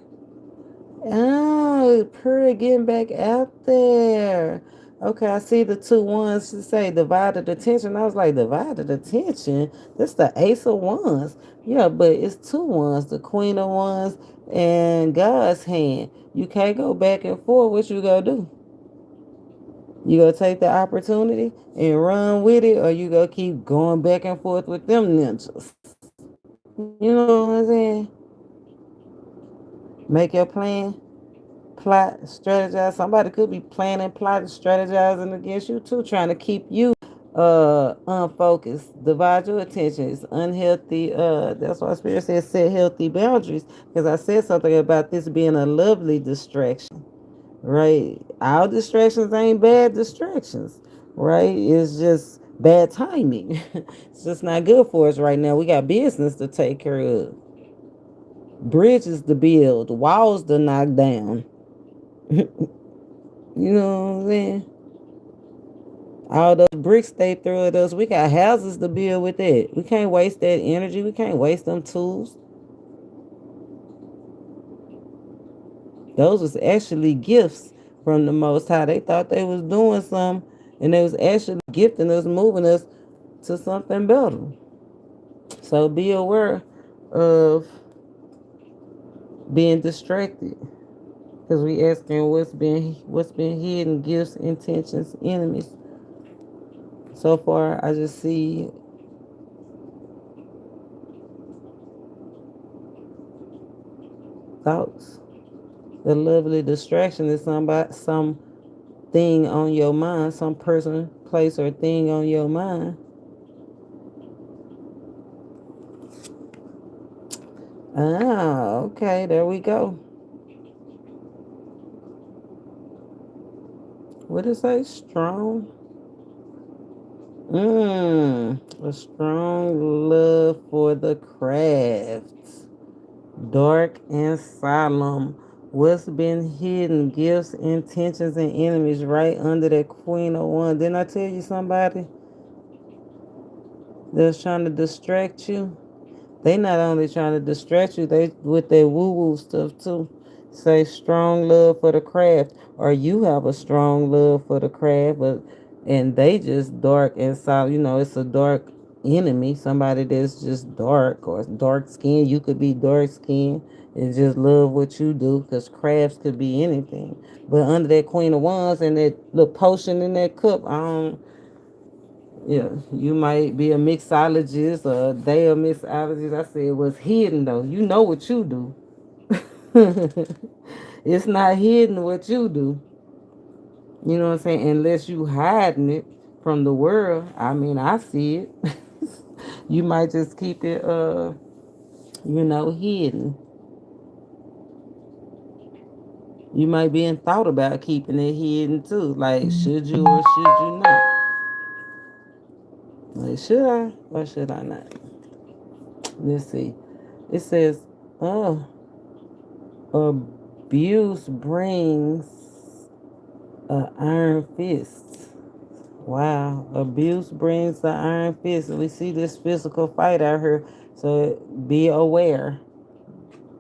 Oh, pure getting back out there. Okay, I see the two ones to say divided attention. I was like, divided attention? That's the ace of wands. Yeah, but it's two ones, the queen of wands and God's hand. You can't go back and forth. What you gonna do? You gonna take the opportunity and run with it, or you gonna keep going back and forth with them ninjas? You know what I'm saying? Make your plan, plot, strategize. Somebody could be planning, plotting, strategizing against you too, trying to keep you unfocused. Divide your attention. It's unhealthy. That's why Spirit says set healthy boundaries. Because I said something about this being a lovely distraction. Right? All distractions ain't bad distractions. Right? It's just bad timing. It's just not good for us right now. We got business to take care of. Bridges to build, walls to knock down. You know what I'm saying? All those bricks they threw at us, we got houses to build with that. We can't waste that energy. We can't waste them tools. Those was actually gifts from the Most High. They thought they was doing something, and they was actually gifting us, moving us to something better. So be aware of being distracted, because we asking what's been hidden, gifts, intentions, enemies. So far, I just see thoughts. The lovely distraction is something on your mind, some person, place, or thing on your mind. Ah, okay, there we go. What did it say? Strong? A strong love for the craft. Dark and solemn. What's been hidden? Gifts, intentions, and enemies right under that Queen of Wands. Didn't I tell you somebody that's trying to distract you? They not only trying to distract you, they with their woo woo stuff too. Say strong love for the craft, or you have a strong love for the craft, but and they just dark and solid. You know, it's a dark enemy, somebody that's just dark or dark skin. You could be dark skin and just love what you do, because crafts could be anything. But under that Queen of Wands and that little potion in that cup, I don't. Yeah, you might be a mixologist or they a mixologist. I said what's hidden though. You know what you do. It's not hidden what you do. You know what I'm saying? Unless you hiding it from the world. I mean, I see it. You might just keep it hidden. You might be in thought about keeping it hidden too. Like, should you or should you not? Like, should I or should I not? Let's see. It says, oh, abuse brings an iron fist. Wow. Abuse brings the iron fist. We see this physical fight out here. So be aware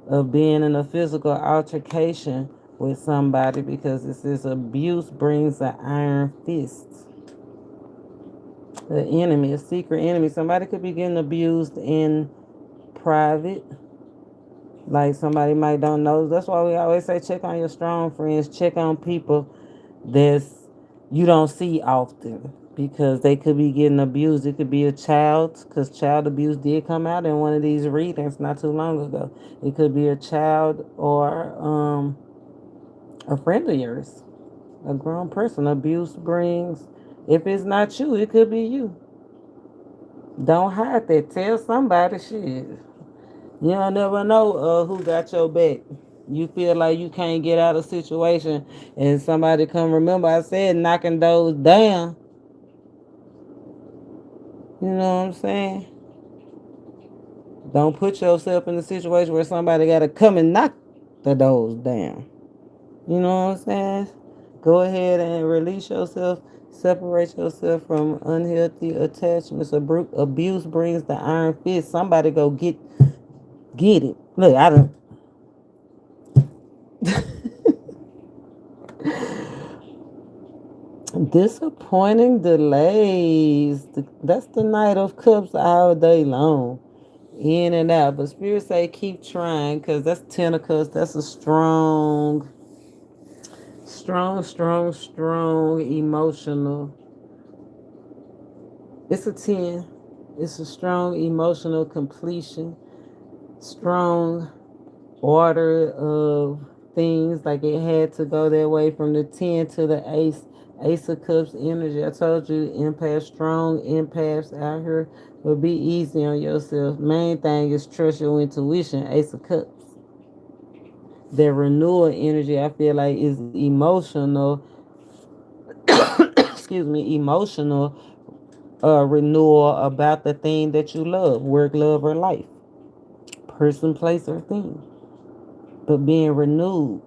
of being in a physical altercation with somebody, because it says abuse brings an iron fist. The enemy, a secret enemy. Somebody could be getting abused in private. Like somebody might don't know. That's why we always say check on your strong friends. Check on people that's you don't see often, because they could be getting abused. It could be a child, because child abuse did come out in one of these readings not too long ago. It could be a child or a friend of yours, a grown person. Abuse brings, if it's not you, it could be you. Don't hide that. Tell somebody shit. You don't never know who got your back. You feel like you can't get out of a situation and somebody come, remember I said knocking those down. You know what I'm saying? Don't put yourself in a situation where somebody got to come and knock the doors down. You know what I'm saying? Go ahead and release yourself. Separate yourself from unhealthy attachments. Abuse brings the iron fist. Somebody go get it. Look, I don't. Disappointing delays. That's the Knight of Cups all day long. In and out. But Spirit say keep trying, because that's Ten of Cups. That's a strong emotional. It's a 10. It's a strong emotional completion. Strong order of things, like it had to go that way from the 10 to the ace of cups energy. I told you, empath, strong empaths out here, but be easy on yourself. Main thing is trust your intuition. Ace of cups, that renewal energy, I feel like is emotional. Excuse me, emotional renewal about the thing that you love, work, love, or life, person, place, or thing, but being renewed,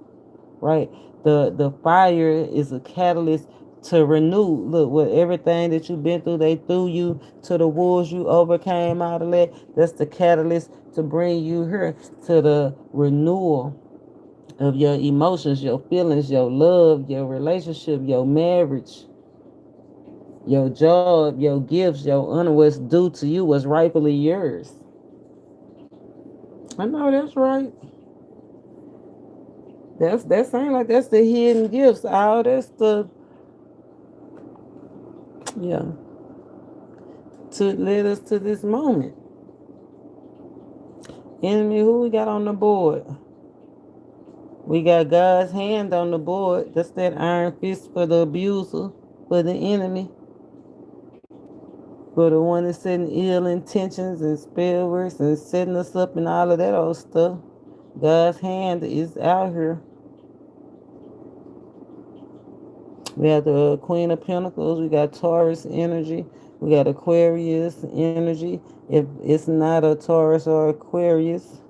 right? The fire is a catalyst to renew. Look, with everything that you've been through, they threw you to the wolves, you overcame all of that. That's the catalyst to bring you here to the renewal of your emotions, your feelings, your love, your relationship, your marriage, your job, your gifts, your honor, what's due to you, what's rightfully yours. I know that's right. That's saying like that's the hidden gifts. All that's the, yeah, to lead us to this moment. Enemy, who we got on the board? We got God's hand on the board. That's that iron fist for the abuser, for the enemy, for the one that's setting ill intentions and spell works and setting us up and all of that old stuff. God's hand is out here. We have the Queen of Pentacles. We got Taurus energy. We got Aquarius energy. If it's not a Taurus or Aquarius,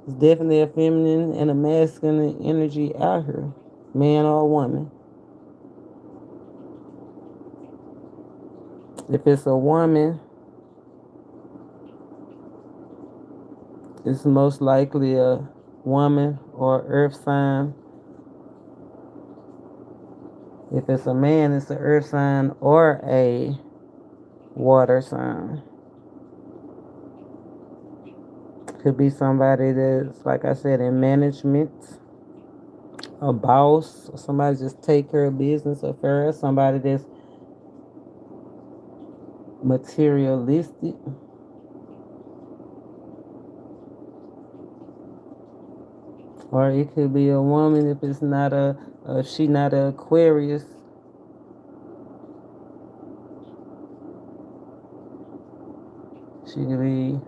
it's definitely a feminine and a masculine energy out here, man or woman. If it's a woman, it's most likely a woman or earth sign. If it's a man, it's an earth sign or a water sign. Could be somebody that's, like I said, in management, a boss, or somebody just take care of business affairs, somebody that's materialistic. Or it could be a woman if it's not if she not a Aquarius. She could be,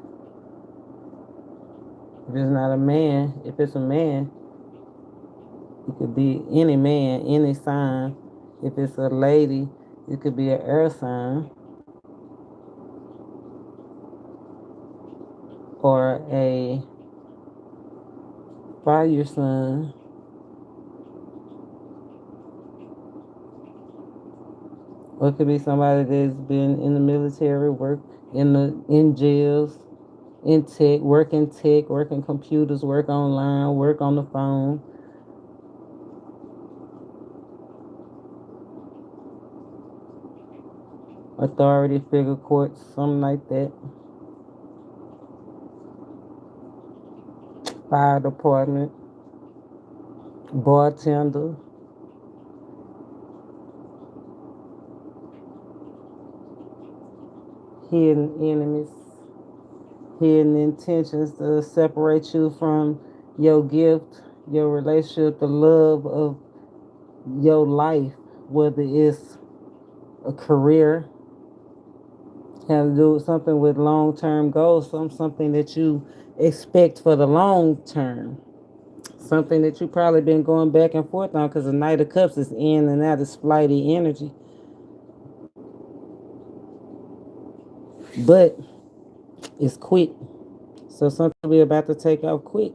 if it's not a man, if it's a man, it could be any man, any sign. If it's a lady, it could be an air sign or a fire sign. Or it could be somebody that's been in the military, work in jails, in tech, work in computers, work online, work on the phone. Authority figure, court, something like that. Fire department, bartender. hidden enemies, hidden intentions to separate you from your gift, your relationship, the love of your life, whether it's a career, have to do with something with long term goals, something that you expect for the long term. Something that you probably been going back and forth on because the Knight of Cups is in and out of flighty energy. But it's quick. So something we're about to take off quick.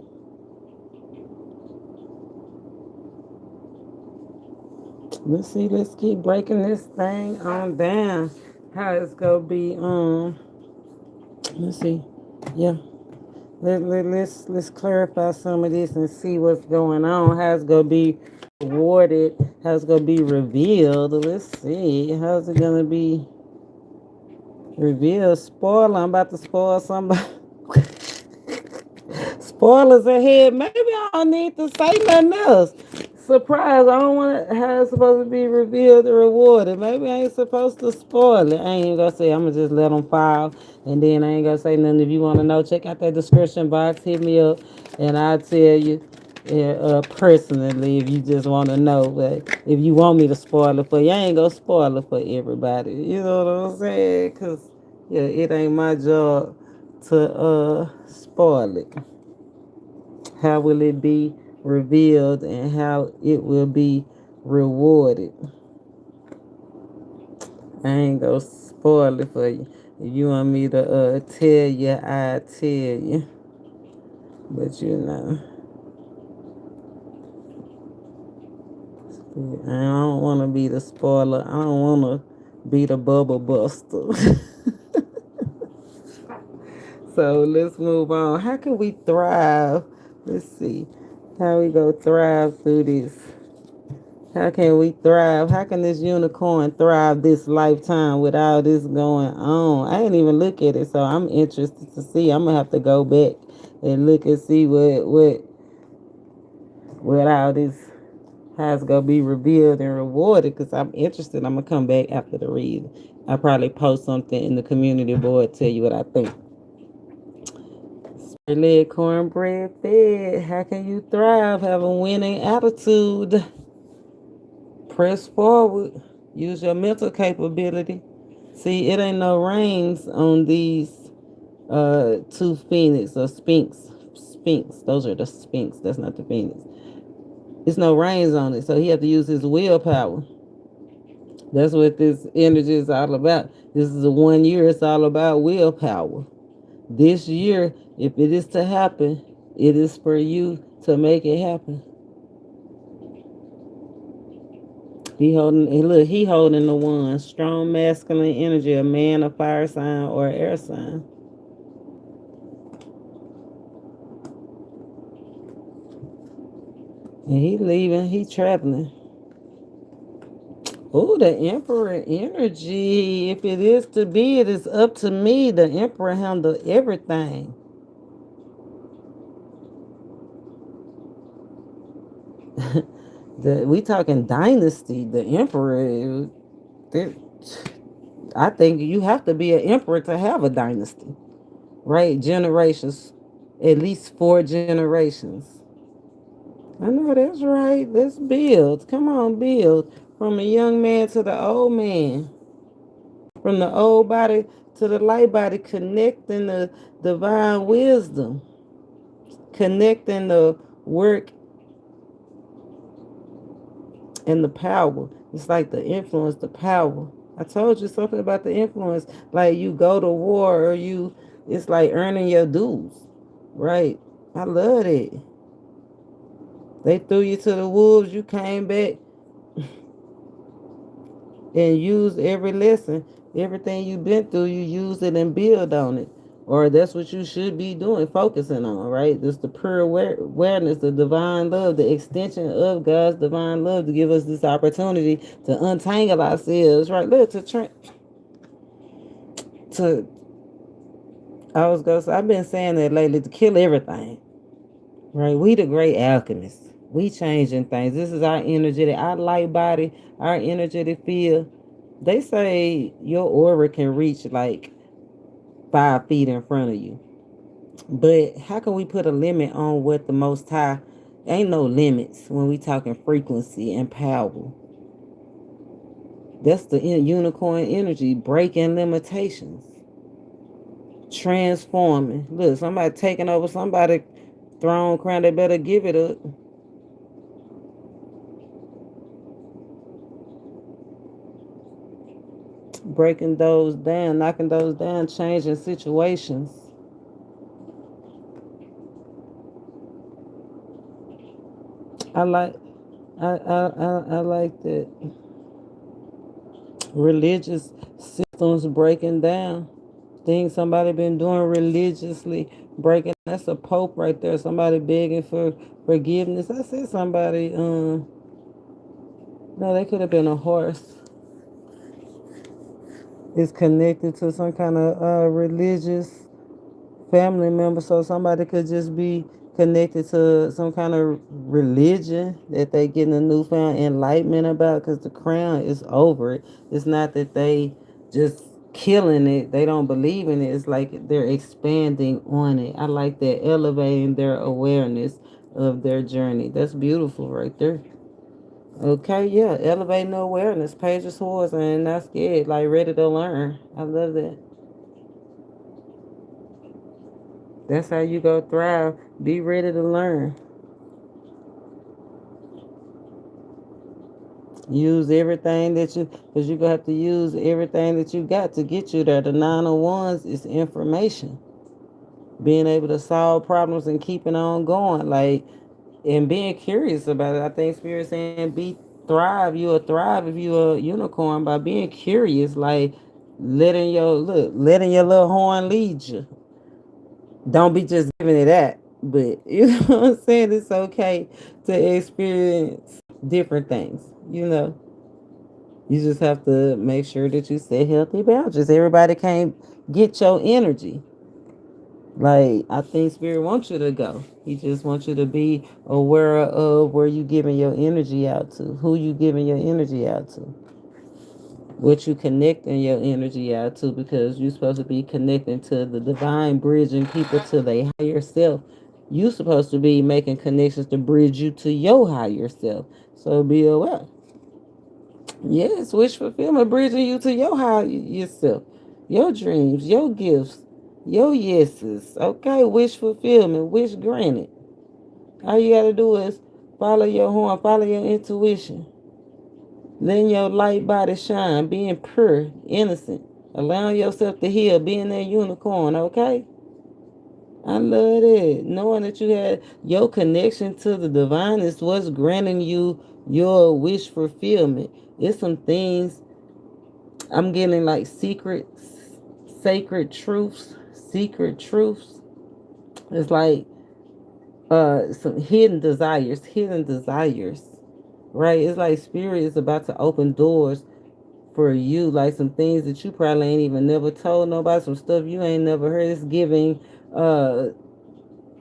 Let's see, let's keep breaking this thing on down. How it's gonna be let's see. Yeah. Let's clarify some of this and see what's going on. How it's gonna be rewarded, how it's gonna be revealed. Let's see. How's it gonna be revealed? Spoiler, I'm about to spoil somebody. Spoilers ahead. Maybe I don't need to say nothing else. Surprise, I don't want how it's supposed to be revealed or rewarded. Maybe I ain't supposed to spoil it. I ain't even gonna say, I'm gonna just let them file. And then I ain't gonna say nothing. If you wanna know, check out that description box, hit me up, and I'll tell you personally if you just wanna know. But if you want me to spoil it for you, I ain't gonna spoil it for everybody. You know what I'm saying? Because, yeah, it ain't my job to spoil it. How will it be revealed and how it will be rewarded? I ain't gonna spoil it for you. If you want me to tell you, I tell you. But you know, I don't want to be the spoiler. I don't want to be the bubble buster. So let's move on. How can we thrive? Let's see. How we go thrive through this? How can we thrive? How can this unicorn thrive this lifetime with all this going on? I ain't even look at it, so I'm interested to see. I'm gonna have to go back and look and see what all this how it's gonna be revealed and rewarded. Cause I'm interested. I'm gonna come back after the read. I'll probably post something in the community board, tell you what I think. Leg cornbread fed. How can you thrive? Have a winning attitude. Press forward. Use your mental capability. See, it ain't no rings on these two phoenix or sphinx. Sphinx. Those are the sphinx. That's not the phoenix. It's no rings on it, so he have to use his willpower. That's what this energy is all about. This is a 1 year. It's all about willpower. This year, if it is to happen, it is for you to make it happen. He holding the one. Strong masculine energy, a man, a fire sign, or air sign. And he leaving, he traveling. Oh, the emperor energy. If it is to be, it is up to me. The emperor handle everything. We talking dynasty. The emperor. I think you have to be an emperor to have a dynasty, right? Generations, at least 4 generations. I know that's right. Let's build. Come on, build. From a young man to the old man. From the old body to the light body, connecting the divine wisdom. Connecting the work and the power. It's like the influence, the power. I told you something about the influence. Like you go to war or it's like earning your dues. Right? I love it. They threw you to the wolves, you came back and used every lesson. Everything you've been through, you use it and build on it. Or that's what you should be doing, focusing on, right? This the pure awareness, the divine love, the extension of God's divine love to give us this opportunity to untangle ourselves, right? Look, to I was gonna say, I've been saying that lately, to kill everything. Right? We the great alchemists. We changing things. This is our energetic, our light body, our energetic field. They say your aura can reach like 5 feet in front of you. But how can we put a limit on what the Most High? Ain't no limits when we talking frequency and power. That's the unicorn energy, breaking limitations, transforming. Look, somebody taking over somebody throne crown. They better give it up. Breaking those down, knocking those down, changing situations. I like, I like that. Religious systems breaking down. Things somebody been doing religiously, breaking. That's a pope right there. Somebody begging for forgiveness. I said somebody. No, they could have been a horse. Is connected to some kind of religious family member, so somebody could just be connected to some kind of religion that they getting a newfound enlightenment about, because the crown is over it. It's not that they just killing it, they don't believe in it. It's like they're expanding on it. I like that, elevating their awareness of their journey. That's beautiful right there. Okay, yeah, elevating the awareness, page of swords, and not scared, like ready to learn. I love that. That's how you go thrive. Be ready to learn. Use everything that you, because you're going to have to use everything that you got to get you there. The 901s is information. Being able to solve problems and keeping on going. Like, and being curious about it. I think Spirit saying be thrive. You'll thrive if you're a unicorn by being curious. Like, letting your little horn lead you. Don't be just giving it that. But you know what I'm saying? It's okay to experience different things. You know, you just have to make sure that you set healthy boundaries. Everybody can't get your energy. Like, I think Spirit wants you to go. He just wants you to be aware of where you giving your energy out to, who you giving your energy out to, what you connecting your energy out to, because you're supposed to be connecting to the divine, bridging people to their higher self. You supposed to be making connections to bridge you to your higher self. So be aware. Yes, wish fulfillment, bridging you to your higher yourself, your dreams, your gifts, your yeses. Okay, wish fulfillment, wish granted. All you gotta do is follow your horn, follow your intuition. Letting your light body shine, being pure, innocent, allowing yourself to heal, being that unicorn, okay? I love it. Knowing that you had your connection to the divine is what's granting you your wish fulfillment. It's some things I'm getting, like sacred truths, secret truths. It's like some hidden desires, right? It's like Spirit is about to open doors for you, like some things that you probably ain't even never told nobody, some stuff you ain't never heard. It's giving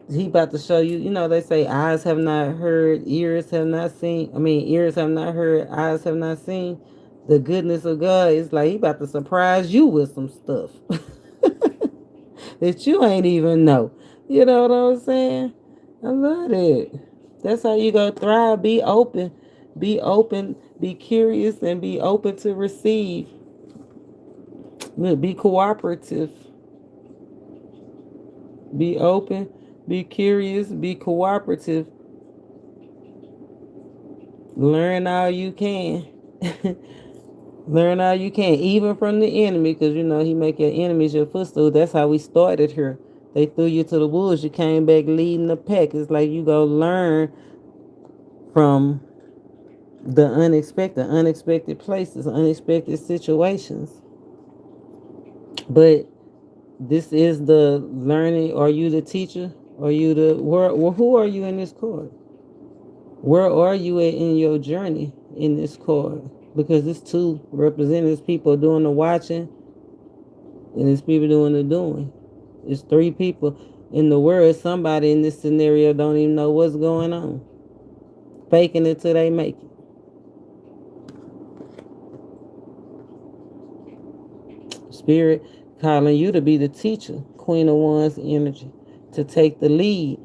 he about to show you, you know, they say eyes have not heard, ears have not seen, I mean ears have not heard, eyes have not seen the goodness of God. It's like he about to surprise you with some stuff that you ain't even know. You know what I'm saying? I love it. That's how you go thrive. Be open, be curious, and be open to receive. Look, be cooperative, be open, be curious, be cooperative. Learn all you can. Learn all you can, even from the enemy, because you know he make your enemies your footstool. That's how we started here. They threw you to the wolves. You came back leading the pack. It's like you go learn from the unexpected places, unexpected situations. But this is the learning. Are you the teacher? Are you the where? Who are you in this card? Where are you at in your journey in this card? Because it's two representatives, people doing the watching, and it's people doing the doing. It's three people in the world. Somebody in this scenario don't even know what's going on, faking it till they make it. Spirit Calling you to be the teacher, Queen of Wands energy, to take the lead.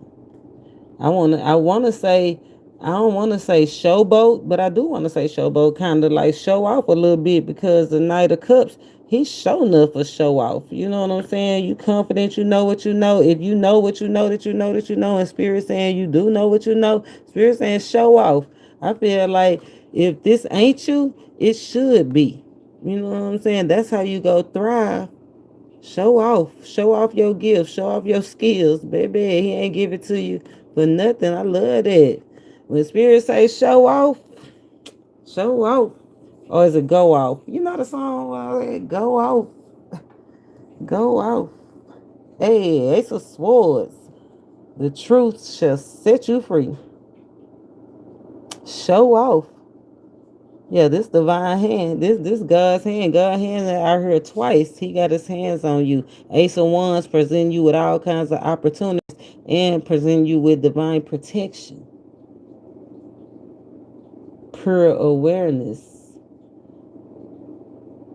I wanna say I don't wanna say showboat, but I do wanna say showboat, kinda like show off a little bit because the Knight of Cups, he's show enough for show off. You know what I'm saying? You confident, you know what you know. If you know what you know that you know that you know, and Spirit saying you do know what you know, Spirit saying show off. I feel like if this ain't you, it should be. You know what I'm saying? That's how you go thrive. Show off your gifts, show off your skills, baby. He ain't give it to you for nothing. I love that. When Spirit say show off, or is it go off? You know the song, go off, go off. Hey, Ace of Swords. The truth shall set you free. Show off. Yeah, this divine hand, this God's hand. God's hand out here twice. He got his hands on you. Ace of Wands present you with all kinds of opportunities and present you with divine protection. Pure awareness.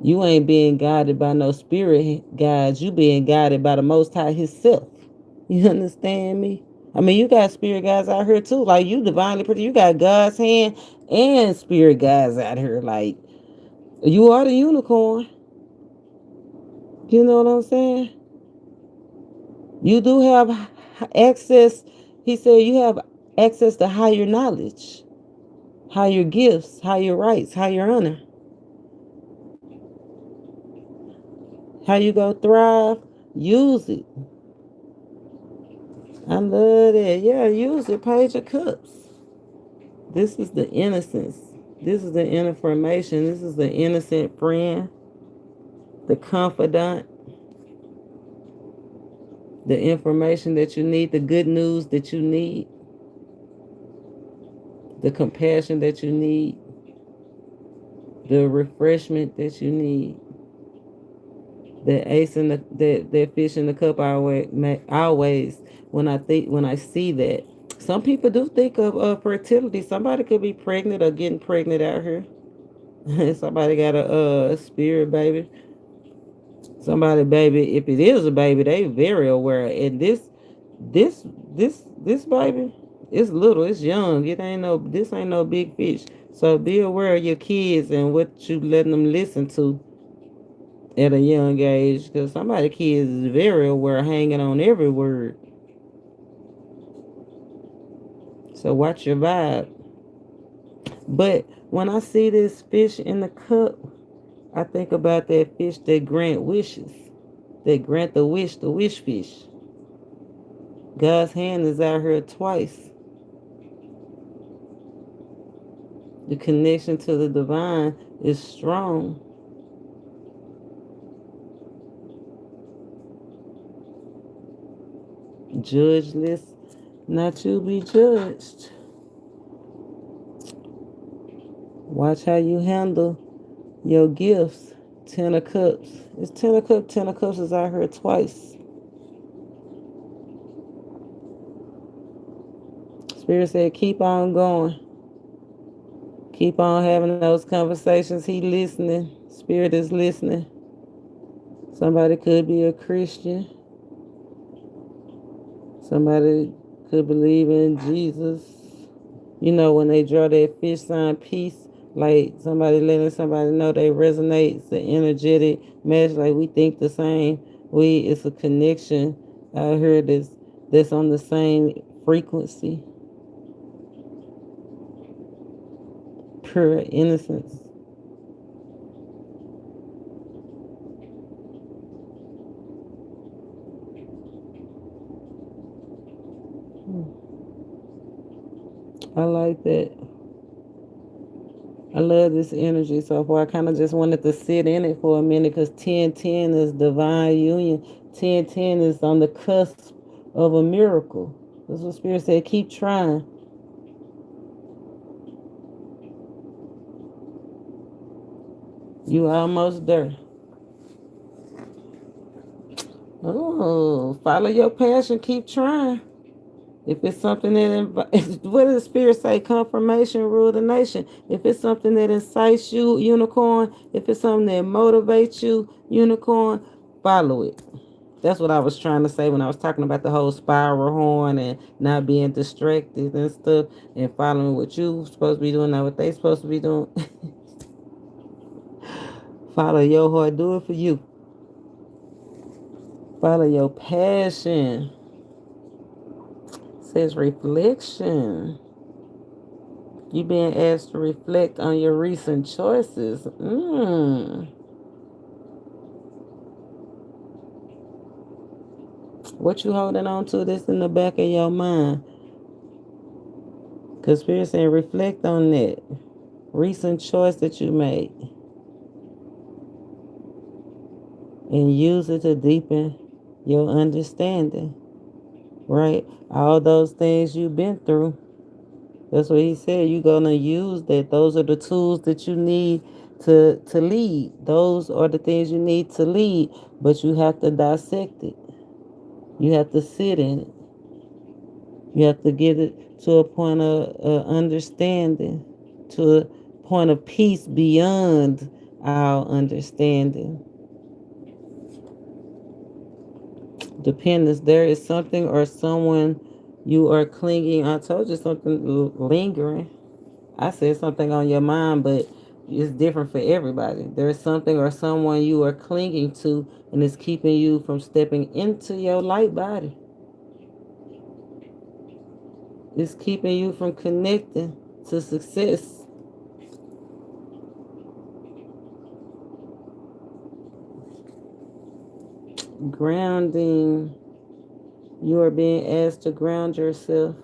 You ain't being guided by no spirit guides. You being guided by the Most High Himself. You understand me? I mean, you got spirit guides out here too. Like you divinely pretty. You got God's hand and spirit guides out here. Like you are the unicorn. You know what I'm saying? You do have access. He said you have access to higher knowledge, higher gifts, higher rights, higher honor. How you go thrive? Use it. I love that. Yeah, use it. Page of Cups. This is the innocence. This is the information. This is the innocent friend, the confidant, the information that you need, the good news that you need, the compassion that you need, the refreshment that you need. The ace in that fish in the cup always when I see that. Some people do think of fertility. Somebody could be pregnant or getting pregnant out here. Somebody got a spirit baby. Somebody baby, if it is a baby, they very aware. And this this baby, it's little, it's young. This ain't no big fish. So be aware of your kids and what you letting them listen to at a young age, because somebody kids is very aware, hanging on every word. So watch your vibe. But when I see this fish in the cup, I think about that fish that grant wishes, that grant the wish fish. God's hand is out here twice. The connection to the divine is strong. Judgeless, not to be judged. Watch how you handle your gifts. Ten of Cups. It's Ten of Cups. Ten of Cups is out here twice. Spirit said, keep on going. Keep on having those conversations. He listening. Spirit is listening. Somebody could be a Christian. Somebody could believe in Jesus. You know, when they draw that fish sign peace, like somebody letting somebody know they resonate. It's an energetic match, like we think the same. It's a connection out here that's on the same frequency. Pure innocence. I like that. I love this energy so far. I kind of just wanted to sit in it for a minute because 1010 is divine union. 1010 is on the cusp of a miracle. That's what Spirit said. Keep trying. You almost there. Oh, follow your passion. Keep trying. If it's something that, what does the Spirit say? Confirmation rule the nation. If it's something that incites you, unicorn. If it's something that motivates you, unicorn, follow it. That's what I was trying to say when I was talking about the whole spiral horn and not being distracted and stuff and following what you supposed to be doing, not what they supposed to be doing. Follow your heart. Do it for you. Follow your passion. It says reflection. You being asked to reflect on your recent choices. What you holding on to that's in the back of your mind? Because Spirit saying reflect on that recent choice that you made and use it to deepen your understanding. Right? All those things you've been through. That's what he said. You're gonna use that. Those are the tools that you need to lead. Those are the things you need to lead. But you have to dissect it. You have to sit in it. You have to get it to a point of understanding, to a point of peace beyond our understanding. Dependence. There is something or someone you are clinging. I told you something lingering. I said something on your mind, but it's different for everybody. There's something or someone you are clinging to, and it's keeping you from stepping into your light body. It's keeping you from connecting to success. Grounding. You are being asked to ground yourself.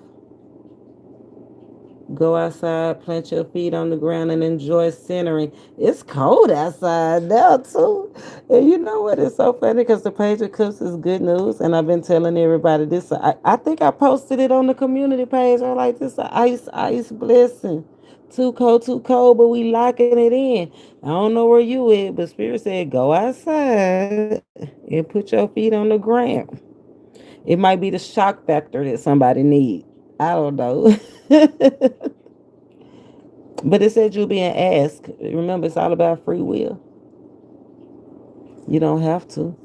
Go outside, plant your feet on the ground, and enjoy centering. It's cold outside now, too. And you know what? It's so funny because the Page of Cups is good news. And I've been telling everybody this. I think I posted it on the community page. I'm like, this is an ice blessing. Too cold, but we locking it in. I don't know where you at, but Spirit said, go outside and put your feet on the ground. It might be the shock factor that somebody needs. I don't know. But it said you're being asked. Remember, it's all about free will. You don't have to.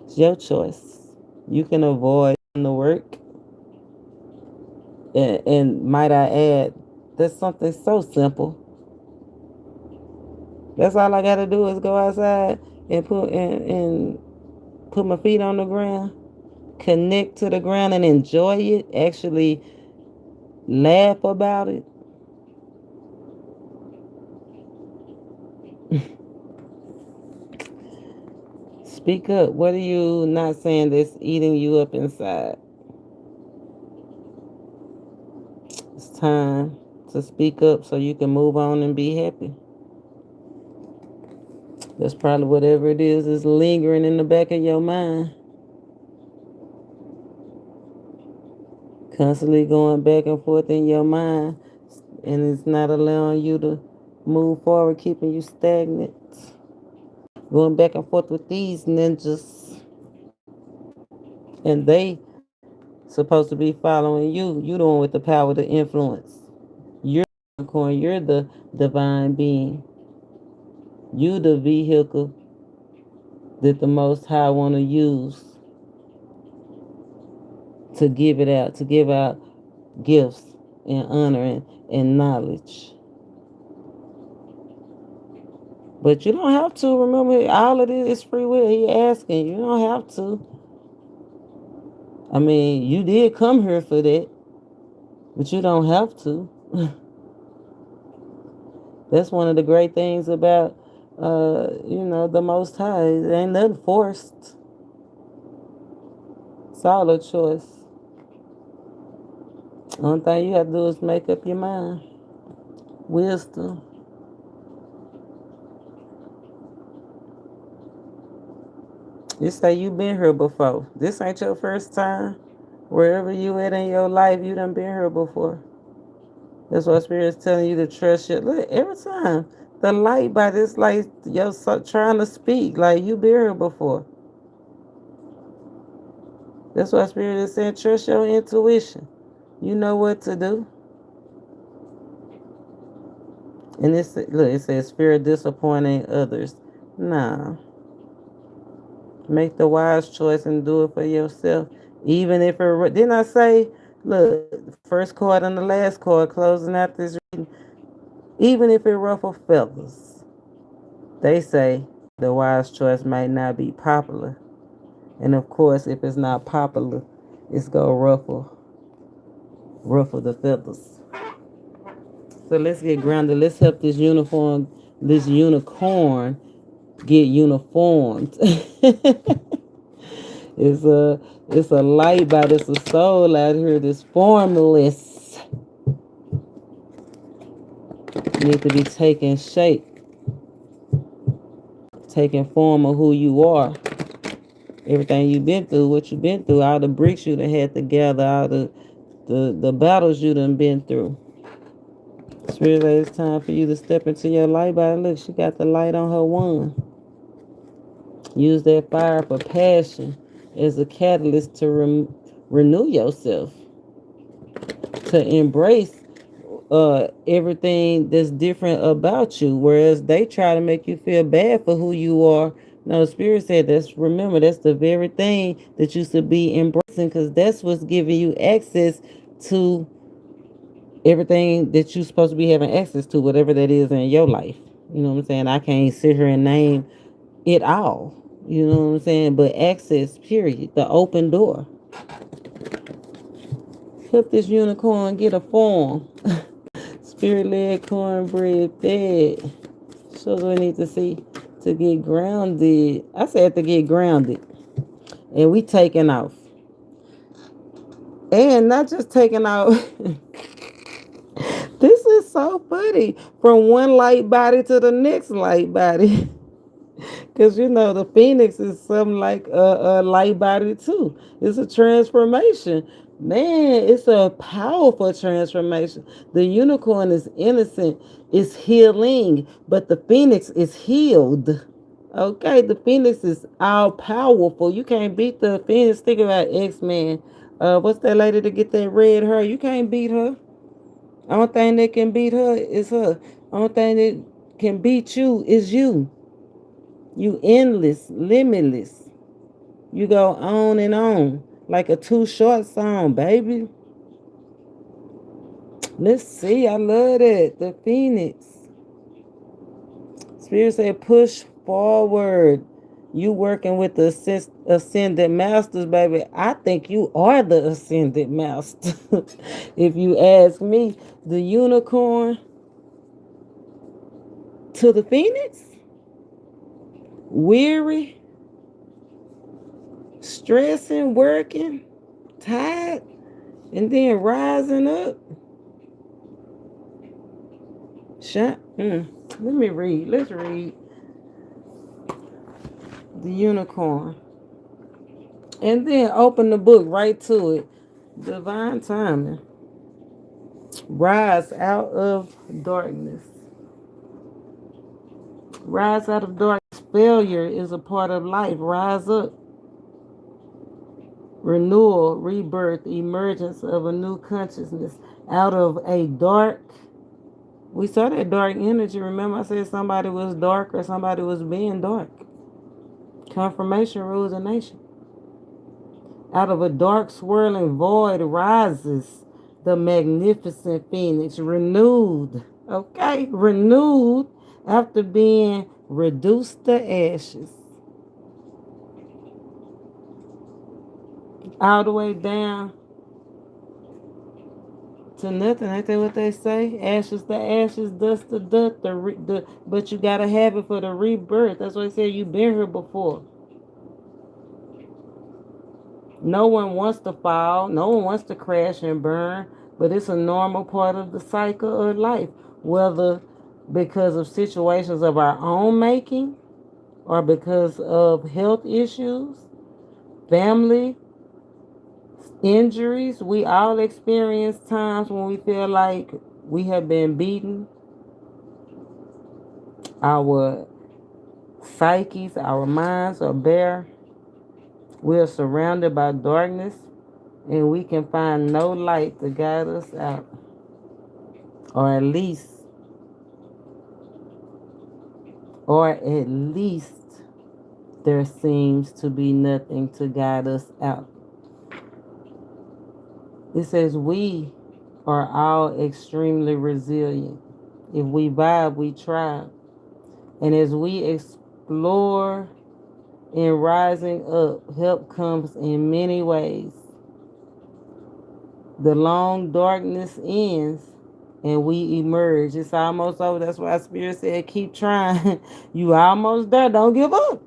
It's your choice. You can avoid the work. And might I add, that's something so simple. That's all I gotta do is go outside and put my feet on the ground, connect to the ground and enjoy it. Actually laugh about it. Speak up. What are you not saying that's eating you up inside? It's time to speak up so you can move on and be happy. That's probably whatever it is lingering in the back of your mind. Constantly going back and forth in your mind, and it's not allowing you to move forward, keeping you stagnant. Going back and forth with these ninjas, and they supposed to be following you. You the one with the power to influence. You're the unicorn. You're the divine being. You the vehicle that the Most High want to use to give it out, to give out gifts and honor and knowledge. But you don't have to. Remember, all of this is free will. He asking. You don't have to. I mean, you did come here for that, but you don't have to. That's one of the great things about, the Most High. It ain't nothing forced. It's all a choice. Only thing you have to do is make up your mind. Wisdom. You say you been here before. This ain't your first time. Wherever you at in your life, you done been here before. That's why Spirit's telling you to trust your look every time. The light by this light, you're trying to speak like you been here before. That's why Spirit is saying trust your intuition. You know what to do. And it says fear of disappointing others. Nah. Make the wise choice and do it for yourself. Even if it didn't I say, look, first card and the last card closing out this reading, even if it ruffle feathers, they say the wise choice might not be popular. And of course, if it's not popular, it's gonna ruffle the feathers. So let's get grounded. Let's help this unicorn get uniformed. it's a it's a light by this a soul out here that's formless. Need to be taking shape, taking form of who you are. Everything you've been through, what you've been through, all the bricks you done had to gather, all the battles you done been through. Spirit, it's time for you to step into your light body. Look, she got the light on her wand. Use that fire for passion as a catalyst to renew yourself, to embrace everything that's different about you. Whereas they try to make you feel bad for who you are. No, the Spirit said that's the very thing that you should be embracing, because that's what's giving you access to everything that you're supposed to be having access to, whatever that is in your life. You know what I'm saying? I can't sit here and name it all. You know what I'm saying? But access, period. The open door. Help this unicorn get a form. Spirit led cornbread fed. Shows we need to see to get grounded. I said to get grounded. And we taking off. And not just taking off. This is so funny. From one light body to the next light body. Because you know the phoenix is something like a light body too. It's a transformation. Man, it's a powerful transformation. The unicorn is innocent, it's healing, but the phoenix is healed. Okay, the phoenix is all powerful. You can't beat the phoenix. Think about X-Men. What's that lady to get that red hair? You can't beat her. Only thing that can beat her is her. Only thing that can beat you is you. You endless, limitless. You go on and on like a Too Short song, baby. Let's see. I love that. The Phoenix. Spirit said push forward. You working with the ascended masters, baby. I think you are the ascended master. If you ask me, the unicorn to the Phoenix, weary, stressing, working, tired, and then rising up. Let me read. Let's read the unicorn. And then open the book right to it. Divine timing. Rise out of darkness. Rise out of darkness. Failure is a part of life. Rise up. Renewal, rebirth, emergence of a new consciousness out of a dark. We saw that dark energy. Remember, I said somebody was dark or somebody was being dark. Confirmation rules a nation. Out of a dark, swirling void rises the magnificent phoenix, renewed. Okay, renewed after being reduced to ashes. All the way down to nothing. Ain't that what they say? Ashes to ashes, dust to dust. But you gotta have it for the rebirth. That's why I said you've been here before. No one wants to fall. No one wants to crash and burn. But it's a normal part of the cycle of life. Whether because of situations of our own making or because of health issues, family, injuries. We all experience times when we feel like we have been beaten. Our psyches, our minds are bare. We are surrounded by darkness, and we can find no light to guide us out. Or at least there seems to be nothing to guide us out. It says we are all extremely resilient. If we vibe, we try. And as we explore in rising up, help comes in many ways. The long darkness ends and we emerge. It's almost over. That's why Spirit said, keep trying. You almost there. Don't give up.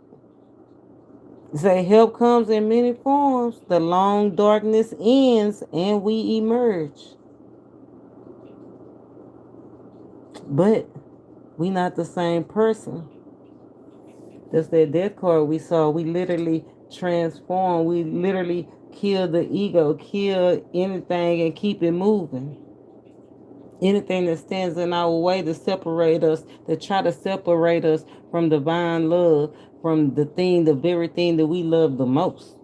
Say help comes in many forms. The long darkness ends and we emerge. But we not the same person. That's that death card we saw. We literally transform. We literally kill the ego, kill anything and keep it moving. Anything that stands in our way to separate us, to try to separate us from divine love, from the very thing that we love the most.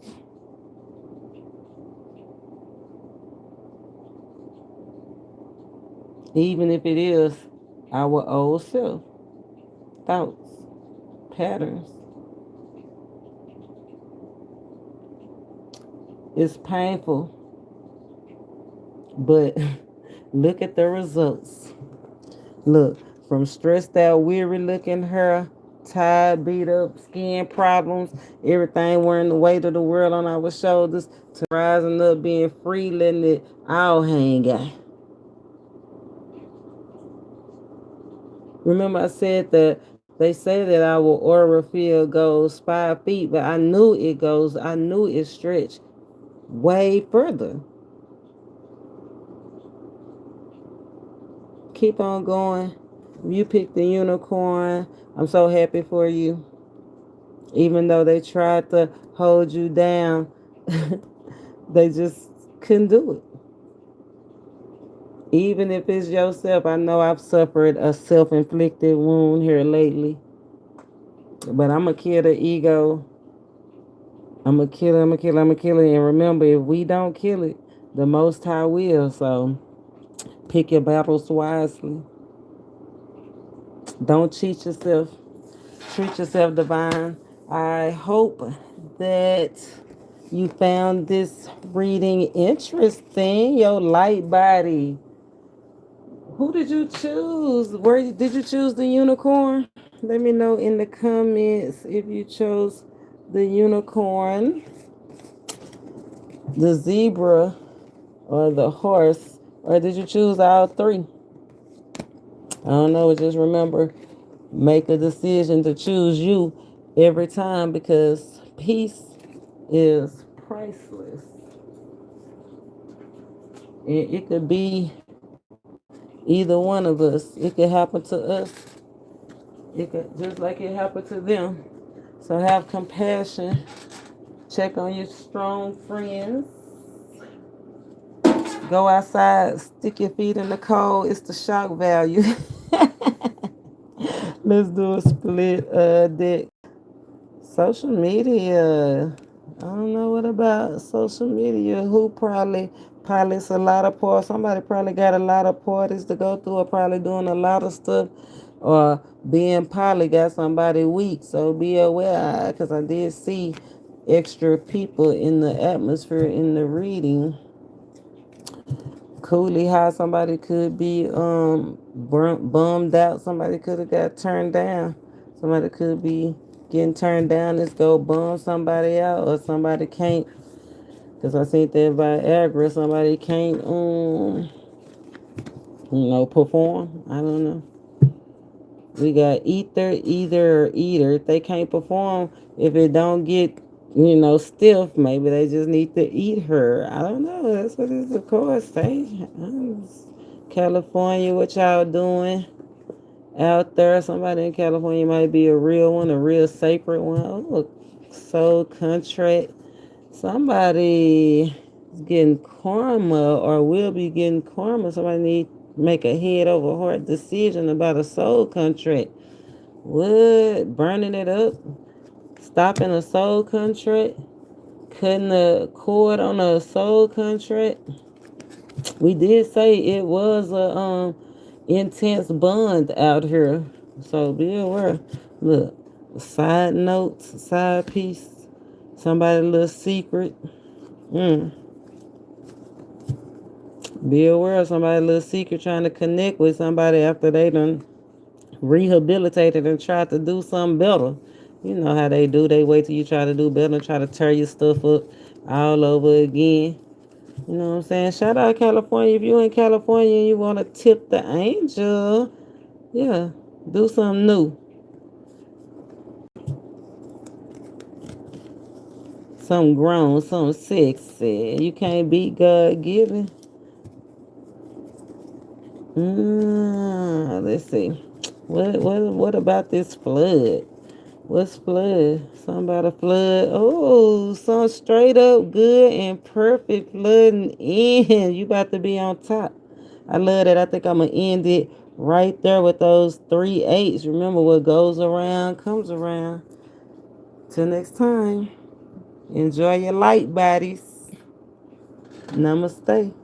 Even if it is our old self, thoughts, patterns. It's painful, but look at the results. Look, from stressed out, weary looking hair, tired, beat up, skin problems, everything wearing the weight of the world on our shoulders, to rising up, being free, letting it all hang out. Remember, I said that they say that our aura field goes 5 feet, but I knew it stretched way further. Keep on going. You picked the unicorn. I'm so happy for you. Even though they tried to hold you down, they just couldn't do it. Even if it's yourself, I know I've suffered a self-inflicted wound here lately. But I'm going to kill the ego. I'm going to kill it, I'm going to kill it, I'm going to kill it. And remember, if we don't kill it, the Most High will. So pick your battles wisely. Don't cheat yourself. Treat yourself divine. I hope that you found this reading interesting. Your light body. Who did you choose? Where did you choose the unicorn? Let me know in the comments if you chose the unicorn, the zebra, or the horse, or did you choose all three? I don't know. Just remember, make a decision to choose you every time because peace is priceless. It could be either one of us. It could happen to us. It could just like it happened to them. So have compassion. Check on your strong friends. Go outside, stick your feet in the cold. It's the shock value. Let's do a split deck. Social media. I don't know what about social media. Who probably pilots a lot of parties? Somebody probably got a lot of parties to go through or probably doing a lot of stuff. Or being probably got somebody weak. So be aware because I did see extra people in the atmosphere in the reading. Coolly how somebody could be bummed out. Somebody could have got turned down. Somebody could be getting turned down. Let's go bum somebody out, or somebody can't. Because I think that Viagra, somebody can't perform. I don't know. We got either or eater. If they can't perform, if it don't get stiff, maybe they just need to eat her. I don't know. That's what this of course say. California, what y'all doing out there? Somebody in California might be a real one, a real sacred one. Oh, look, soul contract. Somebody is getting karma or will be getting karma. Somebody need to make a head over heart decision about a soul contract. What? Burning it up? Stopping a soul contract? Cutting the cord on a soul contract? We did say it was a intense bond out here. So be aware. Look, Side notes, side piece, somebody little secret. Mm. Be aware of somebody little secret trying to connect with somebody after they done rehabilitated and tried to do something better. You know how they do. They wait till you try to do better and try to tear your stuff up all over again. You know what I'm saying? Shout out California. If you in California and you want to tip the angel, yeah, do something new. Something grown, something sexy. You can't beat God given. Let's see. What about this flood? What's flood? Something about a flood. Oh, some straight up good and perfect flooding in. You about to be on top. I love that. I think I'm gonna end it right there with those 3 8s. Remember, what goes around comes around. Till next time. Enjoy your light bodies. Namaste.